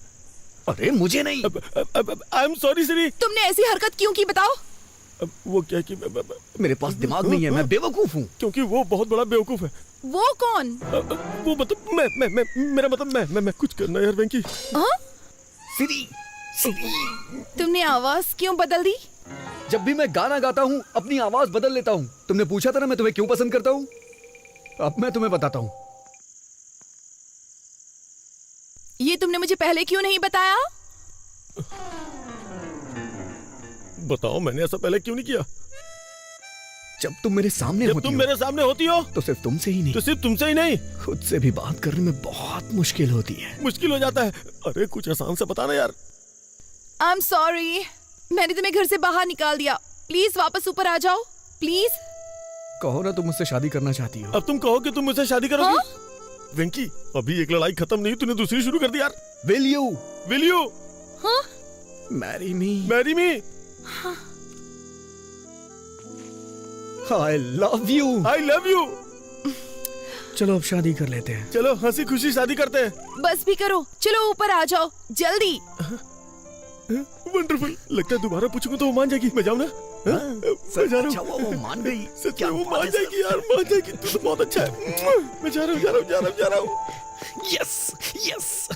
अरे मुझे नहीं। आई एम सॉरी सिरी। तुमने ऐसी हरकत क्यों की बताओ? वो क्या कि मेरे पास दिमाग नहीं है, मैं बेवकूफ हूँ। क्योंकि वो बहुत बड़ा बेवकूफ है। वो कौन? वो मतलब मैं मेरा मतलब मैं कुछ करना यार वेंकी। सिरी, तुमने आवाज क्यों बदल दी? जब भी मैं गाना गाता हूँ अपनी आवाज बदल लेता हूँ। तुमने पूछा था ना मैं तुम्हें क्यों पसंद करता हूँ। अब मैं तुम्हें बताता हूँ। ये तुमने मुझे पहले क्यों नहीं बताया? बताओ, मैंने ऐसा पहले क्यों नहीं किया? जब तुम मेरे सामने जब तुम मेरे सामने होती हो तो सिर्फ तुमसे ही नहीं, तो सिर्फ तुमसे ही नहीं, खुद से भी बात करने में बहुत मुश्किल होती है। मुश्किल हो जाता है। अरे कुछ आसान से बताना यार। आई एम सॉरी, मैंने तुम्हें घर से बाहर निकाल दिया। प्लीज वापस ऊपर आ जाओ प्लीज। कहो ना तुम मुझसे शादी करना चाहती हो। अब तुम कहो कि तुम मुझसे शादी करोगी? वेंकी, अभी एक लड़ाई खत्म नहीं, तूने दूसरी शुरू कर दी यार। Will you? Will you marry me? Marry me? I love you. I love you. चलो अब शादी कर लेते हैं। चलो हंसी खुशी शादी करते हैं। बस भी करो, चलो ऊपर आ जाओ जल्दी। वंडरफुल। लगता है दोबारा पूछूंगा तो वो मान जाएगी। मैं जाऊँ ना? मैं जा रहा हूँ। वो मान गई। सच में वो मान जाएगी यार, मान जाएगी। तू तो बहुत अच्छा है। मैं जा रहा हूँ। Yes yes.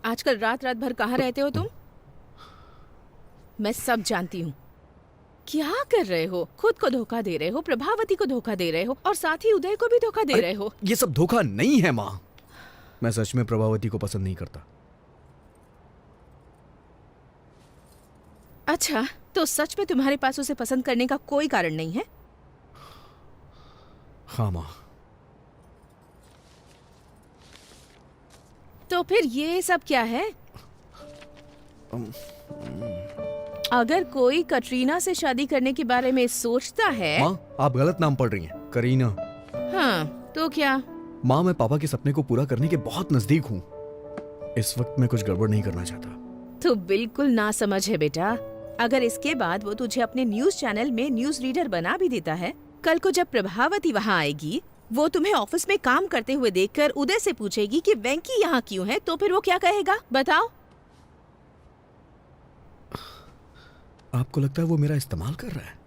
आजकल रात रात भर कहाँ रहते हो तुम? मैं सब जानती हूँ। क्या कर रहे हो? खुद को धोखा दे रहे हो, प्रभावती को धोखा दे रहे हो और साथ ही उदय को भी धोखा दे रहे हो। ये सब धोखा नहीं है माँ। मैं सच में प्रभावती को पसंद नहीं करता। अच्छा, तो सच में तुम्हारे पास उसे पसंद करने का कोई कारण नहीं है? हाँ माँ। तो फिर ये सब क्या है? अगर कोई कटरीना से शादी करने के बारे में सोचता है। माँ, आप गलत नाम पढ़ रही हैं। करीना। हाँ, तो क्या? माँ, मैं पापा के सपने को पूरा करने के बहुत नजदीक हूँ। इस वक्त मैं कुछ गड़बड़ नहीं करना चाहता। तो बिल्कुल ना समझ है बेटा। अगर इसके बाद वो तुझे अपने न्यूज चैनल में न्यूज रीडर बना भी देता है, कल को जब प्रभावती वहाँ आएगी, वो तुम्हें ऑफिस में काम करते हुए देखकर उदय से पूछेगी कि वेंकी यहाँ क्यों है, तो फिर वो क्या कहेगा बताओ? आपको लगता है वो मेरा इस्तेमाल कर रहा है?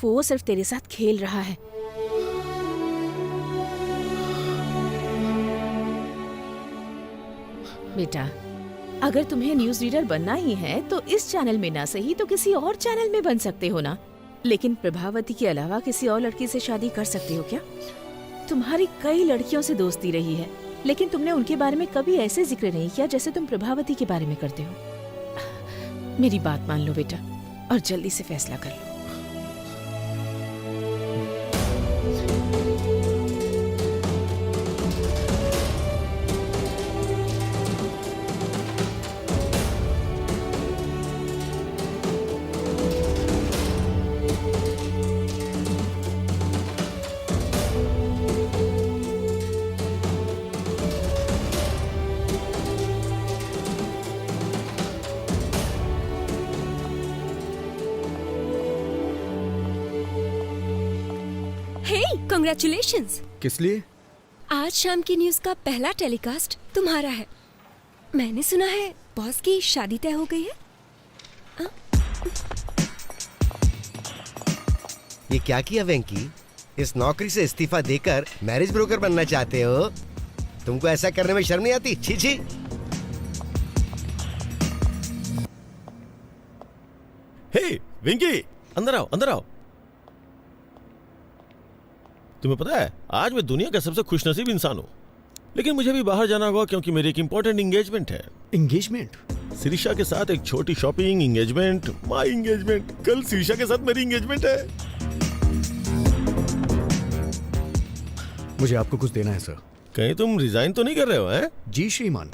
वो सिर्फ तेरे साथ खेल रहा है। बेटा, अगर तुम्हें न्यूज रीडर बनना ही है तो इस चैनल में ना सही तो किसी और चैनल में बन सकते हो ना। लेकिन प्रभावती के अलावा किसी और लड़की से शादी कर सकते हो क्या? तुम्हारी कई लड़कियों से दोस्ती रही है, लेकिन तुमने उनके बारे में कभी ऐसे जिक्र नहीं किया जैसे तुम प्रभावती के बारे में करते हो। मेरी बात मान लो बेटा और जल्दी से फैसला कर लो। कांग्रेचुलेशंस। किस लिए? आज शाम की न्यूज का पहला टेलीकास्ट तुम्हारा है। मैंने सुना है बॉस की शादी तय हो गई है। ये क्या किया वेंकी? इस नौकरी से इस्तीफा देकर मैरिज ब्रोकर बनना चाहते हो? तुमको ऐसा करने में शर्म नहीं आती? छी छी। हे वेंकी, अंदर आओ, अंदर आओ। तुम्हें पता है आज मैं दुनिया का सबसे खुशनसीब इंसान हूँ, लेकिन मुझे भी बाहर जाना होगा क्योंकि मेरी एक इंपॉर्टेंट एंगेजमेंट है। एंगेजमेंट? सिरिशा के साथ एक छोटी शॉपिंग, एंगेजमेंट, माय एंगेजमेंट। कल सिरिशा के साथ मेरी एंगेजमेंट है। मुझे आपको कुछ देना है सर। कहीं तुम रिजाइन तो नहीं कर रहे हो? हैं? जी श्रीमान।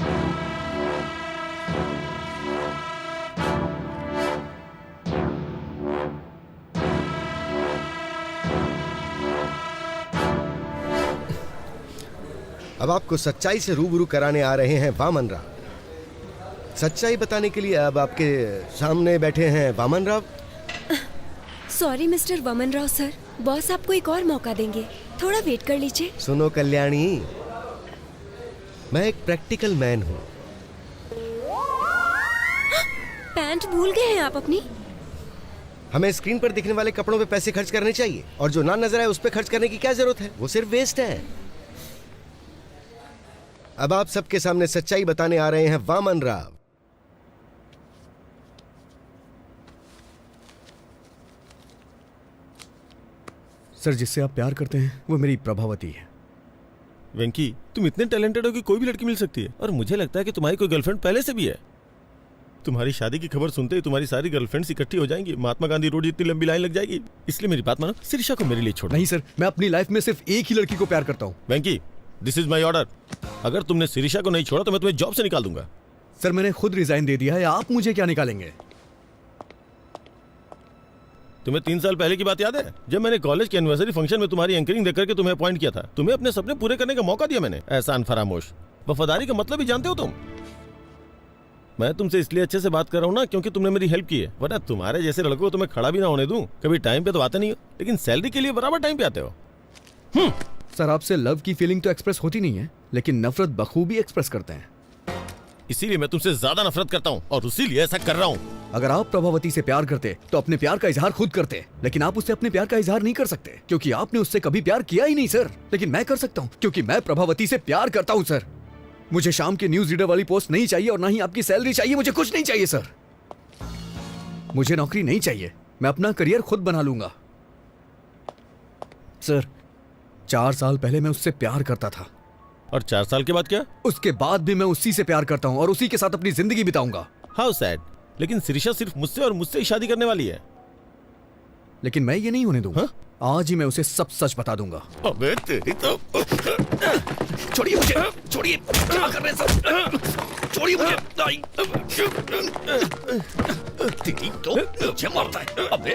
अब आपको सच्चाई से रूबरू कराने आ रहे हैं वामन राव। सच्चाई बताने के लिए अब आपके सामने बैठे हैं Vaman Rao. Sorry mister Vaman Rao sir, boss आपको एक और मौका देंगे, थोड़ा वेट कर लीजिए। सुनो कल्याणी, मैं एक प्रैक्टिकल मैन हूँ। पैंट भूल गए हैं आप अपनी? हमें स्क्रीन पर दिखने वाले कपड़ों पे पैसे खर्च करने चाहिए और जो ना नजर आए उस पे खर्च करने की क्या जरूरत है? वो सिर्फ वेस्ट है। अब आप सबके सामने सच्चाई बताने आ रहे हैं वामन राव। सर, जिससे आप प्यार करते हैं वो मेरी प्रभावती है। वेंकी, तुम इतने टैलेंटेड हो कि कोई भी लड़की मिल सकती है, और मुझे लगता है कि तुम्हारी कोई गर्लफ्रेंड पहले से भी है। तुम्हारी शादी की खबर सुनते ही तुम्हारी सारी गर्लफ्रेंड्स इकट्ठी हो जाएंगी, महात्मा गांधी रोड जितनी लंबी लाइन लग जाएगी। इसलिए मेरी बात मानो, सिरिशा को मेरे लिए छोड़ो। नहीं सर, मैं अपनी लाइफ में सिर्फ एक ही लड़की को प्यार करता हूँ। वेंकी, दिस इज माई ऑर्डर। अगर तुमने सिरिशा को नहीं छोड़ा तो मैं तुम्हें जॉब से निकाल दूंगा। सर, मैंने खुद रिजाइन दे दिया है, आप मुझे क्या निकालेंगे? तुम्हें 3 साल पहले की बात याद है जब मैंने कॉलेज के एनिवर्सरी फंक्शन में तुम्हारी एंकरिंग देकर के तुम्हें अपॉइंट किया था? तुम्हें अपने सपने पूरे करने का मौका दिया मैंने। एहसान फरामोश। वफादारी का मतलब ही जानते हो तुम। मैं तुमसे इसलिए अच्छे से बात कर रहा हूँ ना क्योंकि तुमने मेरी हेल्प की है, वरना तुम्हारे जैसे लड़कों को तुम्हें खड़ा भी ना होने दूं। कभी टाइम पे तो आते नहीं हो, लेकिन सैलरी के लिए बराबर टाइम पे आते हो। सर, आपसे लव की फीलिंग तो एक्सप्रेस होती नहीं है, लेकिन नफरत बखूबी एक्सप्रेस करते हैं। इसीलिए मैं तुमसे ज्यादा नफरत करता हूँ और इसीलिए ऐसा कर रहा हूँ। अगर आप प्रभावती से प्यार करते तो अपने प्यार का इजहार खुद करते, लेकिन आप उससे अपने प्यार का इजहार नहीं कर सकते क्योंकि आपने उससे कभी प्यार किया ही नहीं सर। लेकिन मैं कर सकता हूँ क्योंकि मैं प्रभावती से प्यार करता हूँ सर। मुझे शाम के न्यूज रीडर वाली पोस्ट नहीं चाहिए और ना ही आपकी सैलरी चाहिए। मुझे कुछ नहीं चाहिए सर। मुझे नौकरी नहीं चाहिए, मैं अपना करियर खुद बना लूंगा। सर 4 साल पहले मैं उससे प्यार करता था। और 4 साल के बाद क्या? उसके बाद भी मैं उसी से प्यार करता हूँ और उसी के साथ अपनी जिंदगी बिताऊंगा। How sad. लेकिन शिरीषा सिर्फ मुझसे और मुझसे ही शादी करने वाली है। लेकिन मैं ये नहीं होने दूंगा। आज ही मैं उसे सब सच बता दूंगा। अबे तेरी तो। छोड़िए मुझे, छोड़िए, क्या कर रहे हैं सब? छोड़िए मुझे। तेरी तो मुझे मारता है। अबे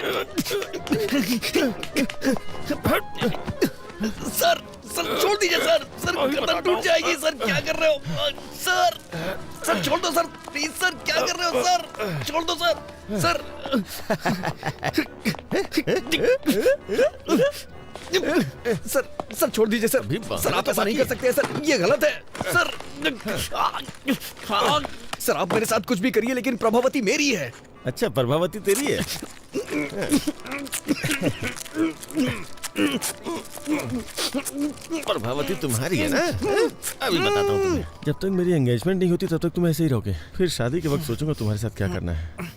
सर, सर छोड़ दीजिए सर। सर गर्दन टूट जाएगी सर। क्या कर रहे हो सर? सर छोड़ दो सर, प्लीज सर। क्या कर रहे हो सर? छोड़ दो सर। सर सर, सर छोड़ दीजिए सर। सर आप ऐसा नहीं कर सकते सर, ये गलत है सर। सर आप मेरे साथ कुछ भी करिए लेकिन प्रभावती मेरी है। अच्छा, प्रभावती तेरी है? प्रभावती तुम्हारी है ना? अभी बताता हूँ तुम्हें। जब तक मेरी एंगेजमेंट नहीं होती तब तक तुम ऐसे ही रहोगे। फिर शादी के वक्त सोचूंगा तुम्हारे साथ क्या करना है।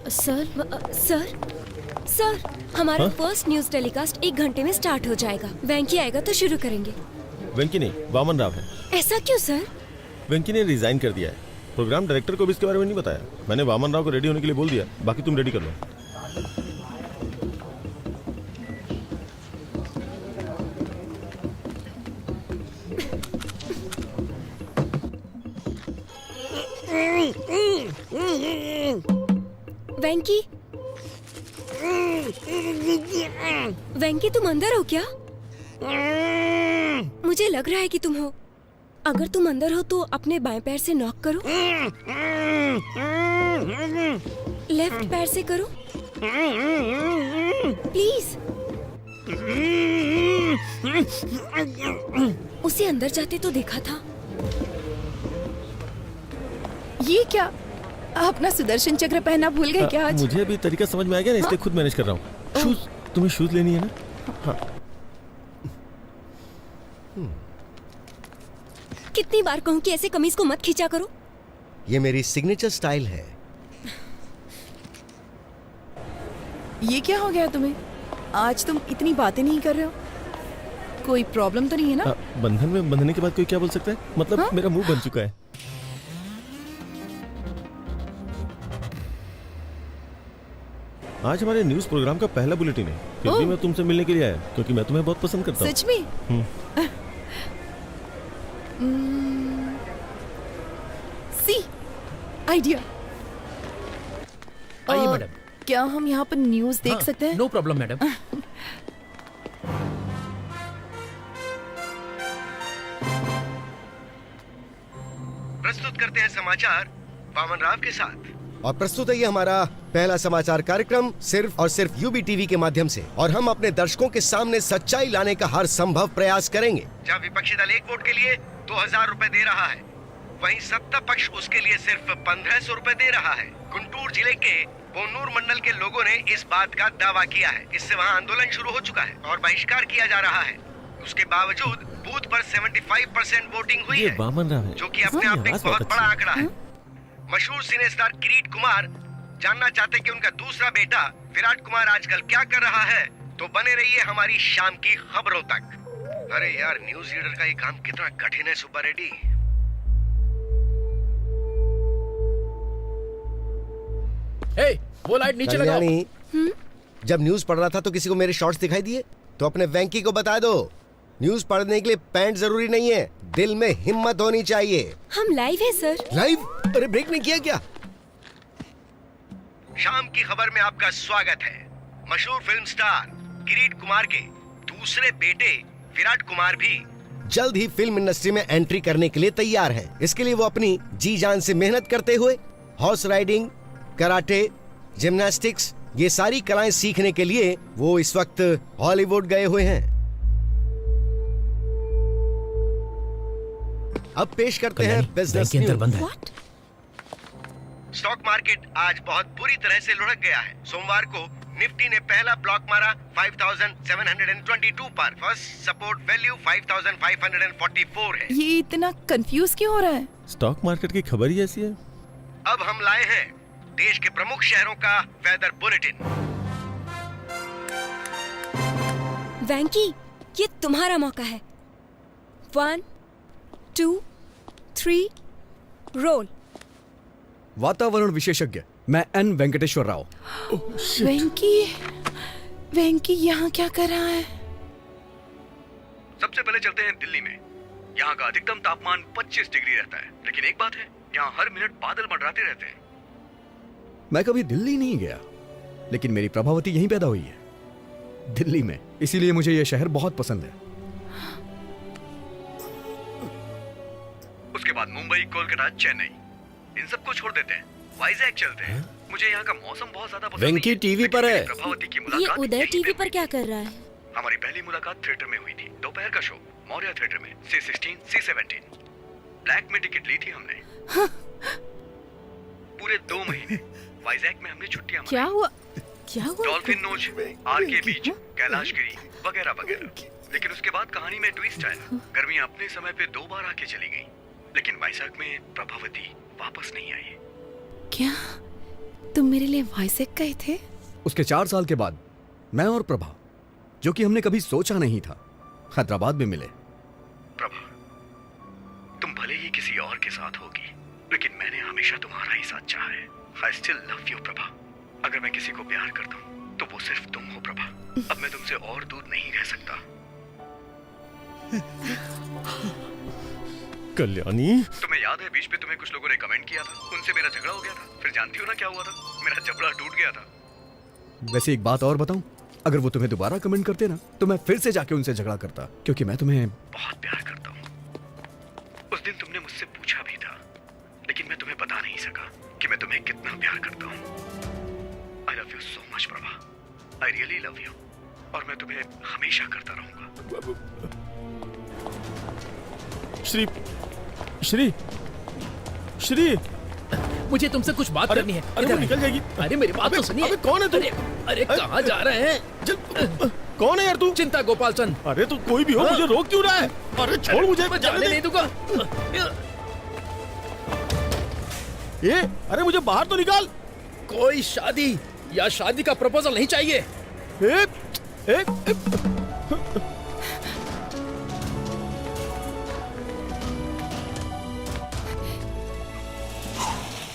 सर सर हमारा फर्स्ट न्यूज टेलीकास्ट 1 घंटे में स्टार्ट हो जाएगा। वेंकी आएगा तो शुरू करेंगे। वेंकी नहीं, वामन राव है। ऐसा क्यों सर? वेंकी ने रिजाइन कर दिया है। प्रोग्राम डायरेक्टर को भी इसके बारे में नहीं बताया। मैंने वामन राव को रेडी होने के लिए बोल दिया, बाकी तुम रेडी कर लो। वेंकी, वेंकी तुम अंदर हो क्या? मुझे लग रहा है कि तुम हो। अगर तुम अंदर हो तो अपने बाएं पैर से नॉक करो। लेफ्ट पैर से करो प्लीज। उसे अंदर जाते तो देखा था। ये क्या? अपना सुदर्शन चक्र पहना भूल गए क्या आज? मुझे अभी तरीका समझ में आ गया ना, इसलिए खुद मैनेज कर रहा हूँ। शूज, तुम्हें शूज लेनी है ना? हाँ। कितनी बार कहूँ कि ऐसे कमीज को मत खींचा करो। ये मेरी सिग्नेचर स्टाइल है। ये क्या हो गया तुम्हें? आज तुम इतनी बातें नहीं कर रहे हो। कोई प्रॉब्लम तो नहीं है ना? बंधन में बंधने के बाद कोई क्या बोल सकता है? मतलब मेरा मुंह बन चुका है। आज हमारे न्यूज प्रोग्राम का पहला बुलेटिन है। फिर भी मैं तुमसे मिलने के लिए आया क्योंकि मैं तुम्हें बहुत पसंद करता हूँ। सच में? See idea. आइए मैडम। क्या हम यहाँ पर न्यूज देख सकते हैं? No problem madam. प्रस्तुत करते हैं समाचार वामन राव के साथ। और प्रस्तुत है ये हमारा पहला समाचार कार्यक्रम सिर्फ और सिर्फ यूबी टीवी के माध्यम से। और हम अपने दर्शकों के सामने सच्चाई लाने का हर संभव प्रयास करेंगे। जहाँ विपक्षी दल 1 वोट के लिए 2000 रुपए दे रहा है, वहीं सत्ता पक्ष उसके लिए सिर्फ 1500 रुपए दे रहा है। गुंटूर जिले के बोनूर मंडल के लोगों ने इस बात का दावा किया है। इससे वहाँ आंदोलन शुरू हो चुका है और बहिष्कार किया जा रहा है। उसके बावजूद बूथ पर 75% वोटिंग हुई है, जो कि अपने आप में एक बहुत बड़ा आंकड़ा है। मशहूर सिने स्टार किरीट कुमार जानना चाहते कि उनका दूसरा बेटा विराट कुमार आजकल क्या कर रहा है, तो बने रहिए हमारी शाम की खबरों तक। अरे यार, न्यूज रीडर का ये काम कितना कठिन है सुब्बा रेड्डी। वो लाइट नीचे लगाओ। जब न्यूज पढ़ रहा था तो किसी को मेरे शॉर्ट्स दिखाई दिए? तो अपने वेंकी को बता दो, न्यूज पढ़ने के लिए पैंट जरूरी नहीं है, दिल में हिम्मत होनी चाहिए। हम लाइव है सर। लाइव? अरे ब्रेक नहीं किया क्या? शाम की खबर में आपका स्वागत है। मशहूर फिल्म स्टार किरीट कुमार के दूसरे बेटे विराट कुमार भी जल्द ही फिल्म इंडस्ट्री में एंट्री करने के लिए तैयार है। इसके लिए वो अपनी जी जान से मेहनत करते हुए हॉर्स राइडिंग, कराटे, जिम्नास्टिक्स ये सारी कलाएं सीखने के लिए वो इस वक्त हॉलीवुड गए हुए हैं। अब पेश करते हैं बिजनेस के अंदर बंद न्यूज। है। स्टॉक मार्केट आज बहुत बुरी तरह से लुढ़क गया है। सोमवार को निफ्टी ने पहला ब्लॉक मारा 5722 पर। फर्स्ट सपोर्ट वैल्यू 5544 है। ये इतना कंफ्यूज क्यों हो रहा है? स्टॉक मार्केट की खबर ही ऐसी है। अब हम लाए हैं देश के प्रमुख शहरों का वेदर बुलेटिन। वैंकी, ये तुम्हारा मौका है। 1 2 3 रोल। वातावरण विशेषज्ञ मैं एन वेंकटेश्वर राव। वेंकी यहाँ क्या कर रहा है? सबसे पहले चलते हैं दिल्ली में। यहाँ का अधिकतम तापमान 25 डिग्री रहता है, लेकिन एक बात है, यहाँ हर मिनट बादल मंडराते रहते हैं। मैं कभी दिल्ली नहीं गया, लेकिन मेरी प्रभावती यहीं पैदा हुई है, दिल्ली में। इसीलिए मुझे यह शहर बहुत पसंद है। उसके बाद मुंबई, कोलकाता, चेन्नई, इन सबको छोड़ देते हैं, वाइजैक चलते हैं। मुझे यहाँ का मौसम बहुत ज्यादा पसंद वेंकी नहीं है, टीवी लेकिन पर है। मेरी प्रभावती की ये मुलाकात उदय यहीं टीवी पे पर हुई। क्या कर रहा है? हमारी पहली मुलाकात थिएटर में हुई थी। दोपहर का शो मौर्य थिएटर में, C16 C17। ब्लैक में टिकट ली थी हमने। पूरे 2 महीने वाइजैक में हमने छुट्टियां क्या हुआ? डॉल्फिन नोच, आरके बीच, कैलाशगिरी वगैरह वगैरह। लेकिन उसके बाद कहानी में ट्विस्ट आया। गर्मियां अपने समय पे 2 बार आके चली गईं, लेकिन वाइजैक में प्रभावती वापस नहीं आई। क्या तुम मेरे लिए वाइजैक गए थे? उसके 4 साल के बाद मैं और प्रभा, जो कि हमने कभी सोचा नहीं था, हैदराबाद में मिले। प्रभा, तुम भले ही किसी और के साथ होगी, लेकिन मैंने हमेशा तुम्हारा ही साथ चाहा है। I still love you, Prabha. अगर मैं किसी को प्यार करता हूँ तो वो सिर्फ तुम हो प्रभा। अब मैं तुमसे और दूर नहीं रह सकता। कल्याणी, तुम्हें याद है बीच में तुम्हें कुछ लोगों ने कमेंट किया था, उनसे मेरा झगड़ा हो गया था। फिर जानती हो ना क्या हुआ था? मेरा जबड़ा टूट गया था। वैसे एक बात और बताऊं, अगर वो तुम्हें दोबारा कमेंट करते ना, तो मैं फिर से जाके उनसे झगड़ा करता, क्योंकि मैं तुम्हें बहुत प्यार करता हूँ। उस दिन तुमने मुझसे पूछा भी था, लेकिन मैं तुम्हें बता नहीं सका कि मैं तुम्हें कितना प्यार करता हूँ। I love you so much, Prabha. I really love you। और मैं तुम्हें हमेशा करता रहूंगा। श्री श्री श्री, मुझे तुमसे कुछ बात करनी है। अरे वो निकल जाएगी। अरे मेरी बात तो सुनिए। अबे कौन है तू? अरे कहाँ जा रहे हैं? कौन है यार तू? चिंता गोपाल चंद। अरे तू कोई भी हो, मुझे रोक क्यों रहा है? अरे छोड़ मुझे, मैं जाने नहीं दूंगा। ये अरे मुझे बाहर तो निकाल। कोई शादी या शादी का प्रपोजल नहीं चाहिए।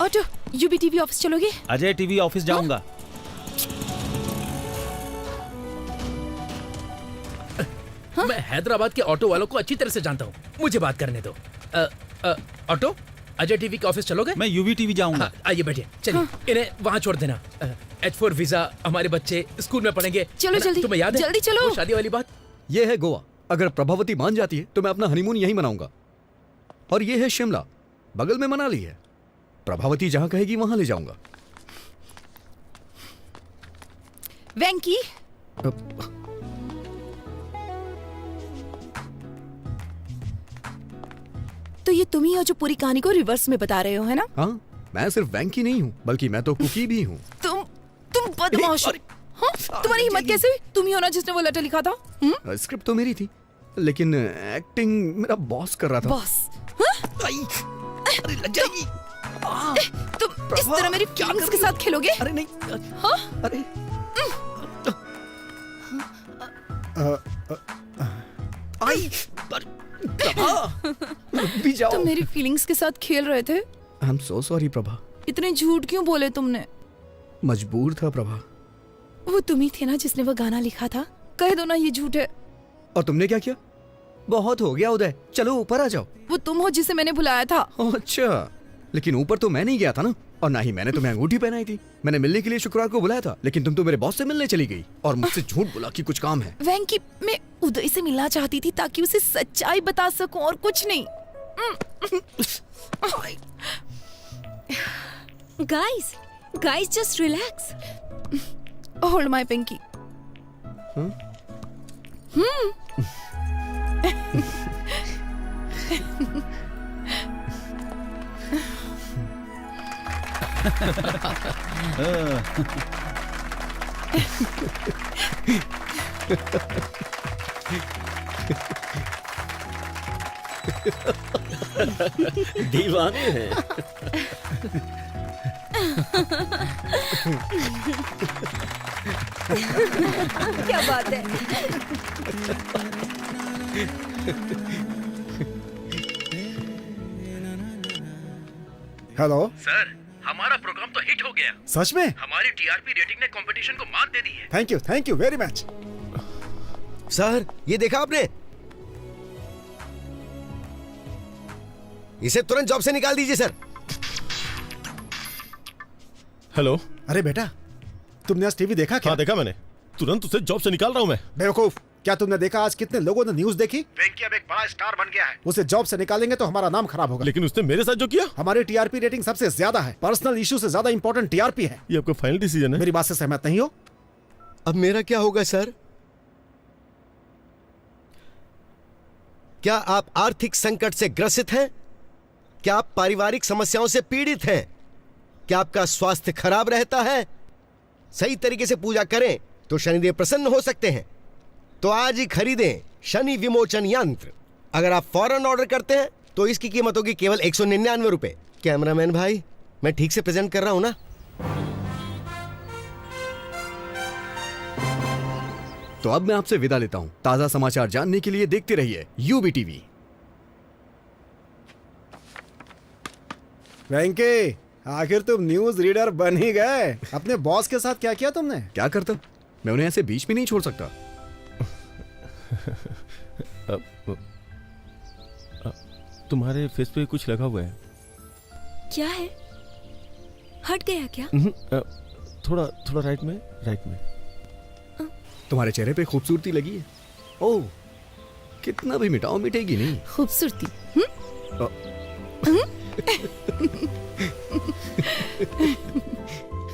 ऑटो, यूबी टीवी ऑफिस चलोगे? अजय टीवी ऑफिस जाऊंगा। मैं हैदराबाद के ऑटो वालों को अच्छी तरह से जानता हूँ, मुझे बात करने दो। ऑटो, अजय टीवी के ऑफिस चलोगे? मैं यूवी टीवी जाऊंगा। आइए बैठिए, चलिए। इन्हें वहाँ छोड़ देना। H4 वीजा, हमारे बच्चे स्कूल में पढ़ेंगे। चलो जल्दी, तुम्हें याद है जल्दी चलो। वो शादी वाली बात? ये है गोवा। अगर प्रभावती मान जाती है तो मैं अपना हनीमून यहीं मनाऊंगा। और ये है शिमला, बगल में मनाली है। प्रभावती जहां कहेगी वहां ले जाऊंगा। वेंकी, तो ये तुम ही हो जो पूरी कहानी को रिवर्स में बता रहे हो, है ना? हाँ, मैं सिर्फ वेंकी नहीं हूँ, बल्कि मैं तो कुकी भी हूँ। तुम बदमाश हो। हाँ? तुम्हारी हिम्मत कैसे हुई? तुम ही हो ना जिसने वो लेटर लिखा था? स्क्रिप्ट तो मेरी थी, लेकिन एक्टिंग मेरा बॉस कर रहा था। बॉस? अरे लग जाएगी। तुम इस तरह मेरी फीलिंग्स के साथ खेलोगे? अरे नहीं। हाँ? अरे भी जाओ। तुम मेरी फीलिंग्स के साथ खेल रहे थे। I am so sorry Prabha. इतने झूठ क्यों बोले तुमने? मजबूर था प्रभा। वो तुम ही थे ना जिसने वो गाना लिखा था? कह दो ना ये झूठ है। और तुमने क्या किया? बहुत हो गया उदय, चलो ऊपर आ जाओ। वो तुम हो जिसे मैंने बुलाया था। अच्छा, लेकिन ऊपर तो मैं नहीं गया था ना, और ना ही मैंने तुम्हें अंगूठी पहनाई थी। मैंने मिलने के लिए शुक्रवार को बुलाया था, लेकिन तुम तो मेरे बॉस से मिलने चली गई और मुझसे झूठ बोला कि कुछ काम है। वेंकी, मैं उदय से मिलना चाहती थी ताकि उसे सच्चाई बता सकूं और कुछ नहीं। Guys just relax. Hold my pinky. दीवाने हैं। क्या बात है। हेलो सर, हमारा प्रोग्राम तो हिट हो गया। सच में? हमारी टीआरपी रेटिंग ने कंपटीशन को मात दे दी है। Thank you very much. Sir ये देखा आपने, इसे तुरंत जॉब से निकाल दीजिए सर। हेलो। अरे बेटा, तुमने आज टीवी देखा क्या? हाँ देखा मैंने, तुरंत उसे जॉब से निकाल रहा हूं मैं। बेवकूफ, क्या तुमने देखा आज कितने लोगों ने न्यूज देखी? वेंकी अब एक बड़ा स्टार बन गया है। उसे जॉब से निकालेंगे तो हमारा नाम खराब होगा। लेकिन उसने मेरे साथ जो किया। हमारी टीआरपी रेटिंग सबसे ज्यादा है, पर्सनल इशू से ज्यादा इंपॉर्टेंट टीआरपी है। ये आपका फाइनल डिसीजन है? मेरी बात से सहमत नहीं हो? अब मेरा क्या होगा सर? क्या आप आर्थिक संकट से ग्रसित हैं? क्या आप पारिवारिक समस्याओं से पीड़ित हैं? क्या आपका स्वास्थ्य खराब रहता है? सही तरीके से पूजा करें तो शनिदेव प्रसन्न हो सकते हैं। तो आज ही खरीदें शनि विमोचन यंत्र। अगर आप फौरन ऑर्डर करते हैं तो इसकी कीमत होगी केवल 199 रुपए। कैमरामैन भाई, मैं ठीक से प्रेजेंट कर रहा हूं ना? तो अब मैं आपसे विदा लेता हूं। ताजा समाचार जानने के लिए देखते रहिए यूबी टीवी। वेंकी, आखिर तुम न्यूज रीडर बन ही गए। अपने बॉस के साथ क्या किया तुमने? क्या करता, मैं उन्हें ऐसे बीच में नहीं छोड़ सकता। तुम्हारे फेस पे कुछ लगा हुआ है। क्या है? हट गया क्या? थोड़ा थोड़ा राइट में। तुम्हारे चेहरे पे खूबसूरती लगी है। ओह, कितना भी मिटाओ मिटेगी नहीं। खूबसूरती।